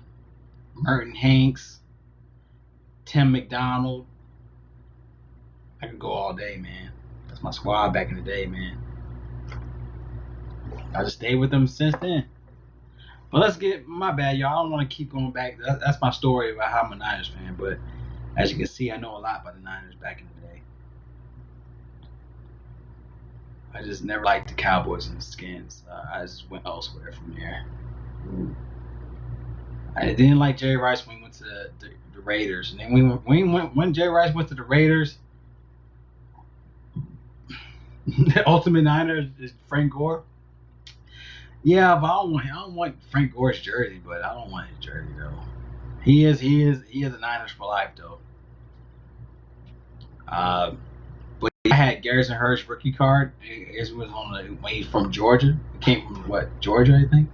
Merton Hanks, Tim McDonald. I could go all day, man. That's my squad back in the day, man. I just stayed with them since then. But let's get my bad, y'all. I don't want to keep going back. That's my story about how I'm a Niners fan. But as you can see, I know a lot about the Niners back in the day. I just never liked the Cowboys and the Skins. I just went elsewhere from there. I didn't like Jerry Rice when he went to the Raiders. And then when Jerry Rice went to the Raiders, the ultimate Niner is Frank Gore. Yeah, but I don't want Frank Gore's jersey, but I don't want his jersey though. He is a Niners for life though. But I had Garrison Hurst rookie card. It was on when he's from Georgia. It came from Georgia, I think.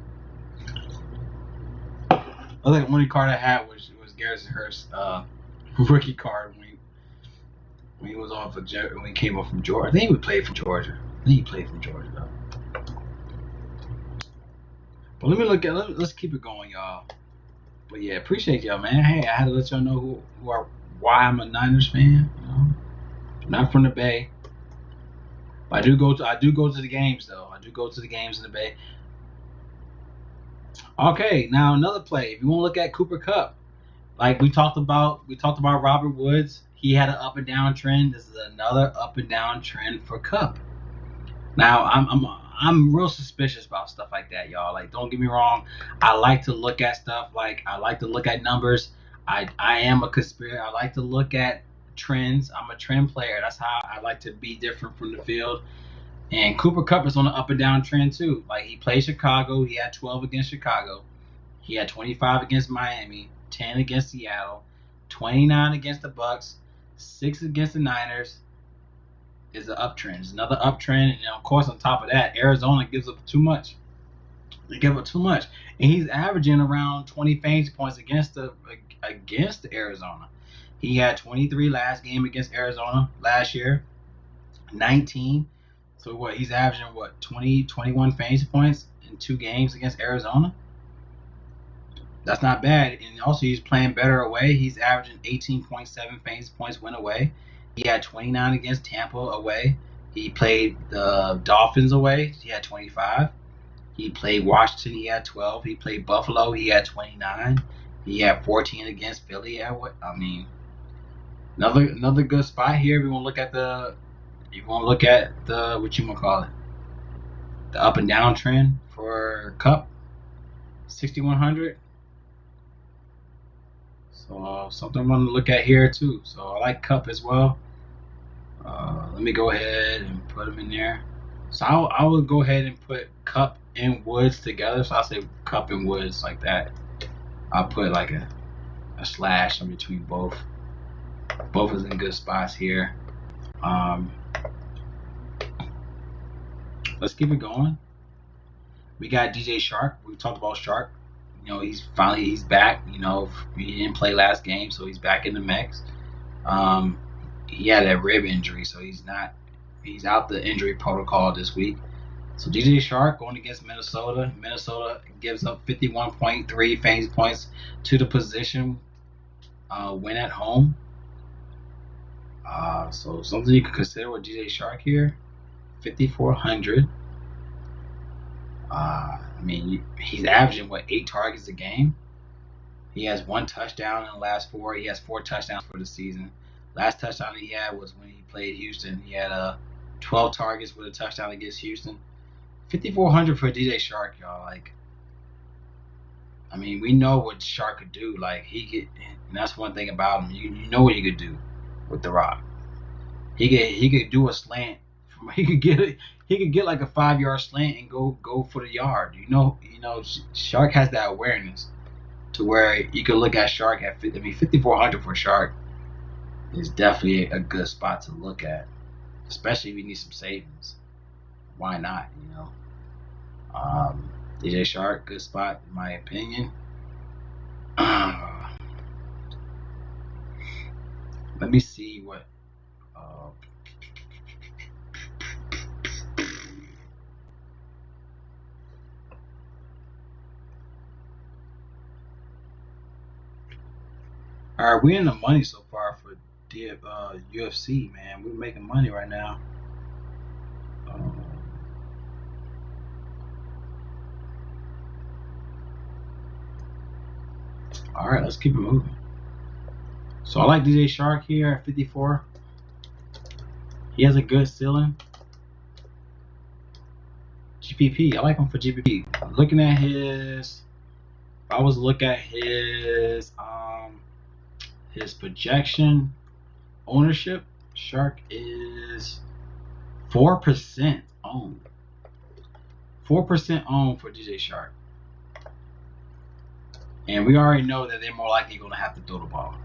I think the only card I had was Garrison Hurst rookie card when he was on when he came up from Georgia. I think he played for Georgia. Though. But let's keep it going, y'all. But yeah, appreciate y'all, man. Hey, I had to let y'all know why I'm a Niners fan. Not from the Bay. But I do go to the games though. I do go to the games in the Bay. Okay, now another play. If you want to look at Cooper Kupp, like we talked about Robert Woods. He had an up and down trend. This is another up and down trend for Kupp. Now I'm real suspicious about stuff like that, y'all. Like, don't get me wrong. I like to look at stuff. Like, I like to look at numbers. I am a conspirator. I like to look at trends. I'm a trend player. That's how I like to be different from the field. And Cooper Kupp is on an up and down trend too. Like, he played Chicago. He had 12 against Chicago. He had 25 against Miami, 10 against Seattle, 29 against the Bucks, 6 against the Niners. Is an uptrend. It's another uptrend, and of course, on top of that, Arizona gives up too much. They give up too much, and he's averaging around 20 fantasy points against Arizona. He had 23 last game against Arizona last year, 19. So he's averaging 21 fantasy points in 2 games against Arizona. That's not bad, and also he's playing better away. He's averaging 18.7 fantasy points win away. He had 29 against Tampa away. He played the Dolphins away. He had 25. He played Washington. He had 12. He played Buffalo. He had 29. He had 14 against Philly. Another good spot here. If you want to look at the what you want to call it, the up and down trend for Kupp, 6,100. So something I'm going to look at here too. So I like Kupp as well. Let me go ahead and put them in there. So I will go ahead and put Kupp and Woods together. So I'll say Kupp and Woods like that. I'll put like a slash in between both. Both is in good spots here. Let's keep it going. We got DJ Shark. We talked about Shark. He's back. He didn't play last game, so he's back in the mix. He had a rib injury, so he's out the injury protocol this week. So DJ Shark going against Minnesota. Minnesota gives up 51.3 fantasy points to the position win at home. So something you can consider with DJ Shark here. 5,400. He's averaging 8 targets a game. He has 1 touchdown in the last 4. He has 4 touchdowns for the season. Last touchdown he had was when he played Houston. He had 12 targets with a touchdown against Houston. 5,400 for DJ Shark, y'all. We know what Shark could do. He could, and that's one thing about him. You know what he could do with the rock. He could do a slant. He could get like a 5-yard slant and go for the yard. Shark has that awareness to where you could look at Shark at 5,400 for Shark. is definitely a good spot to look at, especially if you need some savings. Why not? DJ Shark, good spot in my opinion. Let me see what. All right, we're in the money so far for UFC, man. We're making money right now. All right, let's keep it moving. So I like DJ Shark here at 54. He has a good ceiling. GPP, I like him for GPP. Looking at his, if I was to look at his projection ownership, Shark is 4% owned. 4% owned for DJ Shark. And we already know that they're more likely going to have to throw the ball.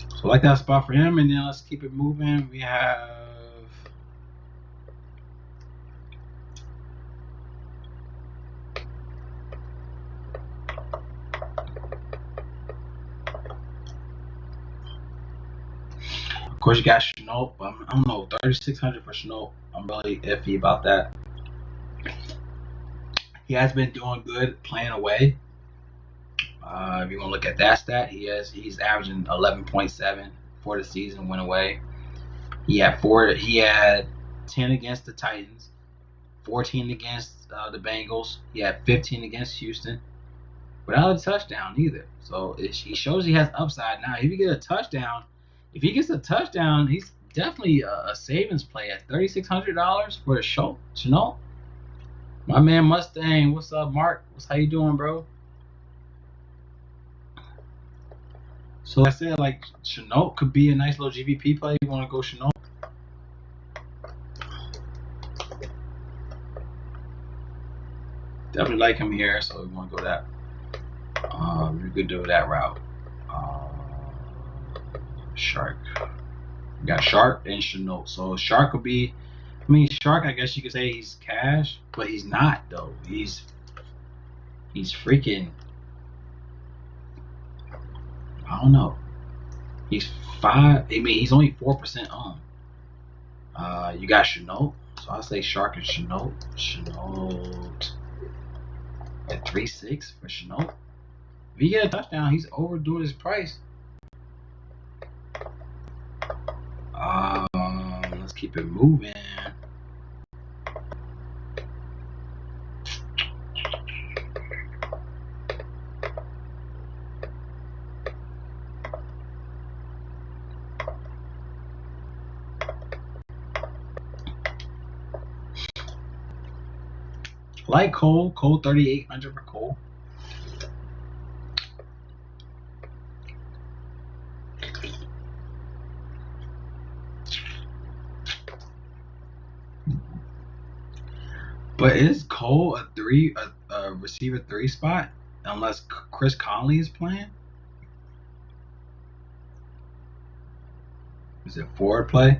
So I like that spot for him. And then let's keep it moving. We have of course you got Chenault. I don't know, 3,600 for Chenault. I'm really iffy about that. He has been doing good playing away. If you want to look at that stat, he's averaging 11.7 for the season went away. He had 10 against the Titans, 14 against the Bengals. He had 15 against Houston without a touchdown either. So he shows he has upside. Now, if he gets a touchdown, he's definitely a savings play at $3,600 for a show. Chenault. My man Mustang, what's up, Mark? How you doing, bro? So I said, like, Chenault could be a nice little GPP play. You want to go Chenault? Definitely like him here, so we want to go that. We could do that route. Shark. We got Shark and Chenault. So Shark would be, Shark, I guess you could say he's cash, but he's not, though. He's freaking, I don't know. He's he's only 4% on. You got Chenault. So I'll say Shark and Chenault. Chenault at 3.6 for Chenault. If he get a touchdown, he's overdoing his price. Let's keep it moving. Like Cole 3,800 for Cole. But is Cole a receiver 3 spot unless Chris Conley is playing? Is it forward play?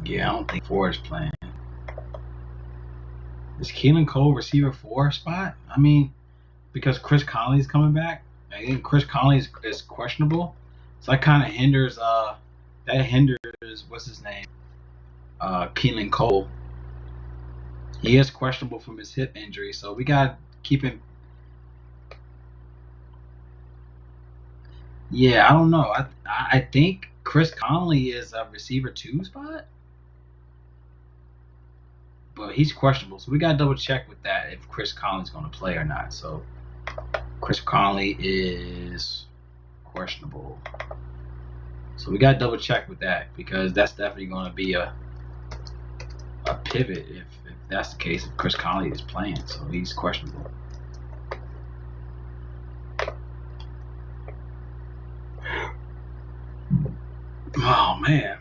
Yeah, I don't think Ford is playing. Is Keelan Cole receiver 4 spot? Because Chris Conley is coming back. I think Chris Conley is questionable, so that kind of hinders. What's his name? Keelan Cole. He is questionable from his hip injury, so we got to keep him. Yeah, I don't know. I think Chris Conley is a receiver 2 spot, but he's questionable, so we got to double check with that if Chris Conley's going to play or not. So Chris Conley is questionable, so we got to double check with that because that's definitely going to be a pivot if that's the case. If Chris Conley is playing, so he's questionable. Oh man.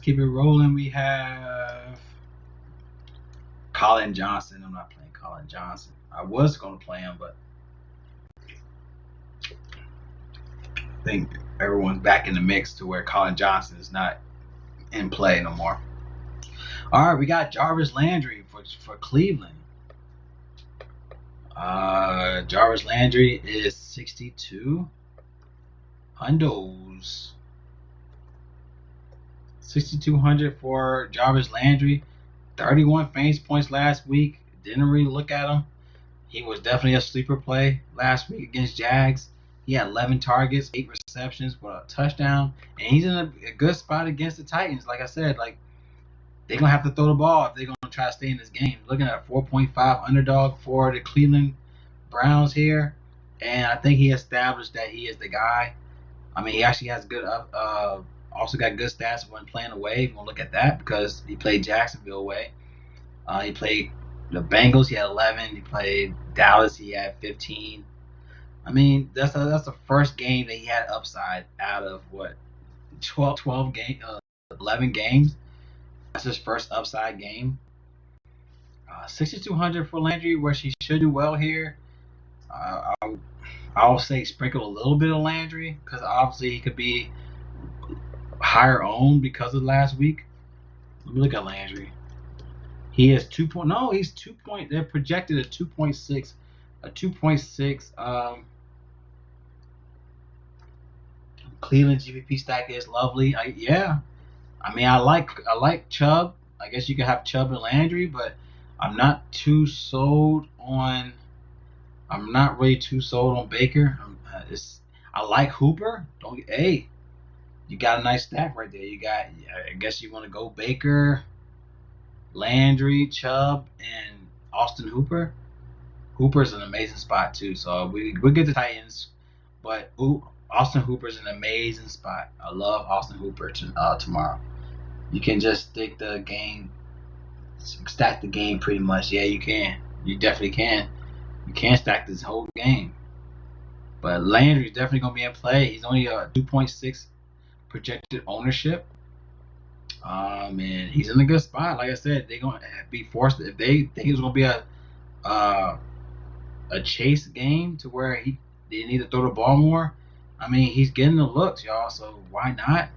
keep it rolling. We have Colin Johnson. I'm not playing Colin Johnson. I was going to play him, but I think everyone's back in the mix to where Colin Johnson is not in play no more. All right, we got Jarvis Landry for Cleveland. Jarvis Landry is 62 hundos. 6,200 for Jarvis Landry. 31 fantasy points last week. Didn't really look at him. He was definitely a sleeper play last week against Jags. He had 11 targets, 8 receptions for a touchdown, and he's in a good spot against the Titans. Like I said, they're gonna have to throw the ball if they're gonna try to stay in this game. Looking at a 4.5 underdog for the Cleveland Browns here, and I think he established that he is the guy. I mean, he actually has good also got good stats when playing away. If you want to look at that, because he played Jacksonville away. He played the Bengals. He had 11. He played Dallas. He had 15. I mean, that's the first game that he had upside out of 11 games. That's his first upside game. 6,200 for Landry, where she should do well here. I'll say sprinkle a little bit of Landry, because obviously he could be higher owned because of last week. Let me look at Landry. He is 2 point. No, he's 2 point. They're projected at 2.6. A 2.6. Cleveland GPP stack is lovely. Yeah. I mean, I like Chubb. I guess you could have Chubb and Landry, but I'm not too sold on. I'm not really too sold on Baker. I like Hooper. You got a nice stack right there. I guess you want to go Baker, Landry, Chubb, and Austin Hooper. Hooper's an amazing spot too. So we'll get the Titans, but Austin Hooper's an amazing spot. I love Austin Hooper tomorrow. You can just stack the game pretty much. Yeah, you can. You definitely can. You can stack this whole game. But Landry's definitely going to be in play. He's only a 2.6 projected ownership. And he's in a good spot. Like I said, they're going to be forced. If they think it's going to be a chase game to where they need to throw the ball more, I mean, he's getting the looks, y'all. So why not?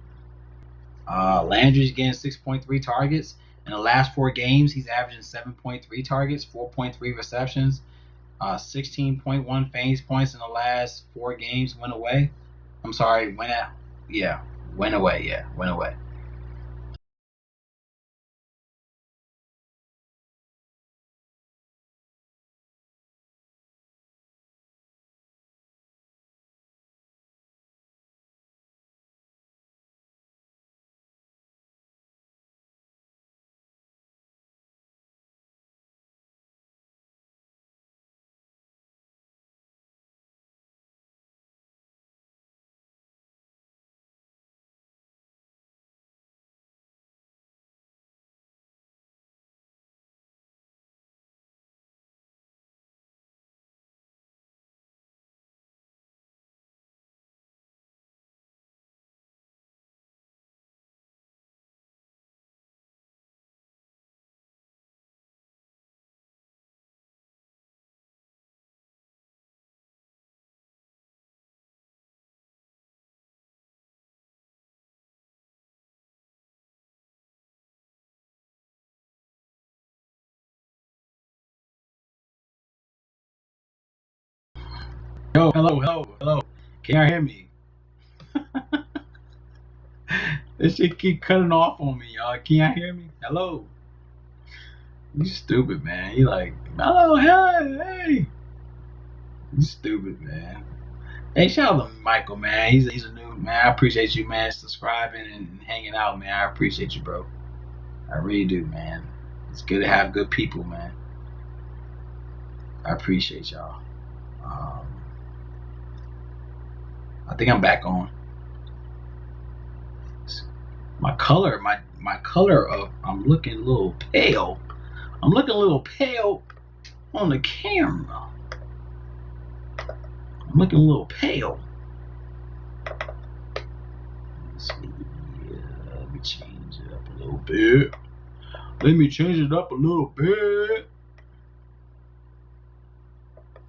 Landry's getting 6.3 targets. In the last 4 games, he's averaging 7.3 targets, 4.3 receptions, 16.1 fantasy points in the last 4 games. Went away. Went away. Yo, hello. Can y'all hear me? This shit keep cutting off on me, y'all. Can y'all hear me? Hello. You stupid, man. You like, hello, hey. You stupid, man. Hey, shout out to Michael, man. He's a new man. I appreciate you, man, subscribing and hanging out, man. I appreciate you, bro. I really do, man. It's good to have good people, man. I appreciate y'all. I think I'm back on. My color of I'm looking a little pale. I'm looking a little pale on the camera. I'm looking a little pale. Let's see. Let me change it up a little bit. Let me change it up a little bit.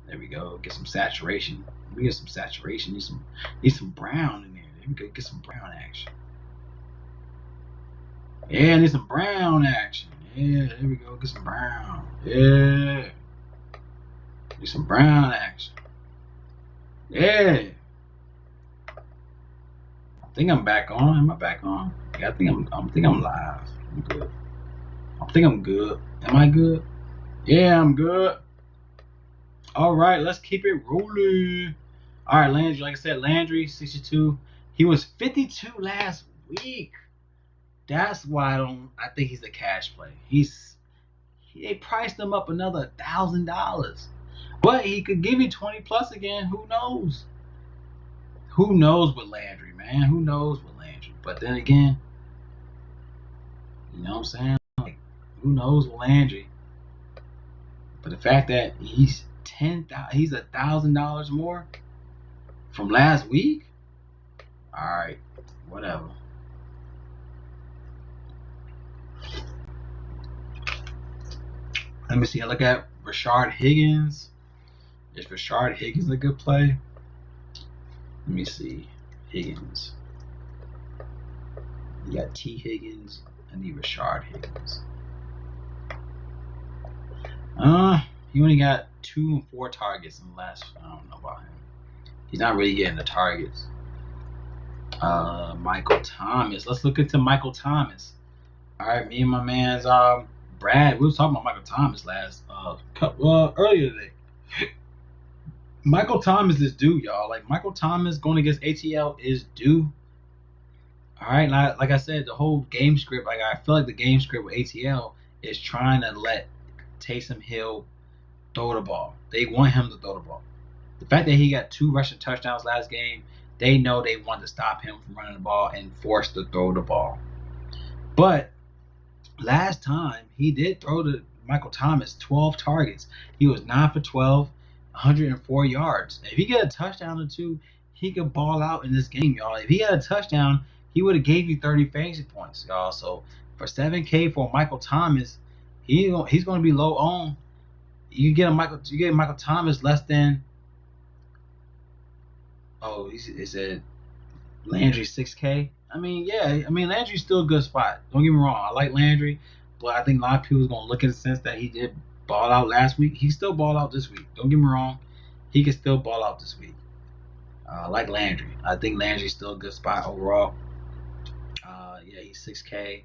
There we go. Get some saturation. We get some saturation. Need some brown in there. There we go. Get some brown action. Yeah, need some brown action. Yeah, there we go. Get some brown. Yeah. Need some brown action. Yeah. I think I'm back on. Am I back on? Yeah, I think I'm live. I'm good. I think I'm good. Am I good? Yeah, I'm good. All right, let's keep it rolling. All right, Landry. Like I said, Landry 62. He was 52 last week. That's why I think he's a cash play. They priced him up another $1,000, but he could give you 20 plus again. Who knows? Who knows with Landry, man? Who knows with Landry? But then again, you know what I'm saying? Like, who knows with Landry? But the fact that he's $1,000 more from last week. All right, whatever. Let me see. I look at Rashard Higgins. Is Rashard Higgins a good play? Let me see. Higgins. You got T. Higgins. I need Rashard Higgins. He only got 2 and 4 targets in the last. I don't know about him. He's not really getting the targets. Michael Thomas. Let's look into Michael Thomas. All right, me and my man's Brad. We were talking about Michael Thomas earlier today. Michael Thomas is due, y'all. Like, Michael Thomas going against ATL is due. All right, like I said, the whole game script. Like, I feel like the game script with ATL is trying to let Taysom Hill throw the ball. They want him to throw the ball. The fact that he got 2 rushing touchdowns last game, they know they want to stop him from running the ball and force to throw the ball. But last time he did throw to Michael Thomas 12 targets. He was 9 for 12, 104 yards. If he get a touchdown or 2, he could ball out in this game, y'all. If he had a touchdown, he would have gave you 30 fantasy points, y'all. So for $7K for Michael Thomas, he's going to be low on. You get Michael Thomas less than. Oh, he said Landry 6K. I mean, yeah. I mean, Landry's still a good spot. Don't get me wrong. I like Landry, but I think a lot of people is gonna look at the sense that he did ball out last week. He still ball out this week. Don't get me wrong. He can still ball out this week. I like Landry. I think Landry's still a good spot overall. Yeah, he's 6K.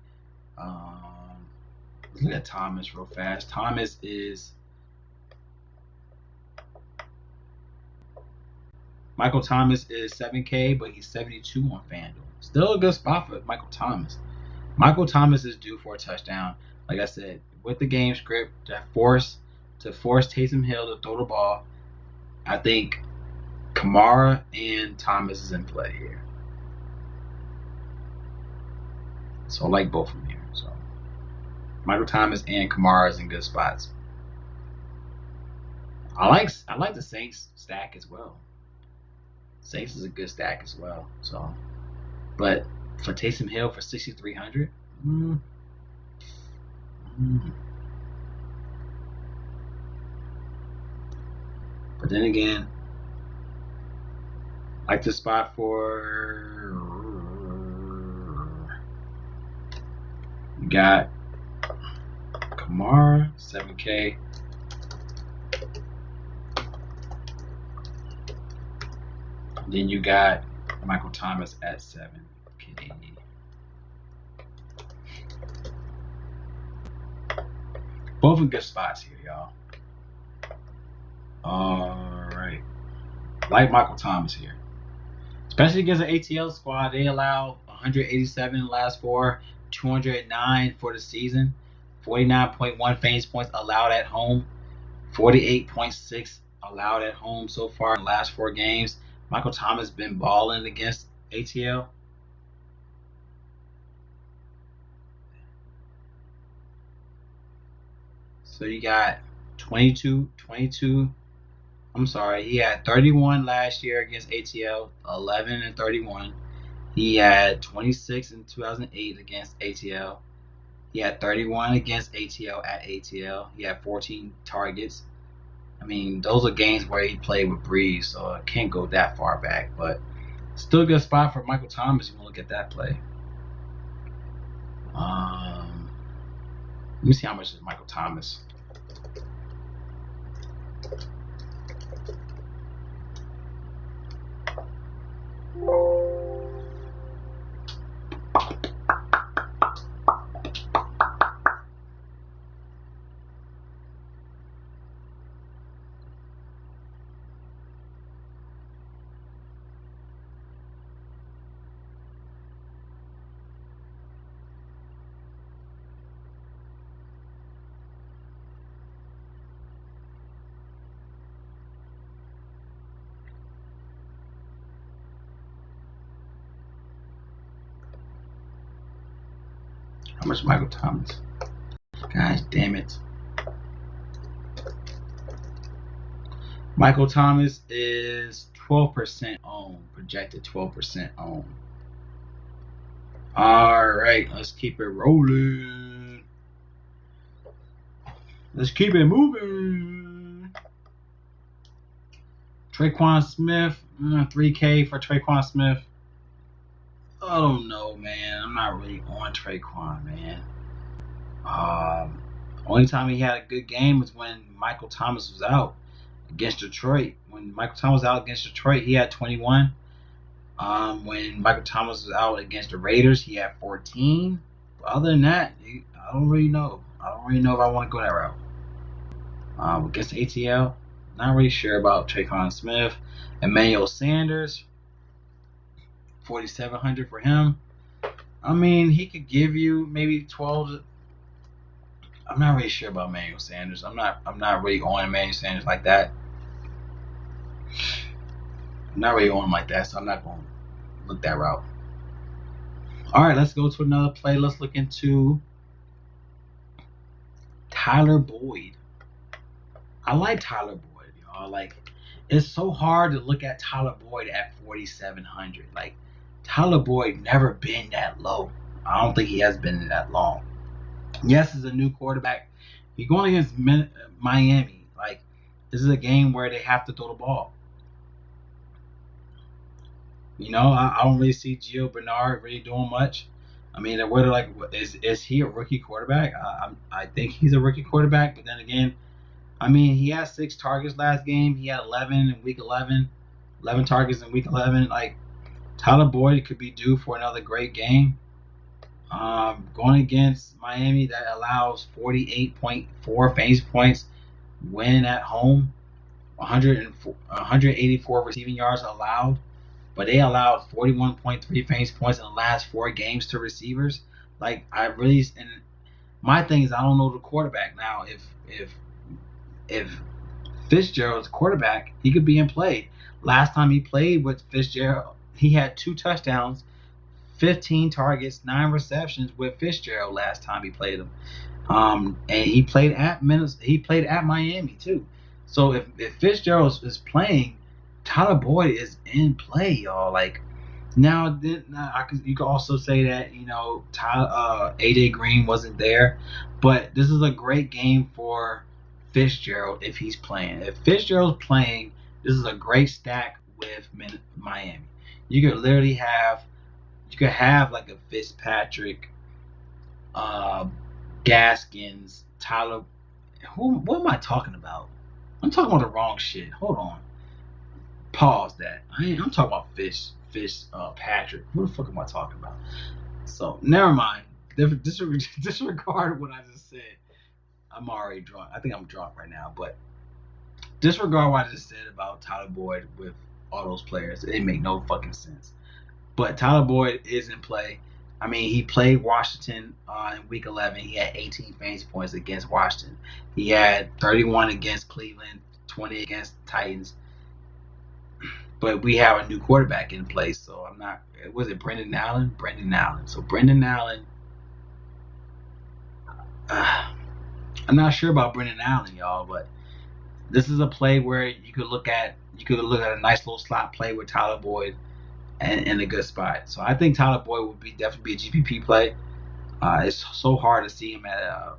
Let's look at Thomas real fast. Thomas is. Michael Thomas is 7K, but he's 72 on FanDuel. Still a good spot for Michael Thomas. Michael Thomas is due for a touchdown. Like I said, with the game script to force Taysom Hill to throw the ball, I think Kamara and Thomas is in play here. So I like both of them here. So Michael Thomas and Kamara is in good spots. I like the Saints stack as well. Saints is a good stack as well. So, but for Taysom Hill for 6,300, But then again, I like the spot for. You got Kamara 7K. Then you got Michael Thomas at 7K. Both in good spots here, y'all. Alright. Like Michael Thomas here. Especially against the ATL squad. They allow 187 in the last 4, 209 for the season, 49.1 fantasy points allowed at home, 48.6 allowed at home so far in the last 4 games. Michael Thomas been balling against ATL. So you got 22. I'm sorry, he had 31 last year against ATL, 11 and 31. He had 26 in 2008 against ATL. He had 31 against ATL at ATL. He had 14 targets. I mean, those are games where he played with Breeze, so I can't go that far back. But still a good spot for Michael Thomas. You want to look at that play. Let me see how much is Michael Thomas. How much Michael Thomas? Gosh damn it. Michael Thomas is 12% owned, projected 12% owned. All right, let's keep it rolling. Let's keep it moving. Traquan Smith, 3K for Traquan Smith. I don't know, man. I'm not really on Traquan, man. Only time he had a good game was when Michael Thomas was out against Detroit. When Michael Thomas was out against Detroit, he had 21. When Michael Thomas was out against the Raiders, he had 14. But other than that, I don't really know. I don't really know if I want to go that route. Against ATL, not really sure about Traquan Smith. Emmanuel Sanders, 4,700 for him. I mean, he could give you maybe 12. I'm not really sure about Emmanuel Sanders. I'm not really on Emmanuel Sanders like that. I'm not really on him like that, so I'm not going to look that route. All right, let's go to another play. Let's look into Tyler Boyd. I like Tyler Boyd, y'all. Like, it's so hard to look at Tyler Boyd at 4,700. Like, Tyler Boyd never been that low. I don't think he has been that long. Yes, he's a new quarterback. He's going against Miami. Like, this is a game where they have to throw the ball. You know, I don't really see Gio Bernard really doing much. I mean, we're like, is he a rookie quarterback? I think he's a rookie quarterback, but then again, I mean, he had 6 targets last game. He had 11 in week 11, 11 targets in week 11. Like, Tyler Boyd could be due for another great game. Going against Miami, that allows 48.4 fantasy points, win at home, 184 receiving yards allowed, but they allowed 41.3 fantasy points in the last 4 games to receivers. Like, and my thing is, I don't know the quarterback now. If Fitzgerald's quarterback, he could be in play. Last time he played with Fitzgerald, he had 2 touchdowns, 15 targets, 9 receptions with Fitzgerald last time he played him. And he played at Miami too. So if Fitzgerald is playing, Tyler Boyd is in play, y'all. Like, now you could also say that, you know, AJ Green wasn't there, but this is a great game for Fitzgerald if he's playing. If Fitzgerald's playing, this is a great stack with Miami. You could literally have like a Fitzpatrick, Gaskins, Tyler. What am I talking about? I'm talking about the wrong shit. Hold on. Pause that. I'm talking about Patrick. What the fuck am I talking about? So never mind. Disregard what I just said. I'm already drunk. I think I'm drunk right now, but disregard what I just said about Tyler Boyd with all those players. It make no fucking sense. But Tyler Boyd is in play. I mean, he played Washington in Week 11. He had 18 fantasy points against Washington. He had 31 against Cleveland, 20 against Titans. But we have a new quarterback in place, so I'm not. Was it Brendan Allen? Brendan Allen. So Brendan Allen. I'm not sure about Brendan Allen, y'all, but this is a play where you could look at a nice little slot play with Tyler Boyd. and in a good spot. So I think Tyler Boyd would definitely be a GPP play. It's so hard to see him at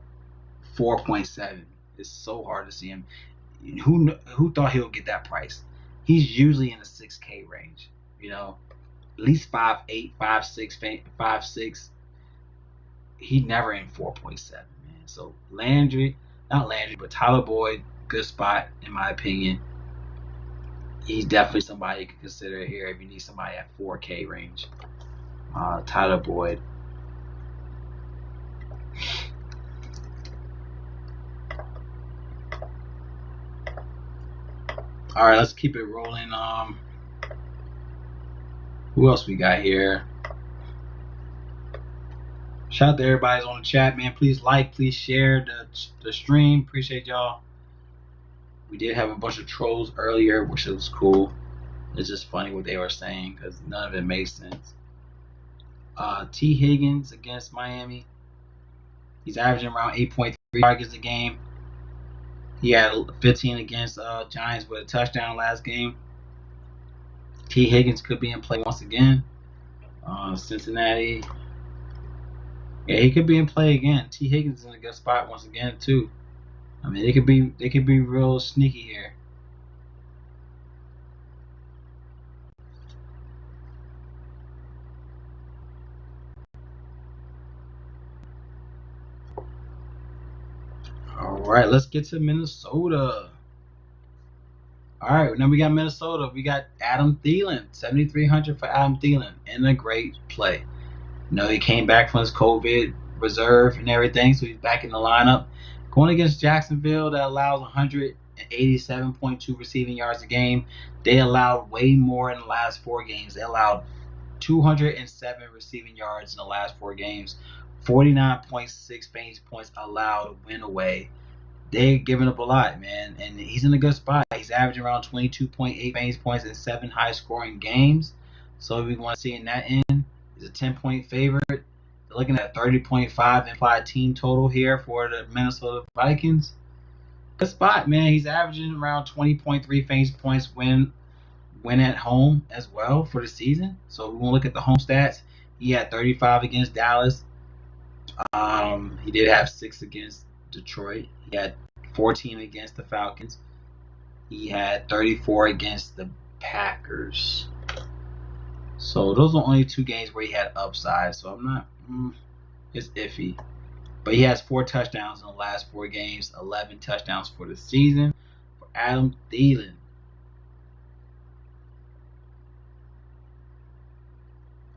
4.7. It's so hard to see him. Who thought he would get that price? He's usually in the 6K range. At least 5'8", 5'6", 5'6". He never in 4.7, man. So not Landry, but Tyler Boyd, good spot in my opinion. He's definitely somebody you can consider here if you need somebody at 4K range. Tyler Boyd. All right, let's keep it rolling. Who else we got here? Shout out to everybody's on the chat, man. Please like, please share the stream. Appreciate y'all. We did have a bunch of trolls earlier, which was cool. It's just funny what they were saying because none of it made sense. T. Higgins against Miami. He's averaging around 8.3 targets a game. He had 15 against Giants with a touchdown last game. T. Higgins could be in play once again. Cincinnati. Yeah, he could be in play again. T. Higgins is in a good spot once again too. I mean, they could be real sneaky here. All right, let's get to Minnesota. All right, now we got Minnesota. We got Adam Thielen, 7,300 for Adam Thielen, and a great play. He came back from his COVID reserve and everything, so he's back in the lineup. Going against Jacksonville, that allows 187.2 receiving yards a game. They allowed way more in the last 4 games. They allowed 207 receiving yards in the last 4 games. 49.6 fantasy points allowed win away. They're giving up a lot, man, and he's in a good spot. He's averaging around 22.8 fantasy points in 7 high-scoring games. So if we want to see in that end, he's a 10-point favorite. They're looking at 30.5 implied team total here for the Minnesota Vikings. Good spot, man. He's averaging around 20.3 fantasy points when at home as well for the season. So we want to look at the home stats. He had 35 against Dallas. He did have 6 against Detroit. He had 14 against the Falcons. He had 34 against the Packers. So those are only 2 games where he had upside. So I'm not. It's iffy. But he has 4 touchdowns in the last 4 games. 11 touchdowns for the season for Adam Thielen.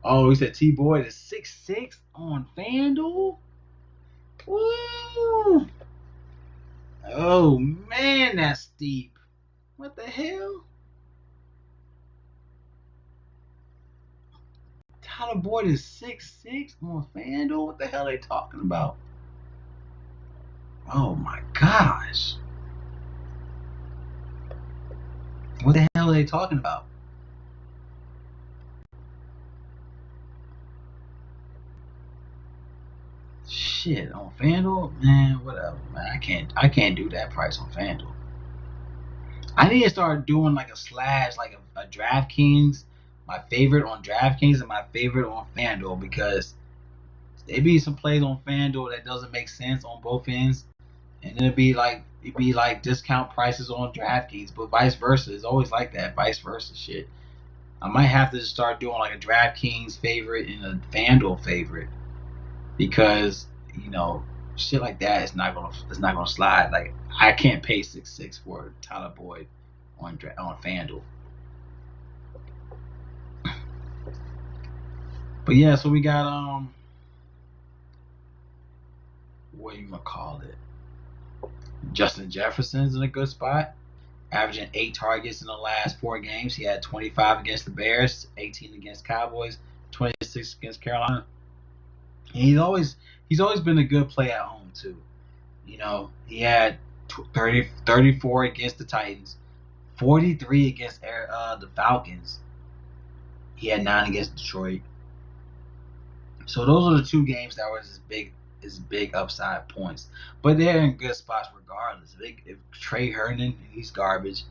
Oh, he said T. Boyd is 6'6" on FanDuel. Woo! Oh man, that's steep. What the hell? Tyler Boyd is 6'6" on FanDuel. What the hell are they talking about? Oh my gosh. What the hell are they talking about? Shit, on FanDuel? Man, whatever, man. I can't do that price on FanDuel. I need to start doing like a slash, like a Draftkings, my favorite on Draftkings and my favorite on FanDuel, because there be some plays on FanDuel that doesn't make sense on both ends, and it'd be like discount prices on Draftkings, but vice versa. It's always like that, vice versa shit. I might have to just start doing like a Draftkings favorite and a FanDuel favorite, because shit like that is not gonna slide. Like I can't pay 6'6" for Tyler Boyd on FanDuel. But yeah, so we got what you gonna call it? Justin Jefferson's in a good spot, averaging 8 targets in the last 4 games. He had 25 against the Bears, 18 against Cowboys, 26 against Carolina. And he's always been a good play at home too. He had 34 against the Titans, 43 against the Falcons. He had 9 against Detroit. So those are the 2 games that was his big upside points. But they're in good spots regardless. If Trey Herndon, he's garbage.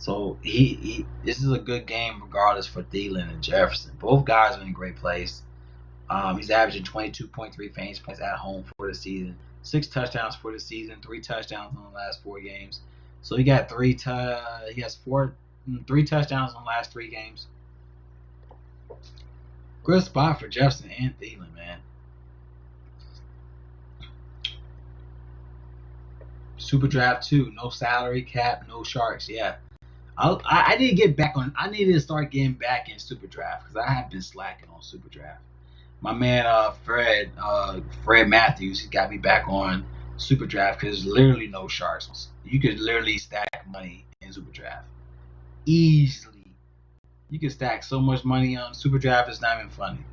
So this is a good game regardless for Thielen and Jefferson. Both guys are in great place. He's averaging 22.3 fantasy points at home for the season, 6 touchdowns for the season, 3 touchdowns in the last 4 games. So he got he has 3 touchdowns in the last 3 games. Good spot for Jefferson and Thielen, man. Super draft 2, no salary cap, no sharks. Yeah, I need to get back on. I need to start getting back in super draft because I have been slacking on super draft. My man Fred Matthews, he got me back on super draft because there's literally no sharks. You could literally stack money in super draft easily. You can stack so much money on super draft, it's not even funny.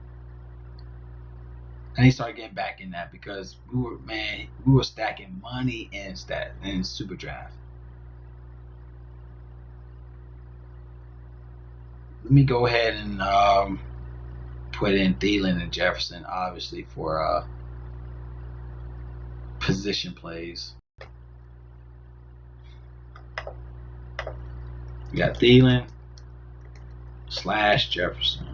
I need to start getting back in that because we were stacking money in super draft. Let me go ahead and put in Thielen and Jefferson, obviously for position plays. We got Thielen / Jefferson.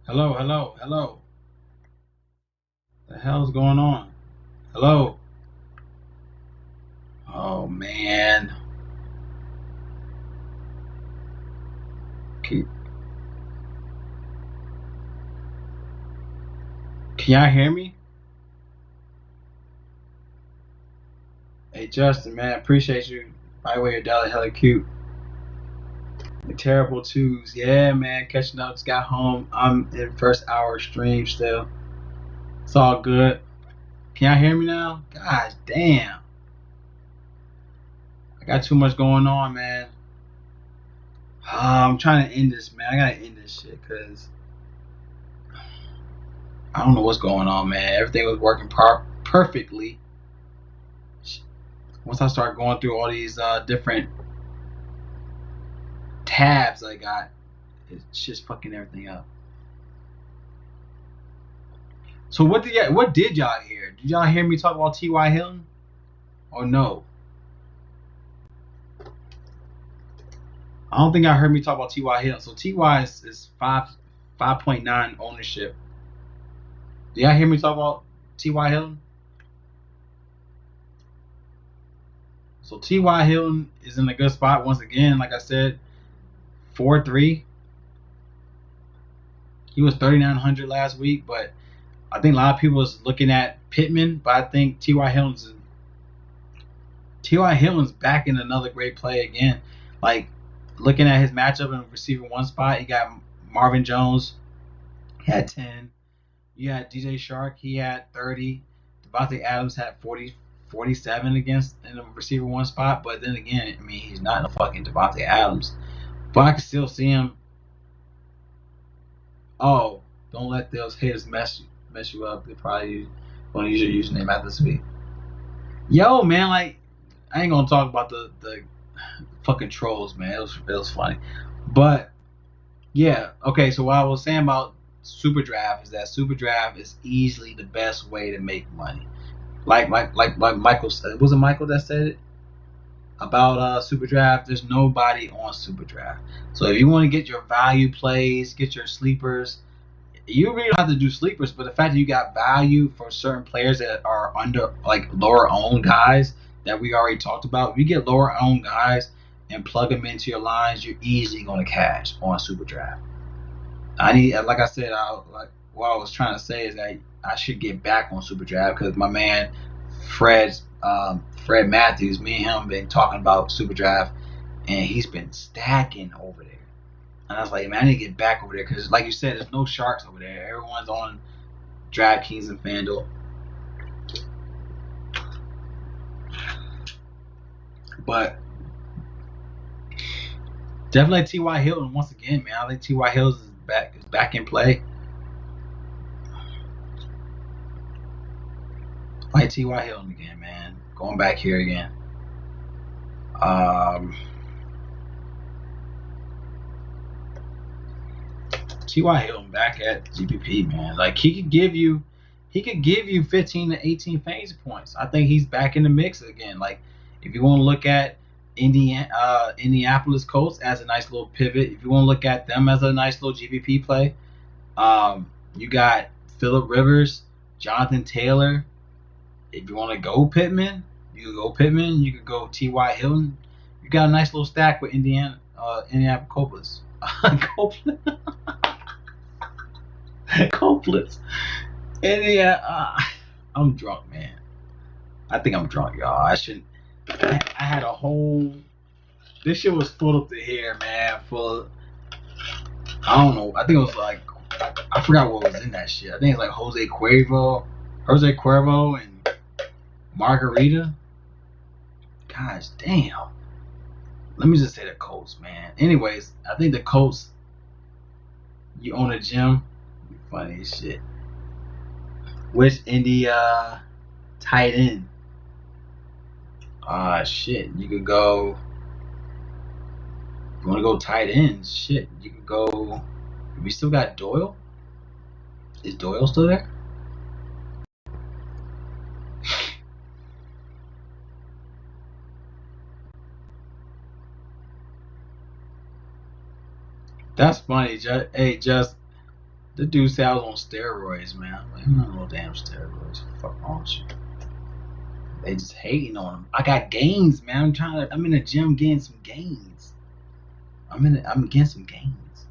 Hello, hello, hello. The hell's going on? Hello. Oh man. Can, can y'all hear me? Hey Justin, man, appreciate you. By the way, your dollar hella cute. The terrible twos. Yeah, man, catching up. Just got home. I'm in first hour stream still. It's all good. Can y'all hear me now? God damn. I got too much going on, man. I'm trying to end this, man. I gotta end this shit because I don't know what's going on, man. Everything was working perfectly. Once I start going through all these different tabs I got, it's just fucking everything up. So what did y'all hear? Did y'all hear me talk about T.Y. Hilton? Or no? I don't think I heard me talk about T.Y. Hilton. So T.Y. is 5.9 ownership. Did y'all hear me talk about T.Y. Hilton? So T.Y. Hilton is in a good spot once again. Like I said, 4-3. He was 3,900 last week, but I think a lot of people was looking at Pittman, but I think T.Y. Hilton's back in another great play again. Like looking at his matchup in receiver one spot, he got Marvin Jones, he had 10. You had DJ Shark, he had 30. Devontae Adams had 47 against in the receiver one spot. But then again, I mean, he's not a fucking Devontae Adams. But I can still see him. Oh, don't let those haters mess you up. They probably want to use your username after this week. Yo, man, like I ain't gonna talk about the fucking trolls, man. It was funny, but yeah, okay. So what I was saying about Super Draft is that Super Draft is easily the best way to make money. Like Michael said, was it Michael that said it about Super Draft? There's nobody on Super Draft, so if you want to get your value plays, get your sleepers, you really don't have to do sleepers, but the fact that you got value for certain players that are under like lower owned guys that we already talked about, if you get lower owned guys and plug them into your lines, you're easily going to cash on Super Draft. Like I said, what I was trying to say is that I should get back on Super Draft because my man Fred Matthews, me and him been talking about Super Draft, and he's been stacking over there. And I was like, man, I need to get back over there because, like you said, there's no sharks over there. Everyone's on Draftkings and FanDuel. But definitely T.Y. Hilton once again, man. I think T.Y. Hilton is back in play. Like T.Y. Hilton again, man. Going back here again. T.Y. Hilton back at GPP, man. Like he could give you 15 to 18 fantasy points. I think he's back in the mix again. Like if you want to look at Indianapolis Colts as a nice little pivot, if you want to look at them as a nice little GPP play, you got Phillip Rivers, Jonathan Taylor. If you want to go Pittman, you can go Pittman. You could go T.Y. Hilton. You got a nice little stack with Indianapolis Colts. Coplets. And yeah, I'm drunk, man. I think I'm drunk, y'all. I shouldn't. I had a whole. This shit was full up to here, man. Full. I don't know. I think it was like. I forgot what was in that shit. I think it's like Jose Cuervo, and Margarita. Gosh damn. Let me just say the Colts, man. Anyways, I think the Colts. You own a gym. Funny as shit. Which Indy tight end? Shit. You could go. You want to go tight ends? Shit. You could go. We still got Doyle. Is Doyle still there? That's funny. Hey, just The dude said I was on steroids, man. I'm like, I'm not on no damn steroids. Fuck wrong with you? They just hating on him. I got gains, man. I'm in the gym getting some gains. I'm getting some gains.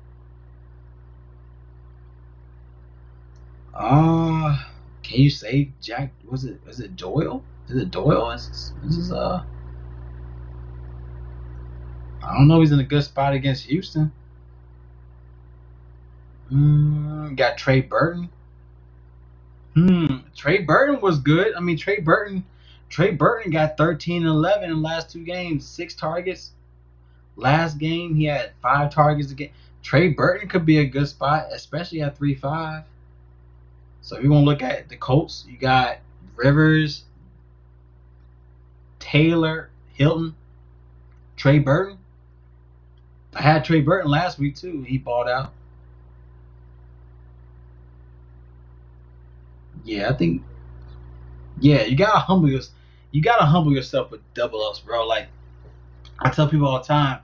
Can you say Jack? Is it Doyle? Is it Doyle? I don't know. He's in a good spot against Houston. Got Trey Burton. Trey Burton was good. I mean, Trey Burton got 13 and 11 in the last 2 games, 6 targets. Last game he had 5 targets again. Trey Burton could be a good spot, especially at 3-5. So if you want to look at the Colts, you got Rivers, Taylor, Hilton, Trey Burton. I had Trey Burton last week too. He balled out. Yeah, I think. Yeah, you gotta humble yourself with double ups, bro. Like I tell people all the time,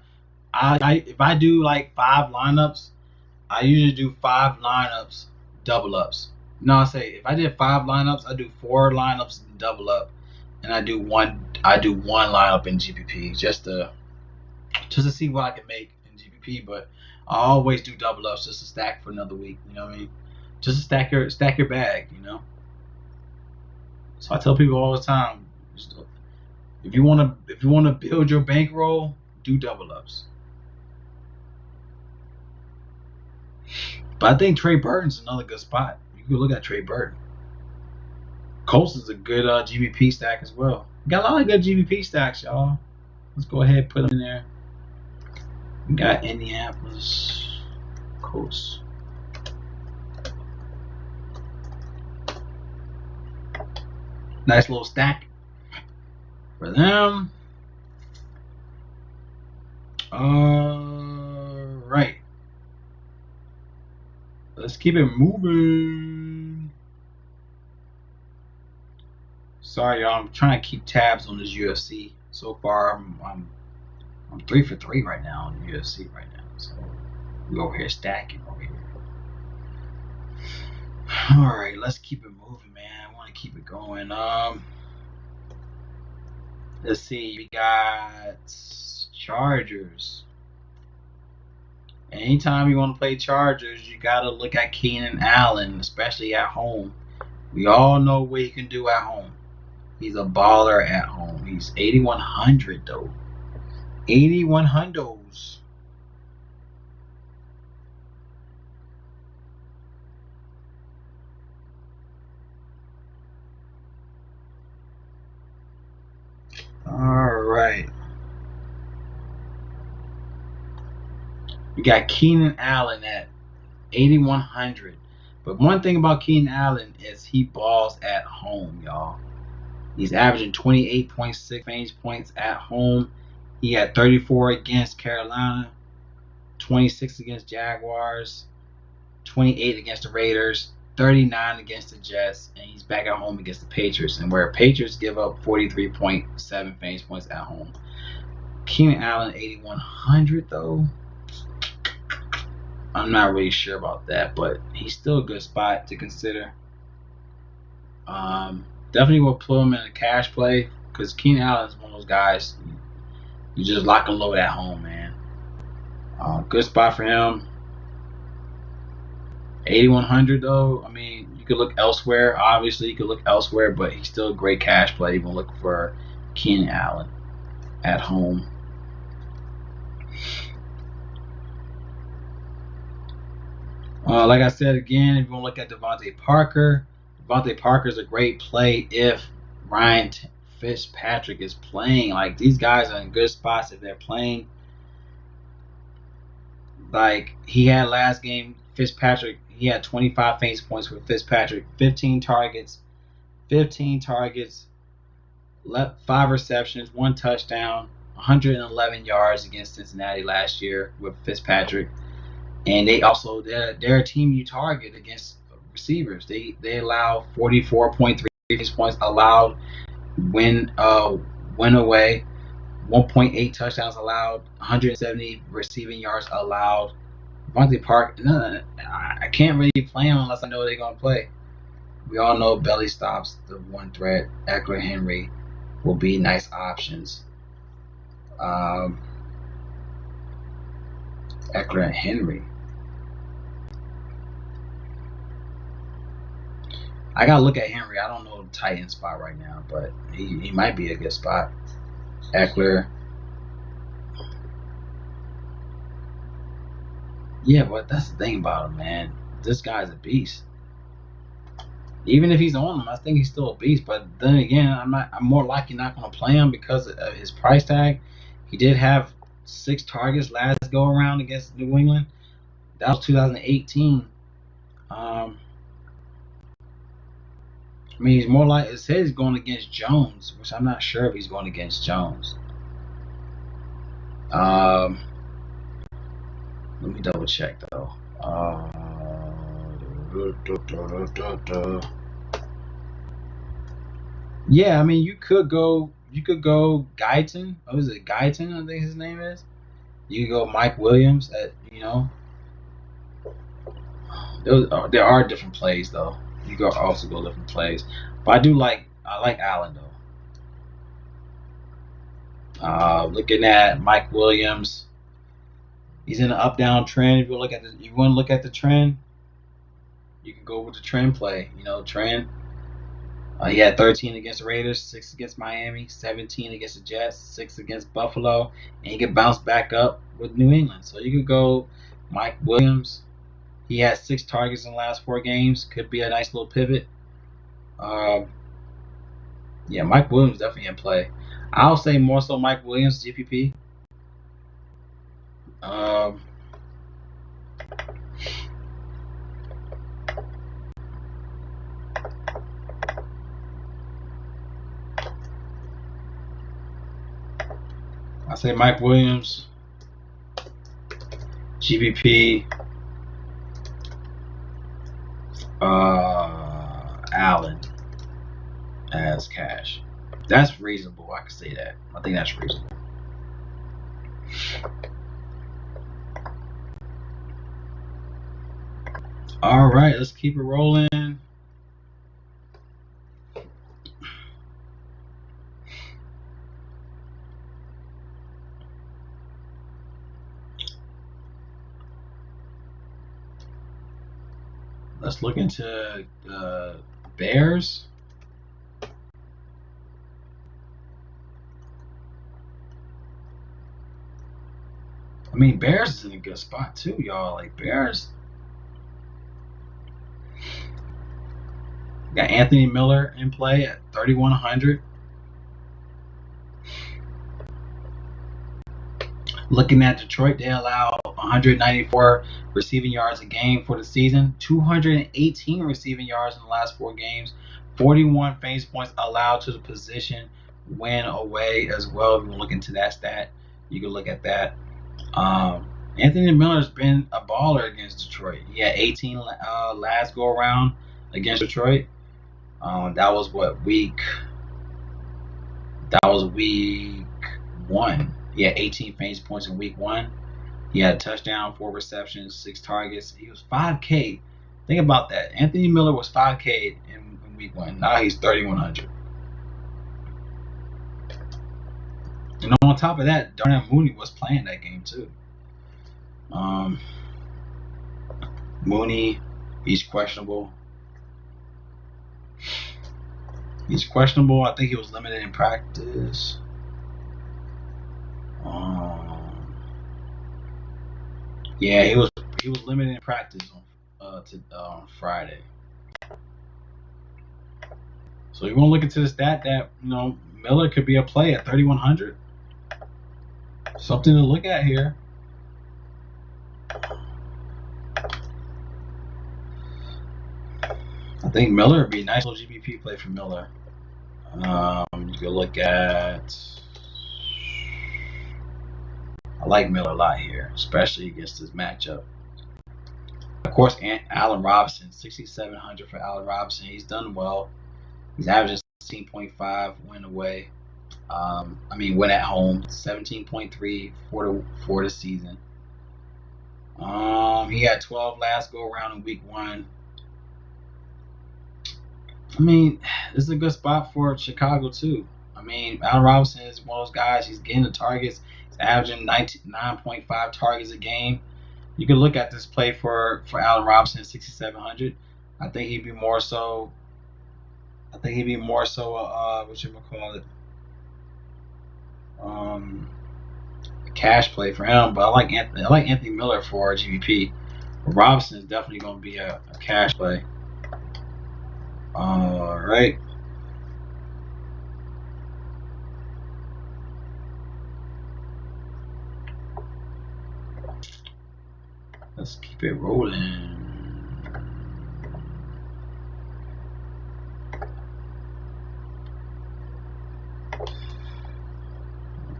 if I do like 5 lineups, I usually do 5 lineups double ups. No, I say if I did 5 lineups, I do 4 lineups double up, and I do one lineup in GPP just to see what I can make in GPP. But I always do double ups just to stack for another week. You know what I mean? Just to stack your bag. You know. So I tell people all the time, if you wanna build your bankroll, do double ups. But I think Trey Burton's another good spot. You can look at Trey Burton. Colts is a good GBP stack as well. We got a lot of good GBP stacks, y'all. Let's go ahead and put them in there. We got Indianapolis Colts. Nice little stack for them. All right. Let's keep it moving. Sorry, y'all. I'm trying to keep tabs on this UFC. So far, I'm 3 for 3 right now on the UFC right now. So we over here stacking over here. All right, let's keep it moving, man. I want to keep it going. Let's see. We got Chargers. Anytime you want to play Chargers, you got to look at Keenan Allen, especially at home. We all know what he can do at home. He's a baller at home. He's 8,100 though. 8,100s. All right. We got Keenan Allen at 8,100. But one thing about Keenan Allen is he balls at home, y'all. He's averaging 28.6 fantasy points at home. He had 34 against Carolina, 26 against Jaguars, 28 against the Raiders, 39 against the Jets, and he's back at home against the Patriots. And where Patriots give up 43.7 fantasy points at home. Keenan Allen 8,100 though. I'm not really sure about that, but he's still a good spot to consider. Definitely will put him in a cash play because Keenan Allen is one of those guys you just lock and load at home, man. Good spot for him. 8,100 though. I mean, you could look elsewhere. Obviously, you could look elsewhere, but he's still a great cash play. Even look for Keenan Allen at home. Like I said again, if you want to look at Devontae Parker is a great play if Ryan Fitzpatrick is playing. Like these guys are in good spots if they're playing. Like he had last game, Fitzpatrick, he had 25 fantasy points with Fitzpatrick, 15 targets, 5 receptions, 1 touchdown, 111 yards against Cincinnati last year with Fitzpatrick. And they also they're a team you target against receivers. They allow 44.3 points allowed win away, 1.8 touchdowns allowed, 170 receiving yards allowed. Devontae Park. No, I can't really play him unless I know they're gonna play. We all know belly stops the one threat. Eckler, Henry will be nice options. Eckler and Henry. I gotta look at Henry. I don't know the tight end spot right now, but he might be a good spot. Eckler. Yeah, but that's the thing about him, man. This guy's a beast. Even if he's on him, I think he's still a beast. But then again, I'm more likely not going to play him because of his price tag. He did have 6 targets last go around against New England. That was 2018. I mean, he's more like it says he's going against Jones, which I'm not sure if he's going against Jones. Let me double check though. Yeah, I mean, you could go Guyton. What is it, Guyton? I think his name is. You could go Mike Williams. There are different plays though. You could also go different plays, but I like Allen though. Looking at Mike Williams, he's in an up-down trend. If you want to look at the trend, you can go with the trend play. Trend. He had 13 against the Raiders, 6 against Miami, 17 against the Jets, 6 against Buffalo, and he could bounce back up with New England. So you could go Mike Williams. He had 6 targets in the last 4 games. Could be a nice little pivot. Yeah, Mike Williams definitely in play. I'll say more so Mike Williams, GPP. I say Mike Williams, GPP, Allen as cash. That's reasonable. I can say that. I think that's reasonable. All right, let's keep it rolling. Let's look into Bears. I mean, Bears is in a good spot too, y'all. Like Bears. Got Anthony Miller in play at 3,100. Looking at Detroit, they allow 194 receiving yards a game for the season, 218 receiving yards in the last 4 games, 41 fantasy points allowed to the position win away as well. If you look into that stat, you can look at that. Anthony Miller's been a baller against Detroit. He had 18 last go around against Detroit. That was week 1. He had 18 fantasy points in week 1. He had a touchdown, 4 receptions, 6 targets. He was 5K. Think about that. Anthony Miller was 5K in week 1. Now he's 3,100. And on top of that, Darnell Mooney was playing that game too. Mooney, he's questionable. I think he was limited in practice. Yeah, he was limited in practice on Friday. So you want to look into the stat that Miller could be a play at 3,100. Something to look at here. I think Miller would be a nice little GPP play for Miller. You can look at. I like Miller a lot here, especially against this matchup. Of course, Allen Robinson, 6,700 for Allen Robinson. He's done well. He's averaging 16.5 win away. Win at home, 17.3 for the season. He had 12 last go around in week 1. I mean, this is a good spot for Chicago too. I mean, Allen Robinson is one of those guys. He's getting the targets. He's averaging 9.5 targets a game. You can look at this play for Allen Robinson at 6,700. I think he'd be more so. What you call it? A cash play for him. But I like Anthony Miller for GVP. But Robinson is definitely going to be a cash play. All right. Let's keep it rolling.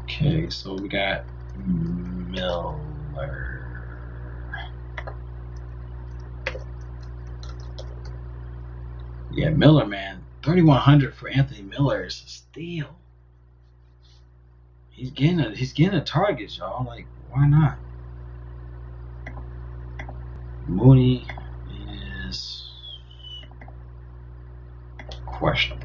Okay, so we got Miller. Yeah, Miller, man. 3,100 for Anthony Miller is a steal. He's getting a target, y'all. Like, why not? Mooney is questionable.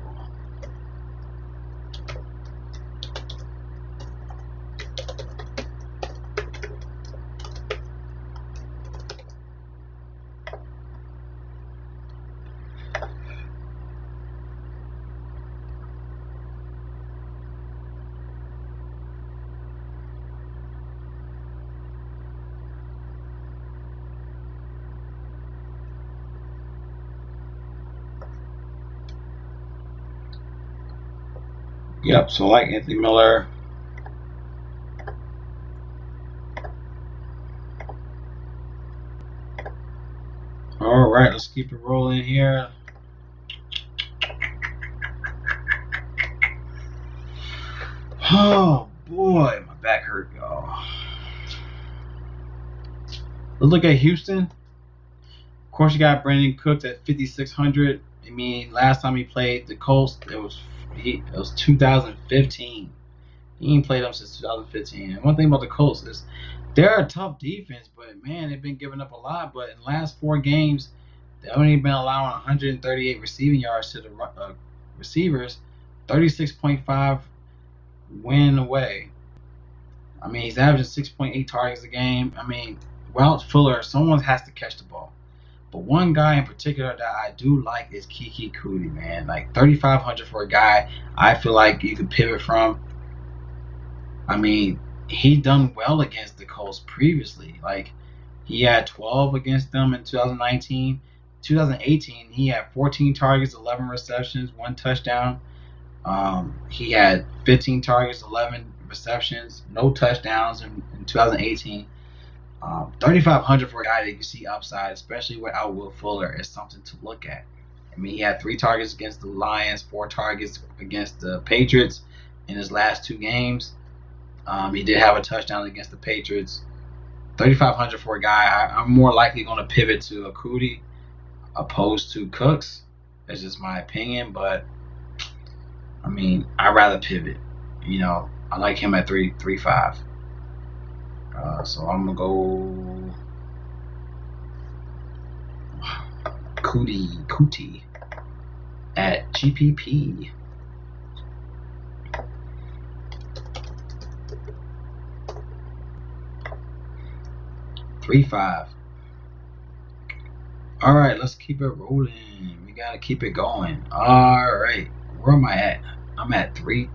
Yep, so like Anthony Miller. All right, let's keep it rolling here. Oh boy, my back hurt, y'all. Let's look at Houston. Of course, you got Brandon Cooks at 5,600. I mean, last time he played the Colts, it was 2015. He ain't played them since 2015. And one thing about the Colts is they're a tough defense, but man, they've been giving up a lot. But in the last 4 games, they've only been allowing 138 receiving yards to the receivers, 36.5 win away. I mean, he's averaging 6.8 targets a game. I mean, without Fuller, someone has to catch the ball. But one guy in particular that I do like is Kiki Coutee, man. Like 3,500 for a guy I feel like you could pivot from. I mean, he done well against the Colts previously. Like, he had 12 against them in 2019. 2018, he had 14 targets, 11 receptions, 1 touchdown. He had 15 targets, 11 receptions, no touchdowns in 2018. 3,500 for a guy that you see upside, especially without Will Fuller, is something to look at. I mean, he had 3 targets against the Lions, 4 targets against the Patriots in his last 2 games. He did have a touchdown against the Patriots. 3,500 for a guy. I'm more likely going to pivot to a Coutee opposed to Cooks. That's just my opinion, but I mean, I'd rather pivot. You know, I like him at 3.5. So I'm gonna go Coutee at GPP. $3.5. All right, let's keep it rolling. We gotta keep it going. All right, where am I at? I'm at three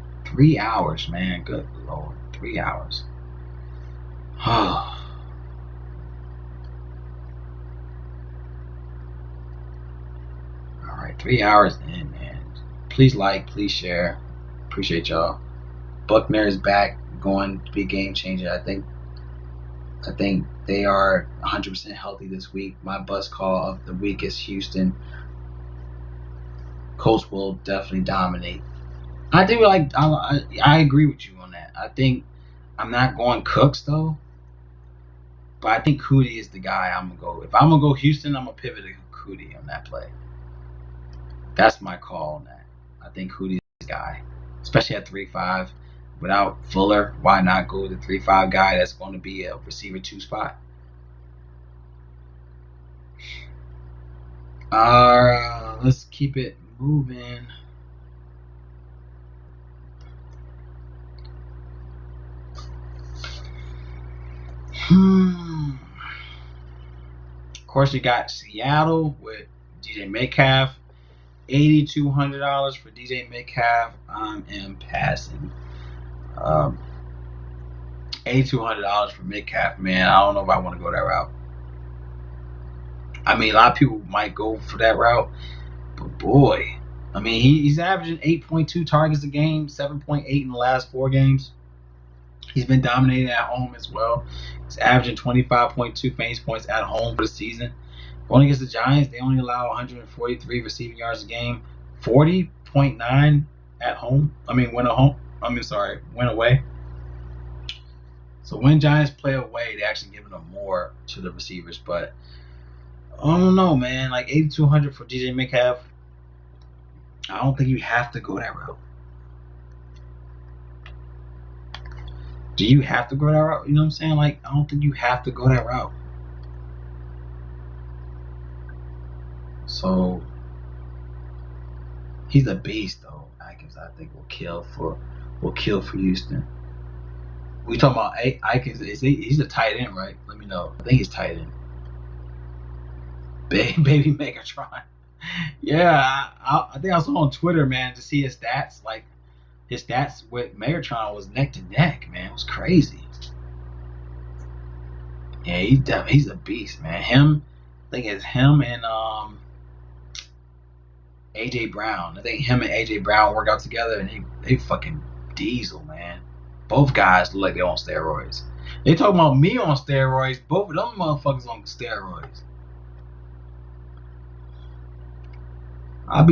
hours, man. Good lord, 3 hours. All right, 3 hours in, man. Please like, please share. Appreciate y'all. Buckner is back, going to be a game changer. I think they are 100% healthy this week. My bust call of the week is Houston. Colts will definitely dominate. I think I agree with you on that. I think I'm not going Cooks though, but I think Coutee is the guy I'm gonna go. If I'm gonna go Houston, I'm gonna pivot to Coutee on that play. That's my call on that. I think Coutee is the guy, especially at 3.5. Without Fuller, why not go with the 3.5 guy that's going to be a receiver 2 spot? Let's keep it moving. Of course, you got Seattle with DJ Metcalf. $8,200 for DJ Metcalf. I am passing. $8,200 for Metcalf, man. I don't know if I want to go that route. I mean, a lot of people might go for that route, but boy, I mean, he's averaging 8.2 targets a game, 7.8 in the last 4 games. He's been dominating at home as well. He's averaging 25.2 fantasy points at home for the season. Going against the Giants, they only allow 143 receiving yards a game, 40.9 at home. Win away. So when Giants play away, they actually giving them more to the receivers. But I don't know, man. Like 8,200 for DJ Metcalf. I don't think you have to go that route. Do you have to go that route? You know what I'm saying? Like, I don't think you have to go that route. So he's a beast, though. Aikens, I think, will kill for Houston. We talking about Aikens? He's a tight end, right? Let me know. I think he's tight end. Baby Megatron. Yeah, I think I saw on Twitter, man, to see his stats. Like, his stats with Megatron was neck to neck, man. It was crazy. Yeah, he's a beast, man. I think it's him and AJ Brown. I think him and AJ Brown work out together, and they fucking diesel, man. Both guys look like they're on steroids. They talking about me on steroids. Both of them motherfuckers on steroids. I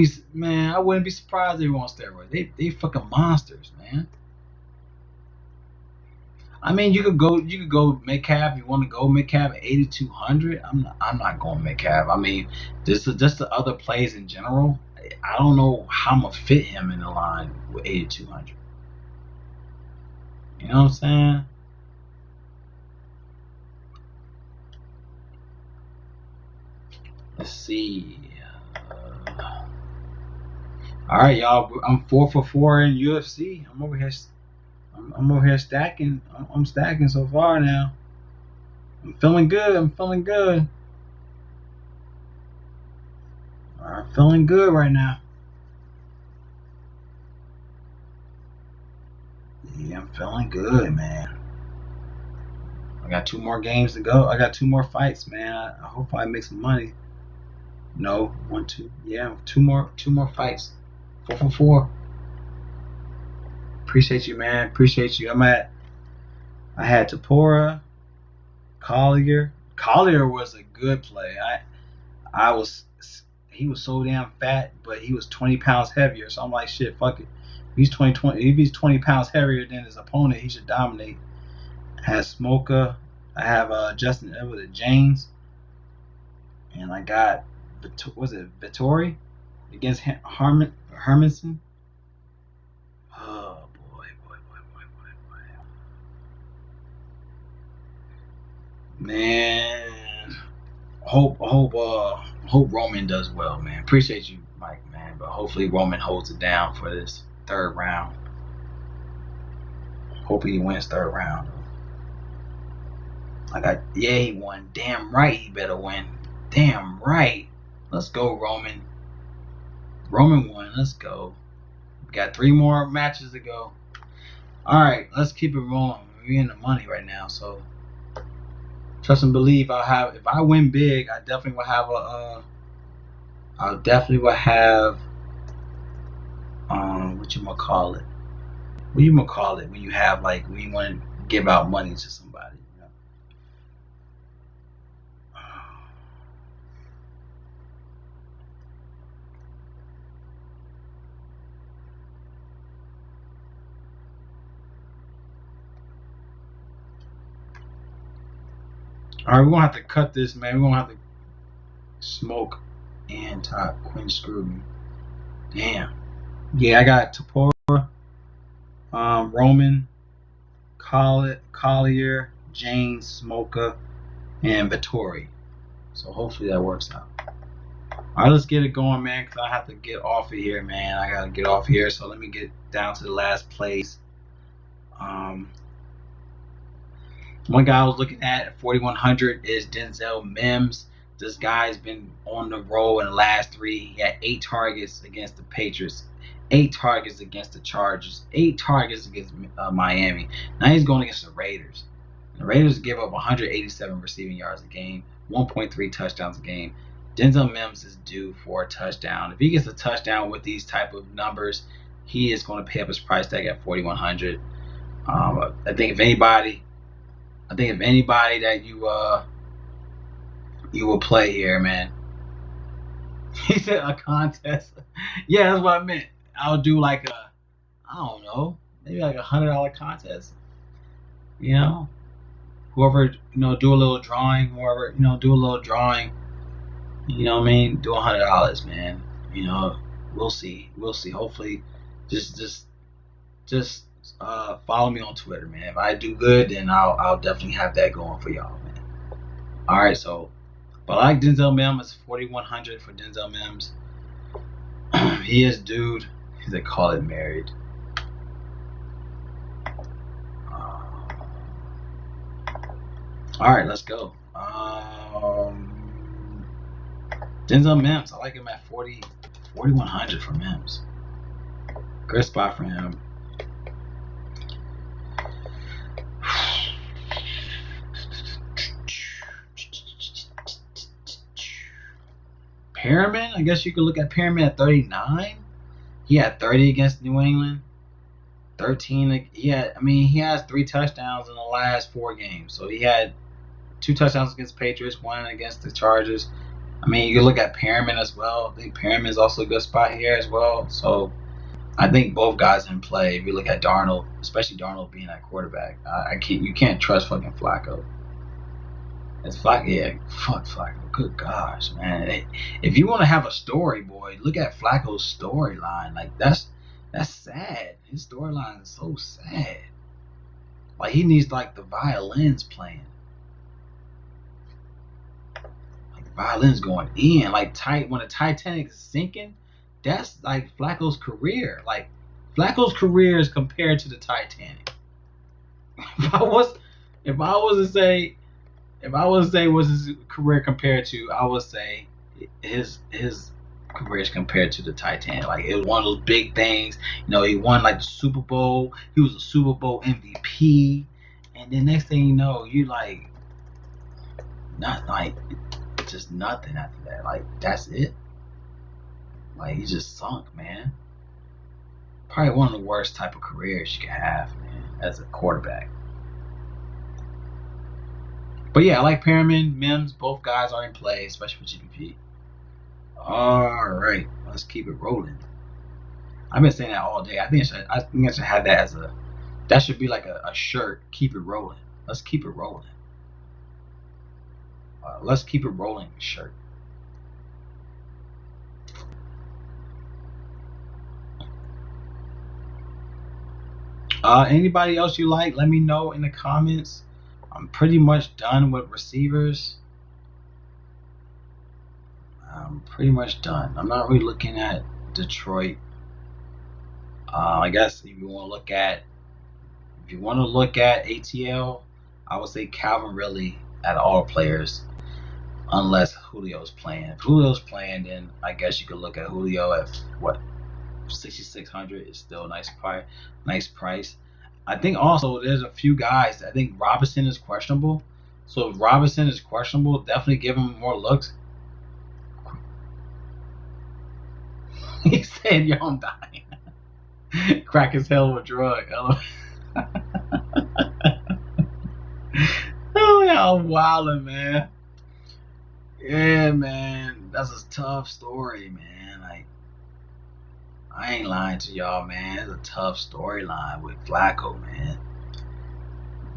wouldn't be surprised if they were on steroids. They fucking monsters, man. I mean, you could go Metcalf. You want to go Metcalf at 8,200? I'm not going Metcalf. I mean, just the other plays in general. I don't know how I'm gonna fit him in the line with 8,200. You know what I'm saying? Let's see. All right, y'all. I'm 4 for 4 in UFC. I'm over here stacking. I'm stacking so far now. I'm feeling good. I'm feeling good right now. Yeah, I'm feeling good, man. I got 2 more games to go. I got 2 more fights, man. I hope I make some money. No, 1, 2. Yeah, 2 more fights. 4 for 4. Appreciate you, man. Appreciate you. I had Tapora, Collier. Collier was a good play. He was so damn fat, but he was 20 pounds heavier. So I'm like, shit, fuck it. If he's 20 pounds heavier than his opponent, he should dominate. I had Smoker. I have Justin Edwards James. And I got, Vittori against Hermanson? Oh, boy. Man. Hope Roman does well, man. Appreciate you, Mike, man. But hopefully Roman holds it down for this 3rd round. Hope he wins 3rd round. He won. Damn right he better win. Damn right. Let's go, Roman. Roman won. Let's go. We got 3 more matches to go. Alright, let's keep it rolling. We're in the money right now, so trust and believe if I win big, I definitely will have what you call it when you have when you want to give out money to somebody, you know? Alright, we're gonna have to cut this, man. We're gonna have to smoke and top Quinn screwed me. Damn. Yeah, I got Tapora, Roman, Collier, James, Smoker, and Vittori. So hopefully that works out. All right, let's get it going, man, because I have to get off of here, man. I got to get off here. So let me get down to the last place. One guy I was looking at 4,100 is Denzel Mims. This guy's been on the roll in the last 3. He had 8 targets against the Patriots, 8 targets against the Chargers, 8 targets against Miami. Now he's going against the Raiders. The Raiders give up 187 receiving yards a game, 1.3 touchdowns a game. Denzel Mims is due for a touchdown. If he gets a touchdown with these type of numbers, he is going to pay up his price tag at 4,100. I think if anybody that you will play here, man. He said a contest. Yeah, that's what I meant. I'll do like I don't know, maybe like $100 contest. You know, whoever do a little drawing. Whoever do a little drawing. You know what I mean? Do $100, man. We'll see. Hopefully, just follow me on Twitter, man. If I do good, then I'll definitely have that going for y'all, man. All right, so. But I like Denzel Mims. It's 4,100 for Denzel Mims. He is dude. They call it married. All right, let's go. Denzel Mims. I like him at 4,100 for Mims. Good spot for him. Perriman, I guess you could look at Perriman at 39. He had 30 against New England. 13. He has 3 touchdowns in the last 4 games. So he had 2 touchdowns against Patriots, 1 against the Chargers. You can look at Perriman as well. I think Perriman is also a good spot here as well. So I think both guys in play. If you look at Darnold, especially Darnold being at quarterback, you can't trust fucking Flacco. It's Flacco, yeah, fuck Flacco. Good gosh, man. If you want to have a story, boy, look at Flacco's storyline. Like that's sad. His storyline is so sad. Like he needs like the violins playing. Like the violins going in. Like when the Titanic is sinking, that's like Flacco's career. Like Flacco's career is compared to the Titanic. If I was to say what's his career compared to, I would say his career is compared to the Titanic. Like it was one of those big things. He won like the Super Bowl. He was a Super Bowl MVP, and then next thing you know, you like not like just nothing after that. Like that's it. Like he just sunk, man. Probably one of the worst type of careers you can have, man, as a quarterback. But yeah, I like Perriman, Mims. Both guys are in play, especially for GPP. All right, let's keep it rolling. I've been saying that all day. I think I should have that as that should be like a shirt. Keep it rolling. Let's keep it rolling. Let's keep it rolling shirt. Anybody else you like? Let me know in the comments. I'm pretty much done with receivers. I'm pretty much done. I'm not really looking at Detroit. I guess if you want to look at ATL, I would say Calvin Ridley at all players, unless Julio's playing. If Julio's playing, then I guess you could look at Julio at what 6,600 is still a nice price. I think also there's a few guys. I think Robinson is questionable. So if Robinson is questionable, definitely give him more looks. He said, "Yo, I'm dying." Crack is hell of a drug. Oh yeah, I'm wildin', man. Yeah, man, that's a tough story, man. Like, I ain't lying to y'all, man. It's a tough storyline with Flacco, man.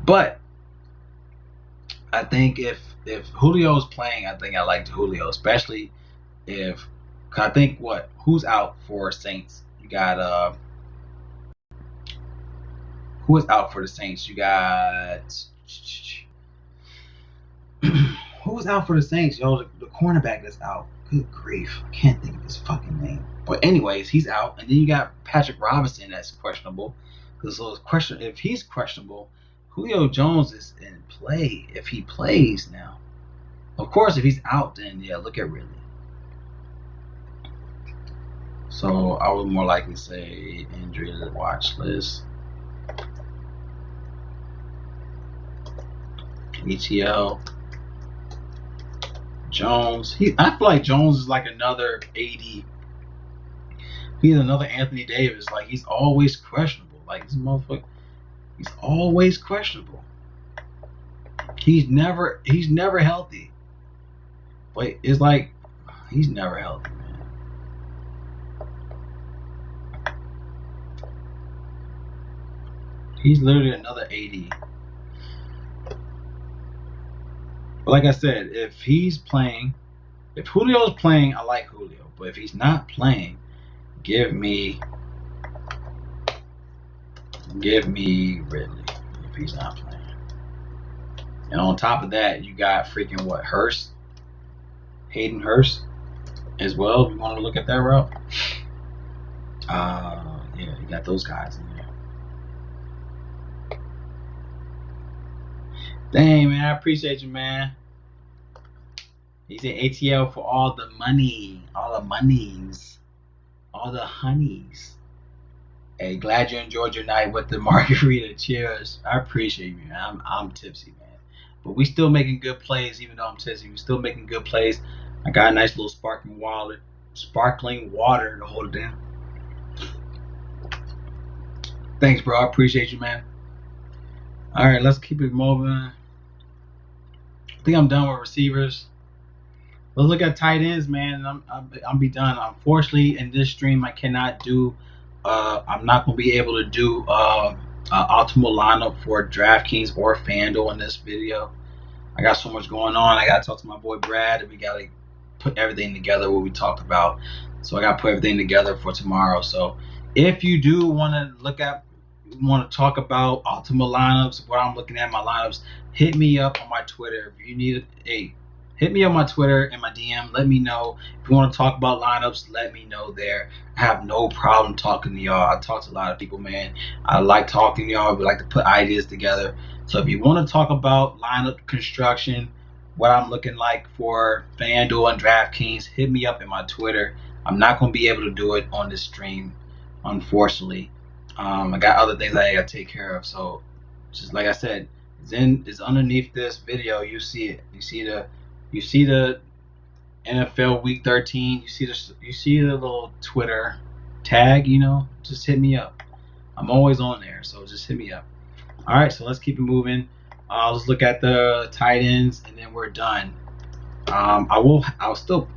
But I think if Julio's playing, I think I like Julio, especially if I think who's out for Saints? You got who is out for the Saints? You got who's out for the Saints? Yo, the cornerback that's out. Good grief, I can't think of his fucking name. But anyways, he's out, and then you got Patrick Robinson that's questionable. So it's question if he's questionable, Julio Jones is in play if he plays now. Of course, if he's out, then yeah, look at Ridley. So I would more likely say injury to the watch list. ETL. Jones. I feel like Jones is like another 80. He's another Anthony Davis. Like he's always questionable. Like this motherfucker, he's always questionable. He's never healthy. But it's like he's never healthy, man. He's literally another 80. But like I said, if he's playing, if Julio's playing, I like Julio. But if he's not playing, give me Ridley if he's not playing. And on top of that, you got freaking what, Hurst? Hayden Hurst as well. If you want to look at that route. Yeah, you got those guys in there. Dang, man, I appreciate you, man. He said ATL for all the money, all the monies, all the honeys. Hey, glad you enjoyed your night with the margarita. Cheers. I appreciate you, man. I'm tipsy, man. But we still making good plays, even though I'm tipsy. We still making good plays. I got a nice little sparkling water to hold it down. Thanks, bro. I appreciate you, man. All right, let's keep it moving. I think I'm done with receivers. Let's look at tight ends, man. I'll be done. Unfortunately, in this stream, I cannot do. I'm not gonna be able to do optimal lineup for Draftkings or FanDuel in this video. I got so much going on. I gotta talk to my boy Brad, and we gotta put everything together what we talked about. So I gotta put everything together for tomorrow. So if you do want to talk about optimal lineups, what I'm looking at my lineups, hit me up on my Twitter. If you need hit me on my Twitter and my DM. Let me know. If you want to talk about lineups, let me know there. I have no problem talking to y'all. I talk to a lot of people, man. I like talking to y'all. We like to put ideas together. So if you want to talk about lineup construction, what I'm looking like for FanDuel and DraftKings, hit me up in my Twitter. I'm not going to be able to do it on this stream, unfortunately. I got other things I got to take care of. So just like I said, it's underneath this video. You see it. You see the NFL Week 13. You see the little Twitter tag. Just hit me up. I'm always on there, so just hit me up. All right, so let's keep it moving. Let's look at the tight ends, and then we're done. Let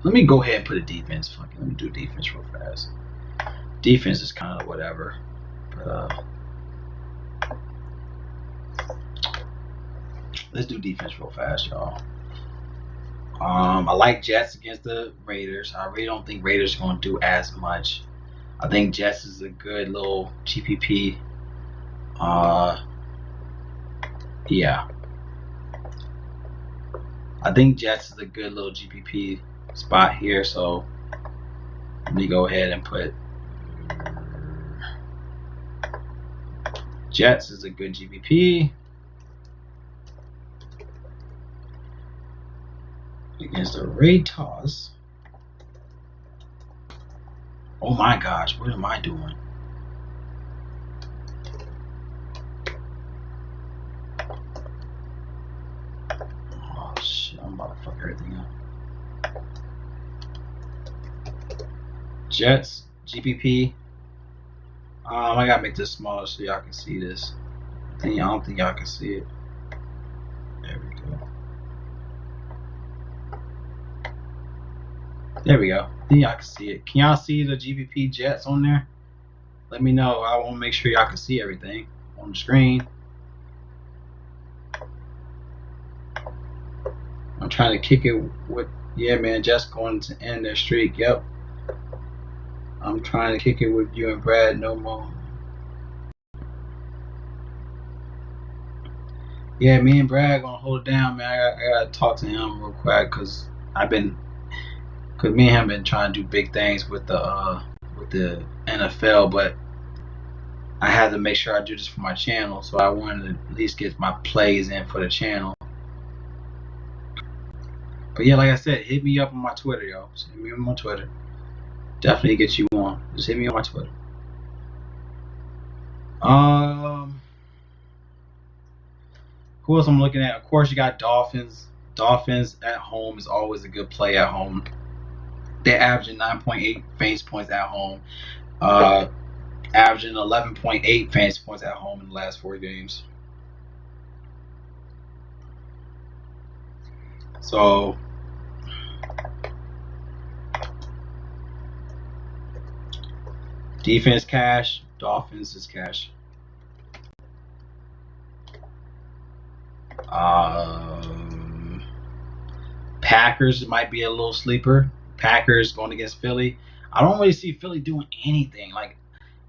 me go ahead and put a defense. Fucking let me do defense real fast. Defense is kind of whatever, but let's do defense real fast, y'all. I like Jets against the Raiders. I really don't think Raiders are going to do as much. I think Jets is a good little GPP. Yeah. I think Jets is a good little GPP spot here. So let me go ahead and put Jets is a good GPP. Against the Raiders. Oh my gosh, what am I doing? Oh shit, I'm about to fuck everything up. Jets, GPP. I gotta make this smaller so y'all can see this. I don't think y'all can see it. There we go. There we go. I think y'all can see it. Can y'all see the GPP Jets on there? Let me know. I want to make sure y'all can see everything on the screen. I'm trying to kick it with, yeah, man, Jets going to end their streak. Yep. I'm trying to kick it with you and Brad no more. Yeah, me and Brad gonna hold it down, man. I gotta talk to him real quick because Cause me and him been trying to do big things with the NFL, but I had to make sure I do this for my channel, so I wanted to at least get my plays in for the channel. But yeah, like I said, hit me up on my Twitter, yo. Just hit me on my Twitter. Definitely get you on. Just hit me on my Twitter. Who else I'm looking at? Of course, you got Dolphins. Dolphins at home is always a good play at home. They're averaging 9.8 fantasy points at home. Averaging 11.8 fantasy points at home in the last 4 games. So defense cash, Dolphins is cash. Packers might be a little sleeper. Packers going against Philly. I don't really see Philly doing anything. Like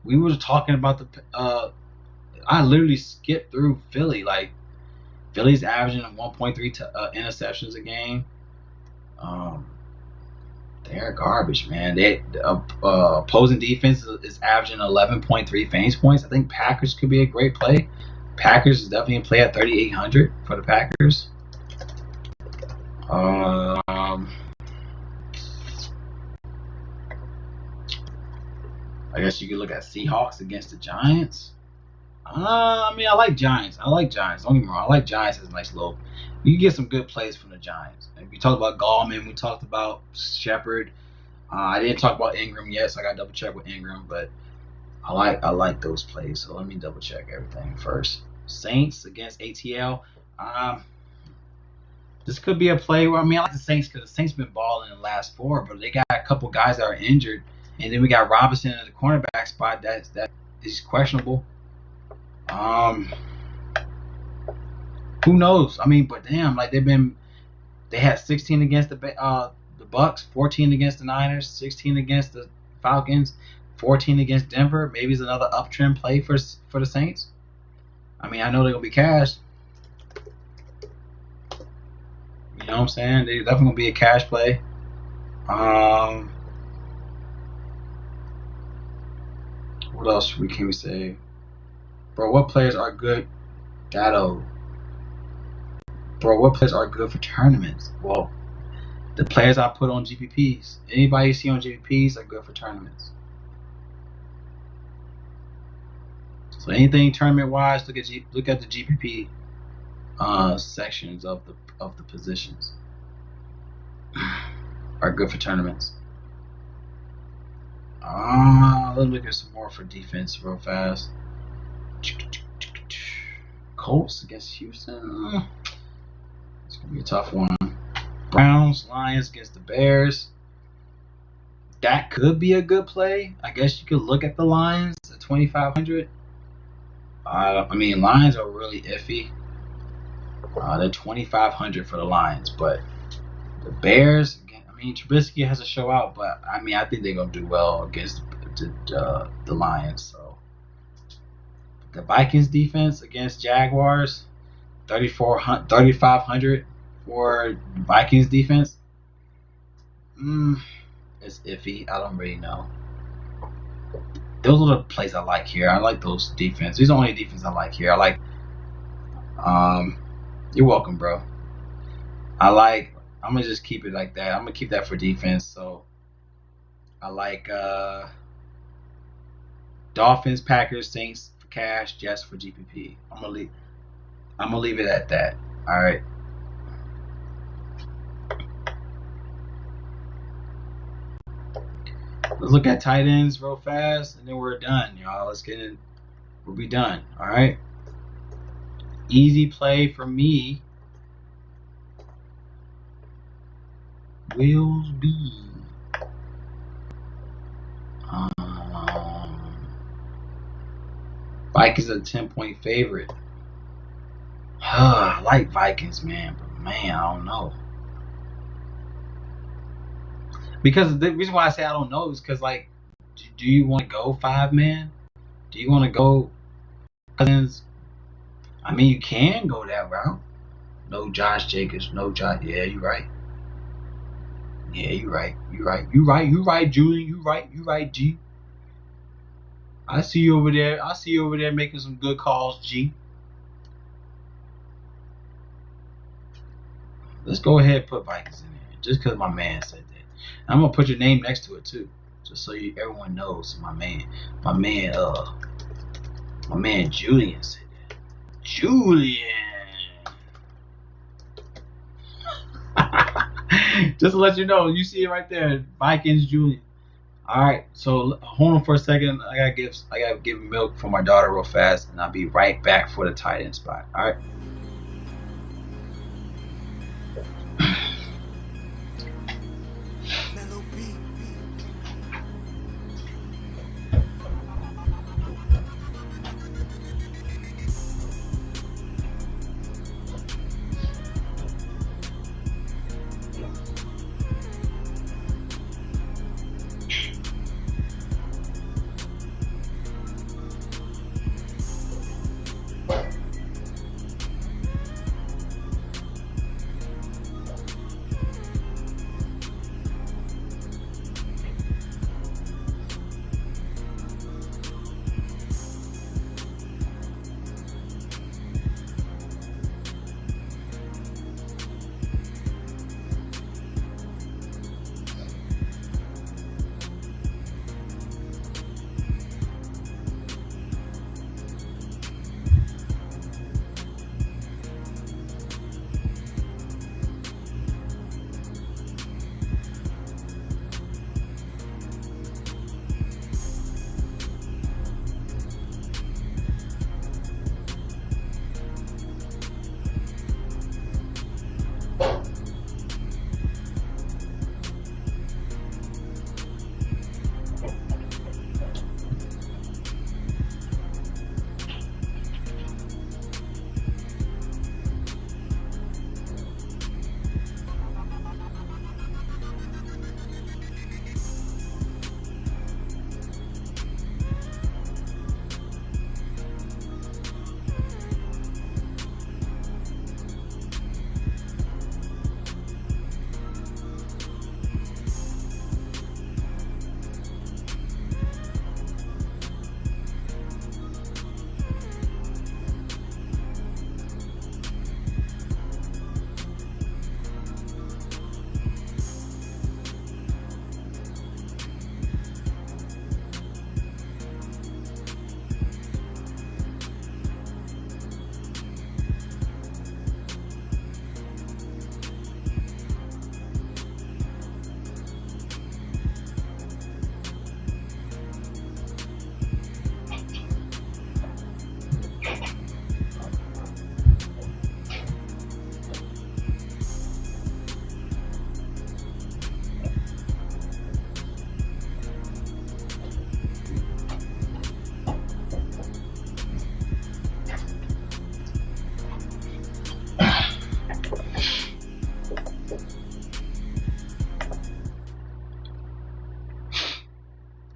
we were talking about I literally skipped through Philly. Like Philly's averaging 1.3 interceptions a game. They're garbage, man. Opposing defense is averaging 11.3 fantasy points. I think Packers could be a great play. Packers is definitely a play at 3,800 for the Packers. I guess you could look at Seahawks against the Giants. I mean, I like Giants. Don't get me wrong. I like Giants as a nice little. You can get some good plays from the Giants. And we talked about Gallman. We talked about Shepard. I didn't talk about Ingram yet, so I got to double check with Ingram. But I like those plays. So let me double check everything first. Saints against ATL. This could be a play where I like the Saints because the Saints been balling in the last 4, but they got a couple guys that are injured, and then we got Robinson at the cornerback spot that is questionable. Who knows? I mean, but damn, like they had 16 against the Bucks, 14 against the Niners, 16 against the Falcons, 14 against Denver. Maybe it's another uptrend play for the Saints. I mean, I know they're gonna be cash. You know what I'm saying? They're definitely gonna be a cash play. What else can we say? Bro, what players are good? Bro, what players are good for tournaments? Well, the players I put on GPPs. Anybody you see on GPPs are good for tournaments. So anything tournament wise, look at the GPP sections of the positions are good for tournaments. Let's look at some more for defense real fast. Colts against Houston. It's gonna be a tough one. Browns, Lions against the Bears. That could be a good play. I guess you could look at the Lions at 2,500. I mean, Lions are really iffy. They're 2,500 for the Lions, but the Bears. I mean, Trubisky has to show out, but I mean, I think they're gonna do well against the Lions. So the Vikings defense against Jaguars, 3,500 for Vikings defense. It's iffy. I don't really know. Those are the plays I like here. I like those defense. These are the only defense I like here. I like. You're welcome, bro. I'm gonna just keep it like that. I'm gonna keep that for defense. So I like Dolphins, Packers, Saints for cash, Jets for GPP. I'm gonna leave it at that. All right. Let's look at tight ends real fast, and then we're done, y'all. Let's get in. We'll be done. All right. Easy play for me will be Vikings are a 10-point favorite. I like Vikings, man, but man, I don't know. Because the reason why I say I don't know is because, like, do you want to go 5-man? Do you want to go Cousins? I mean, you can go that route. No Josh Jacobs, no Josh. Yeah, you're right. Yeah, you right, Julian. You right, G. I see you over there making some good calls, G. Let's go ahead and put Vikings in there, just because my man said that. I'm gonna put your name next to it too, just so everyone knows my man, my man Julian said that. Julian. Just to let you know, you see it right there, Vikings Julian. All right, so hold on for a second. I gotta give milk for my daughter real fast, and I'll be right back for the tight end spot. All right. Mellow beat.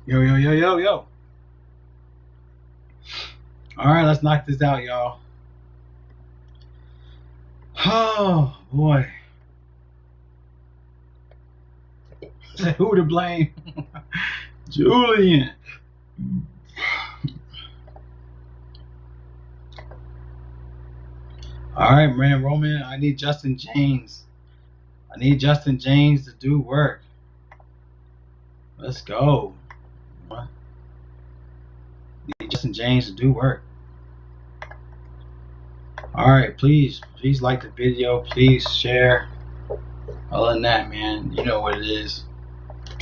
Yo. All right, let's knock this out, y'all. Oh boy. Who to blame? Julian. All right, man, Roman. I need Justin James. To do work. Let's go. I need Justin James to do work. All right, please like the video. Please share. Other than that, man, you know what it is.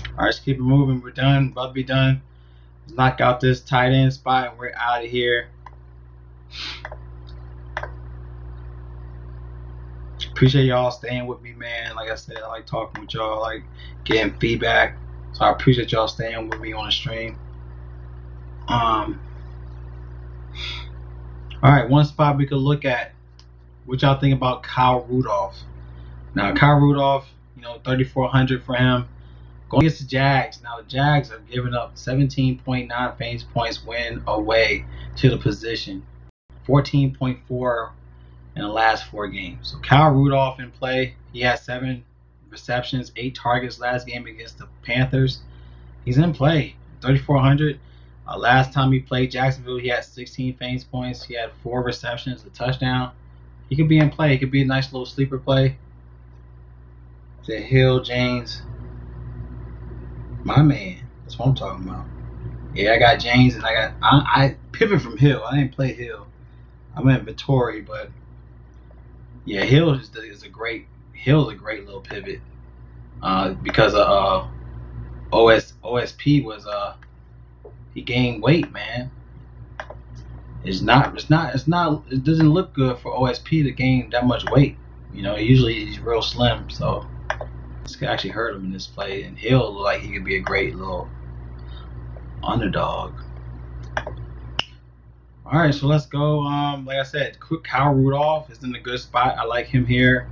All right, let's keep it moving. We're done. About to be done. Let's knock out this tight end spot, and we're out of here. Appreciate y'all staying with me, man. Like I said, I like talking with y'all. I like getting feedback. So I appreciate y'all staying with me on the stream. All right, one spot we could look at. What y'all think about Kyle Rudolph? Now, Kyle Rudolph, 3,400 for him. Going against the Jags. Now, the Jags are giving up 17.9 fantasy points win away to the position. 14.4 in the last 4 games. So Kyle Rudolph in play. He has 7 receptions, 8 targets last game against the Panthers. He's in play. 3,400. Last time he played Jacksonville, he had 16 fantasy points. He had 4 receptions, a touchdown. He could be in play. He could be a nice little sleeper play. To Hill, James. My man. That's what I'm talking about. Yeah, I got James and I pivot from Hill. I didn't play Hill. I went Vittori, but yeah, Hill is a great little pivot. Because OSP was he gained weight, man. It doesn't look good for OSP to gain that much weight. Usually he's real slim, so this could actually hurt him in this play. And Hill look like he could be a great little underdog. All right, so let's go. Like I said, Kyle Rudolph is in a good spot. I like him here.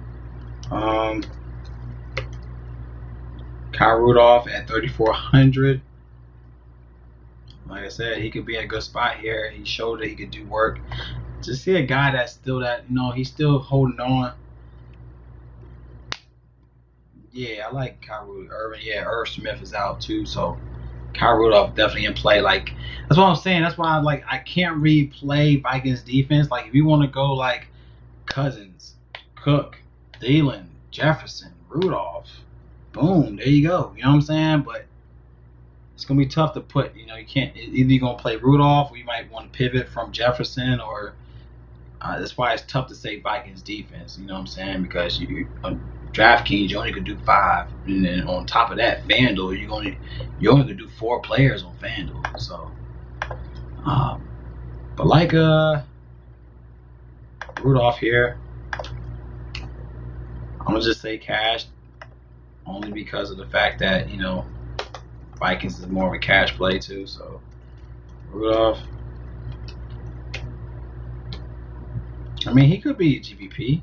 Kyle Rudolph at 3,400. Like I said, he could be in a good spot here. He showed that he could do work. To see a guy that's still he's still holding on. Yeah, I like Kyle Rudolph. Irv Smith is out too, so Kyle Rudolph definitely in play. Like, that's what I'm saying. That's why I can't replay Vikings defense. Like, if you want to go like Cousins, Cook, Thielen, Jefferson, Rudolph, boom, there you go. You know what I'm saying? But it's gonna be tough to put. You can't. Either you're gonna play Rudolph, or you might want to pivot from Jefferson, or that's why it's tough to say Vikings defense. You know what I'm saying? Because Draftkings, you only could do 5, and then on top of that, FanDuel, you only could do 4 players on FanDuel. So, but like Rudolph here, I'm gonna just say cash, only because of the fact that Vikings is more of a cash play too. So Rudolph, I mean, he could be a GPP.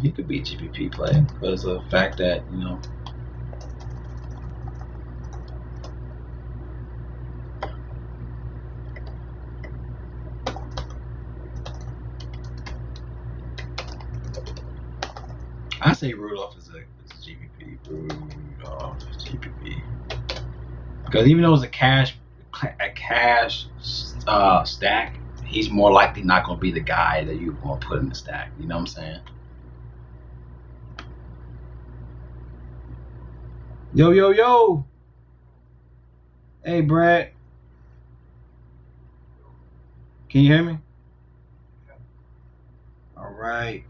He could be a GPP play because of the fact that, I say Rudolph is a GPP. Rudolph is GPP. Because even though it's a cash stack, he's more likely not going to be the guy that you're going to put in the stack. You know what I'm saying? Yo. Hey, Brad. Can you hear me? All right.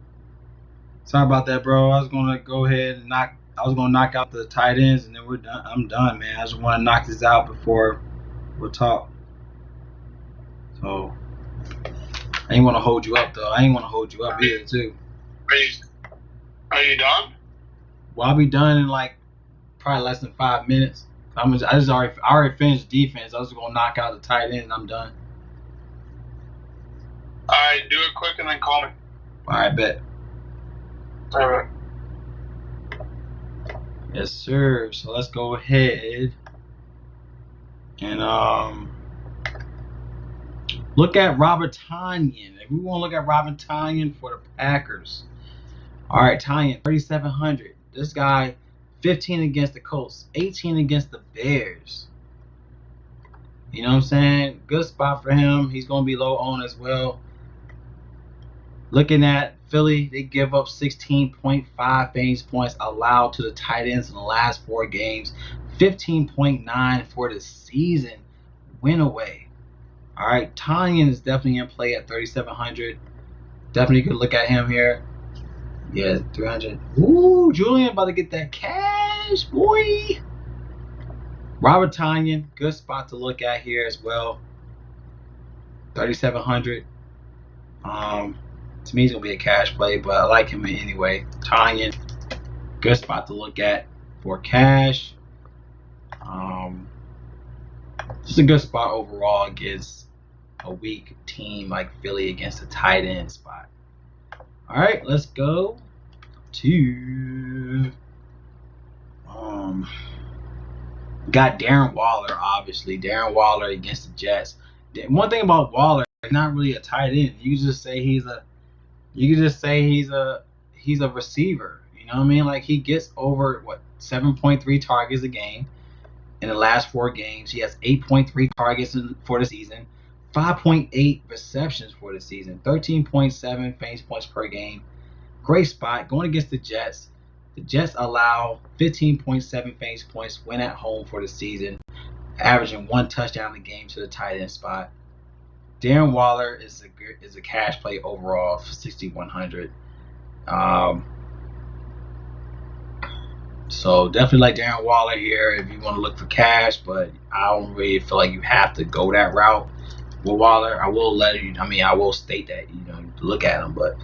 Sorry about that, bro. I was gonna go ahead and knock out the tight ends, and then we're done. I'm done, man. I just want to knock this out before we'll talk. So I ain't want to hold you up, though. I ain't want to hold you up either, too. Are you done? Well, I'll be done in probably less than 5 minutes. I already finished defense. I was gonna knock out the tight end, and I'm done. All right, do it quick and then call me. All right, bet. All right. Yes, sir. So let's go ahead and look at Robert Tonyan. If we want to look at Robert Tonyan for the Packers. All right, Tonyan, 3,700. This guy, 15 against the Colts, 18 against the Bears. You know what I'm saying? Good spot for him. He's going to be low on as well. Looking at Philly, they give up 16.5 fantasy points allowed to the tight ends in the last 4 games. 15.9 for the season. Win away. All right, Tonyan is definitely in play at 3,700. Definitely could look at him here. Yeah, 300. Ooh, Julian about to get that cash, boy. Robert Tonyan, good spot to look at here as well. 3,700. To me, he's gonna be a cash play, but I like him anyway. Tonyan, good spot to look at for cash. Just a good spot overall against a weak team like Philly against a tight end spot. All right, let's go to got Darren Waller, obviously. Darren Waller against the Jets. One thing about Waller, he's not really a tight end. You can just say he's a receiver. know what I mean? Like, he gets over 7.3 targets a game in the last 4 games. He has 8.3 targets for the season, 5.8 receptions for the season, 13.7 fantasy points per game. Great spot going against the Jets. The Jets allow 15.7 fantasy points when at home for the season, averaging 1 touchdown a game to the tight end spot. Darren Waller is a cash play overall for 6,100. So definitely like Darren Waller here if you want to look for cash, but I don't really feel like you have to go that route with Waller. I will state that look at him, but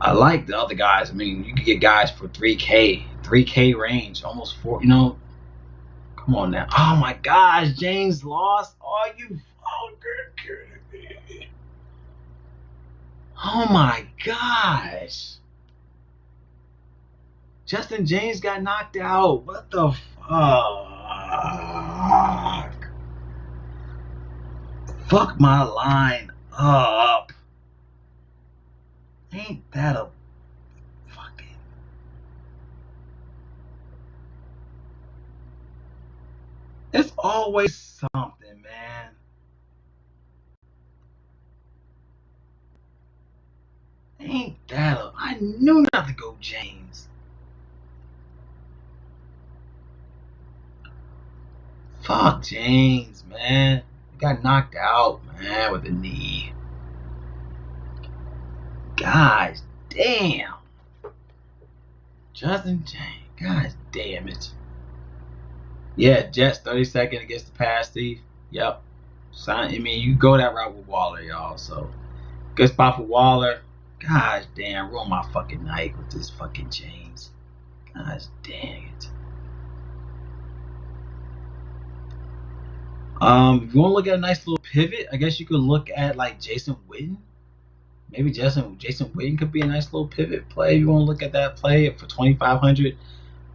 I like the other guys. I mean, you could get guys for 3K range, almost 4. Come on now. Oh my gosh, James lost. Are you fucking kidding me? Oh my gosh. Justin James got knocked out. What the fuck? Fuck my line up. Ain't that a fucking... It's always something, man. Ain't that a... I knew not to go James. Fuck James, man. He got knocked out, man, with the knee. Gosh damn. Justin James. God damn it. Yeah, Jets 32nd against the pass thief. Yep. I mean, you go that route with Waller, y'all. So, good spot for Waller. Gosh damn, ruin my fucking night with this fucking James. Gosh dang it. If you want to look at a nice little pivot, I guess you could look at like Jason Witten. Maybe Jason Witten could be a nice little pivot play. If you want to look at that play for 2,500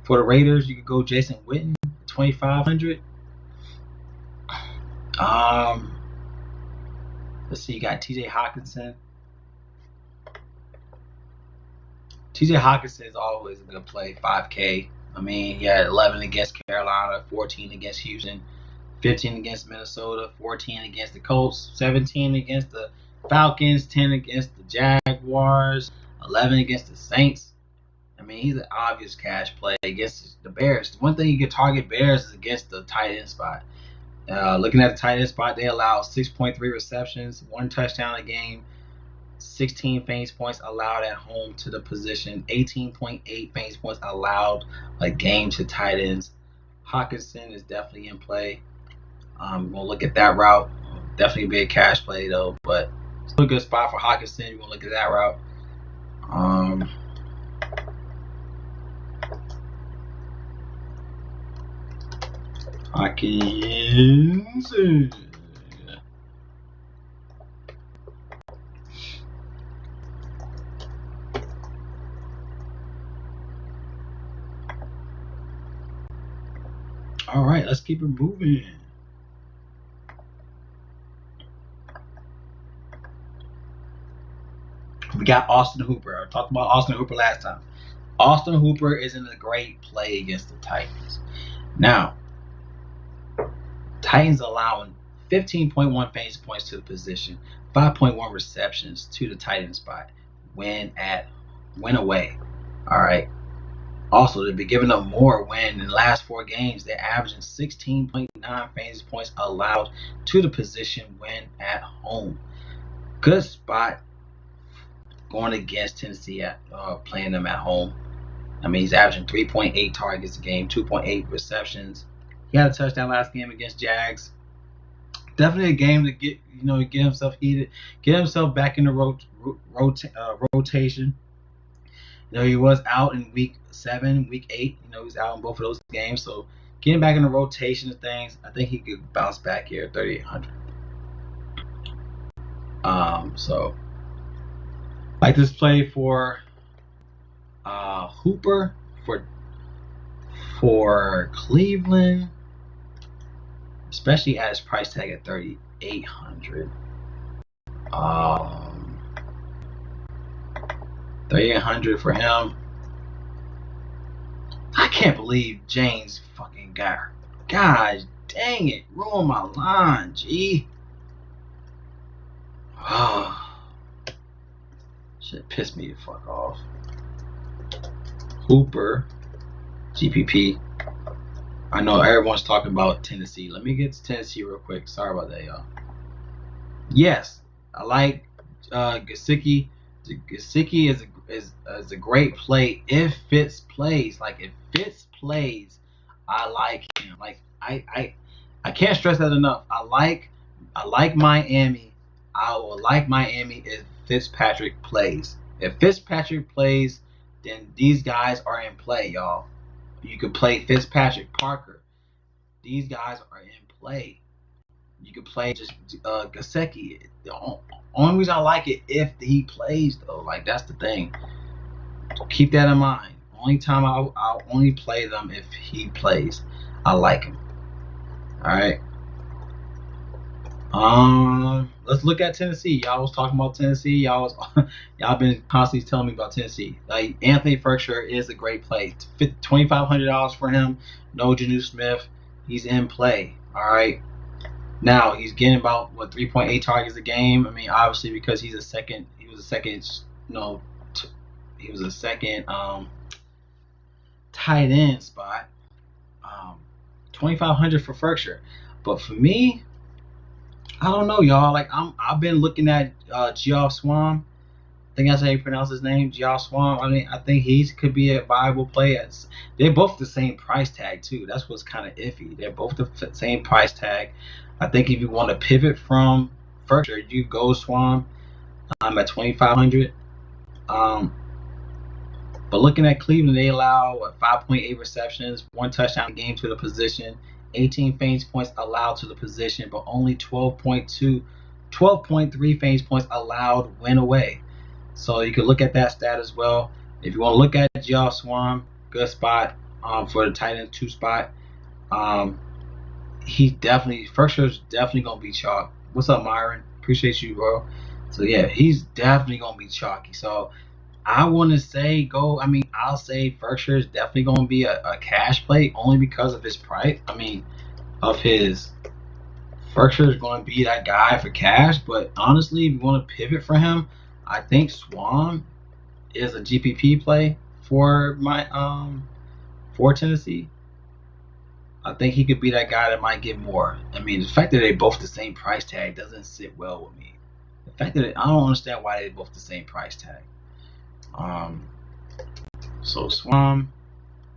for the Raiders, you could go Jason Witten 2,500. Let's see, you got T.J. Hawkinson. T.J. Hawkinson is always a good play, 5K. I mean, he had 11 against Carolina, 14 against Houston, 15 against Minnesota, 14 against the Colts, 17 against the Falcons, 10 against the Jaguars, 11 against the Saints. I mean, he's an obvious cash play against the Bears. One thing you can target Bears is against the tight end spot. Looking at the tight end spot, they allow 6.3 receptions, 1 touchdown a game, 16 fantasy points allowed at home to the position, 18.8 fantasy points allowed a game to tight ends. Hawkinson is definitely in play. We'll look at that route. Definitely be a cash play though, but still a good spot for Hawkinson. You want to look at that route. Hawkinson. All right, let's keep it moving. We got Austin Hooper. I talked about Austin Hooper last time. Austin Hooper isn't a great play against the Titans. Now, Titans allowing 15.1 fantasy points to the position, 5.1 receptions to the tight end spot when away. All right. Also, they've been giving up more when in the last 4 games. They're averaging 16.9 fantasy points allowed to the position when at home. Good spot going against Tennessee playing them at home. I mean, he's averaging 3.8 targets a game, 2.8 receptions. He had a touchdown last game against Jags. Definitely a game to get himself heated, get himself back in the rotation. He was out in week 7, week 8. He was out in both of those games. So getting back in the rotation of things, I think he could bounce back here at 3,800. So like this play for Hooper for Cleveland, especially at his price tag at 3,800. 3,800 for him. I can't believe James fucking got her. God dang it. Ruined my line, G. Shit pissed me the fuck off. Hooper. GPP. I know everyone's talking about Tennessee. Let me get to Tennessee real quick. Sorry about that, y'all. Yes, I like Gesicki. Gesicki is a great play if Fitz plays. Like if Fitz plays, I like him. Like I can't stress that enough. I like Miami. I will like Miami if Fitzpatrick plays. If Fitzpatrick plays, then these guys are in play, y'all. You could play Fitzpatrick, Parker. These guys are in play. You could play just Gesicki. The only reason I like it if he plays though. Like that's the thing. Keep that in mind. Only time I'll only play them if he plays. I like him. All right. Let's look at Tennessee. Y'all was talking about Tennessee. Y'all been constantly telling me about Tennessee. Like Anthony Ferkshire is a great play. $2,500 for him. No Janu Smith. He's in play. All right. Now he's getting about 3.8 targets a game. I mean, obviously because he was a second tight end spot. 2,500 for Ferkshire. But for me, I don't know, y'all. Like I've been looking at Geoff Swarm. I think that's how you pronounce his name, Geoff Swarm. I mean, I think he could be a viable play. They're both the same price tag too. That's what's kind of iffy. They're both the same price tag. I think if you want to pivot from Ferkshire, you go Swarm. I'm at 2,500. But looking at Cleveland, they allow 5.8 receptions, 1 touchdown a game to the position, 18 fantasy points allowed to the position, but only 12.3 fantasy points allowed win away. So you can look at that stat as well. If you want to look at Geoff Swarm, good spot for the tight end 2 spot. Ferkshire's definitely gonna be chalk. What's up, Myron? Appreciate you, bro. So yeah, he's definitely gonna be chalky. So I want to say I'll say Ferkshire is definitely going to be a cash play only because of his price. Ferkshire is going to be that guy for cash. But honestly, if you want to pivot for him, I think Swan is a GPP play for for Tennessee. I think he could be that guy that might get more. I mean, the fact that they're both the same price tag doesn't sit well with me. The fact that I don't understand why they're both the same price tag. So Swam,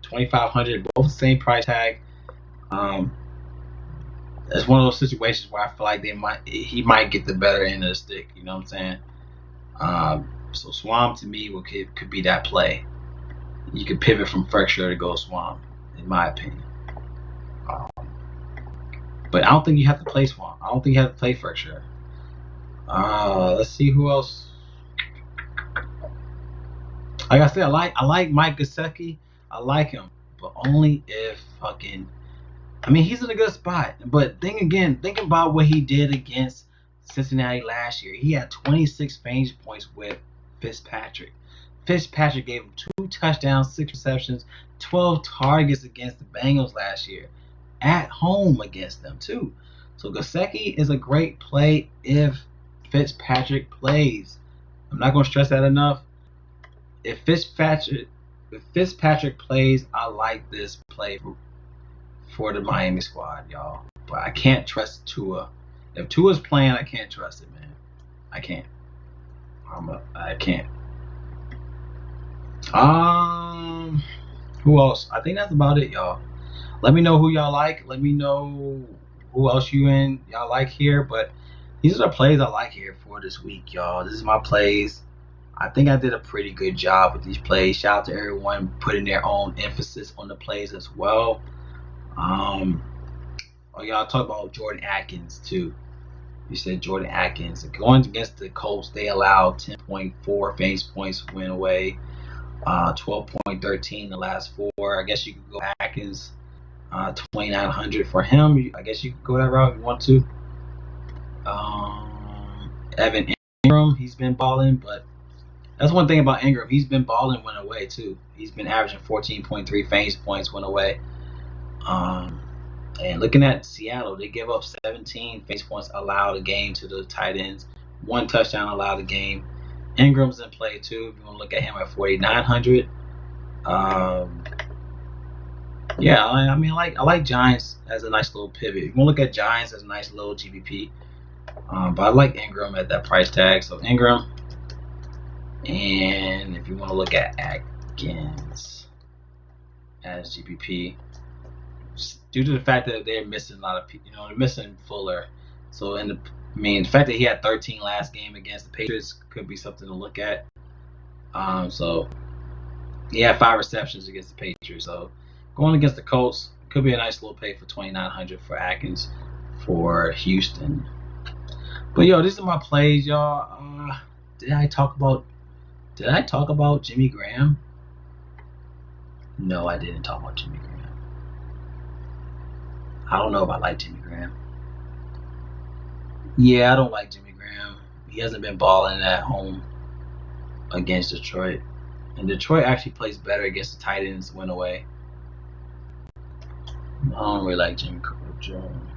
2,500, both the same price tag. It's one of those situations where I feel like he might get the better end of the stick. You know what I'm saying? So Swam to me could be that play. You could pivot from Ferkshire to go Swam, in my opinion. But I don't think you have to play Swam. I don't think you have to play Ferkshire. Let's see who else. Like I said, I like Mike Gesicki. I like him, but only if he's in a good spot. But think about what he did against Cincinnati last year. He had 26 fantasy points with Fitzpatrick. Fitzpatrick gave him 2 touchdowns, 6 receptions, 12 targets against the Bengals last year, at home against them too. So Gesicki is a great play if Fitzpatrick plays. I'm not going to stress that enough. If Fitzpatrick plays, I like this play for the Miami squad, y'all. But I can't trust Tua. If Tua's playing, I can't trust it, man. I can't. I can't. Who else? I think that's about it, y'all. Let me know who y'all like. Let me know who else y'all like here. But these are the plays I like here for this week, y'all. This is my plays. I think I did a pretty good job with these plays. Shout out to everyone putting their own emphasis on the plays as well. Y'all talk about Jordan Atkins too. You said Jordan Atkins. Going against the Colts, they allowed 10.4 fantasy points win away, 12.13 the last 4. I guess you could go Atkins, 2,900 for him. I guess you could go that route if you want to. Evan Ingram, he's been balling, but That's one thing about Ingram. He's been balling when away too. He's been averaging 14.3 fantasy points when away. And looking at Seattle, they give up 17 fantasy points allowed a game to the tight ends. 1 touchdown allowed a game. Ingram's in play too. If you want to look at him at 4,900. Yeah, I mean, I like Giants as a nice little pivot. If you want to look at Giants as a nice little GBP, but I like Ingram at that price tag. So Ingram, and if you want to look at Atkins as GBP, due to the fact that they're missing a lot of people, they're missing Fuller. So the fact that he had 13 last game against the Patriots could be something to look at. So he had 5 receptions against the Patriots. So going against the Colts could be a nice little pay for 2,900 for Atkins for Houston. But yo, these are my plays, y'all. Did I talk about Jimmy Graham? No, I didn't talk about Jimmy Graham. I don't know if I like Jimmy Graham. Yeah, I don't like Jimmy Graham. He hasn't been balling at home against Detroit. And Detroit actually plays better against the Titans when away. I don't really like Jimmy Graham.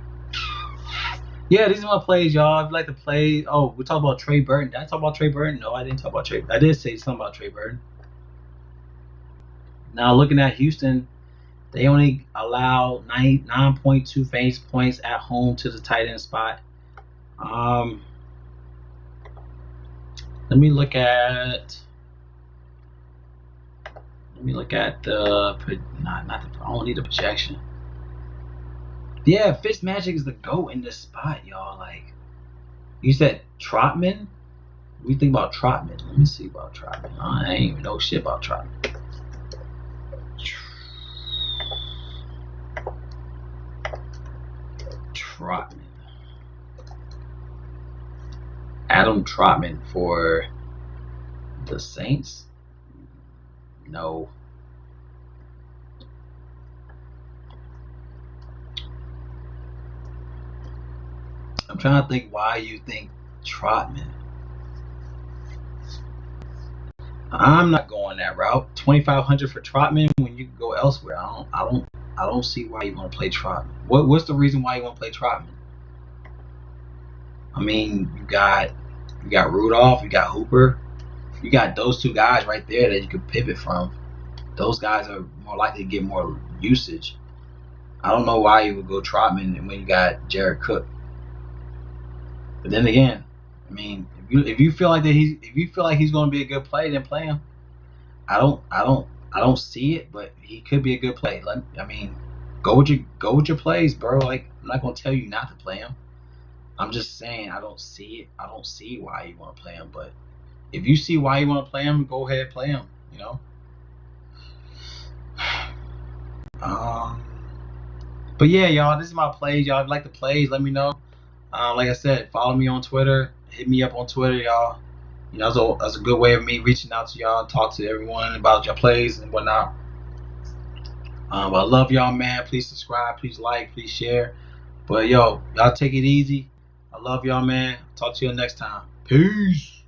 Yeah, these are my plays, y'all. If you like to play, we talked about Trey Burton. Did I talk about Trey Burton? No, I didn't talk about Trey. I did say something about Trey Burton. Now looking at Houston, they only allow 9.2 fantasy points at home to the tight end spot. Let me look at the I don't need the projection. Yeah, Fitzmagic is the GOAT in this spot, y'all. Like, you said Trotman? What do you think about Trotman? Let me see about Trotman. I ain't even know shit about Trotman. Trotman. Adam Trotman for the Saints? No. I'm trying to think why you think Trotman. I'm not going that route. 2,500 for Trotman when you can go elsewhere. I don't see why you want to play Trotman. What's the reason why you want to play Trotman? I mean, you got Rudolph, you got Hooper, you got those 2 guys right there that you could pivot from. Those guys are more likely to get more usage. I don't know why you would go Trotman when you got Jared Cook. But then again, I mean, if you feel like he's going to be a good play, then play him. I don't see it, but he could be a good play. I mean, go with your plays, bro. Like, I'm not going to tell you not to play him. I'm just saying I don't see it. I don't see why you want to play him, but if you see why you want to play him, go ahead and play him. But yeah, y'all, this is my plays. Y'all, if you like the plays, let me know. Like I said, follow me on Twitter. Hit me up on Twitter, y'all. That's a good way of me reaching out to y'all, talk to everyone about your plays and whatnot. I love y'all, man. Please subscribe, please like, please share. But yo, y'all take it easy. I love y'all, man. Talk to you next time. Peace.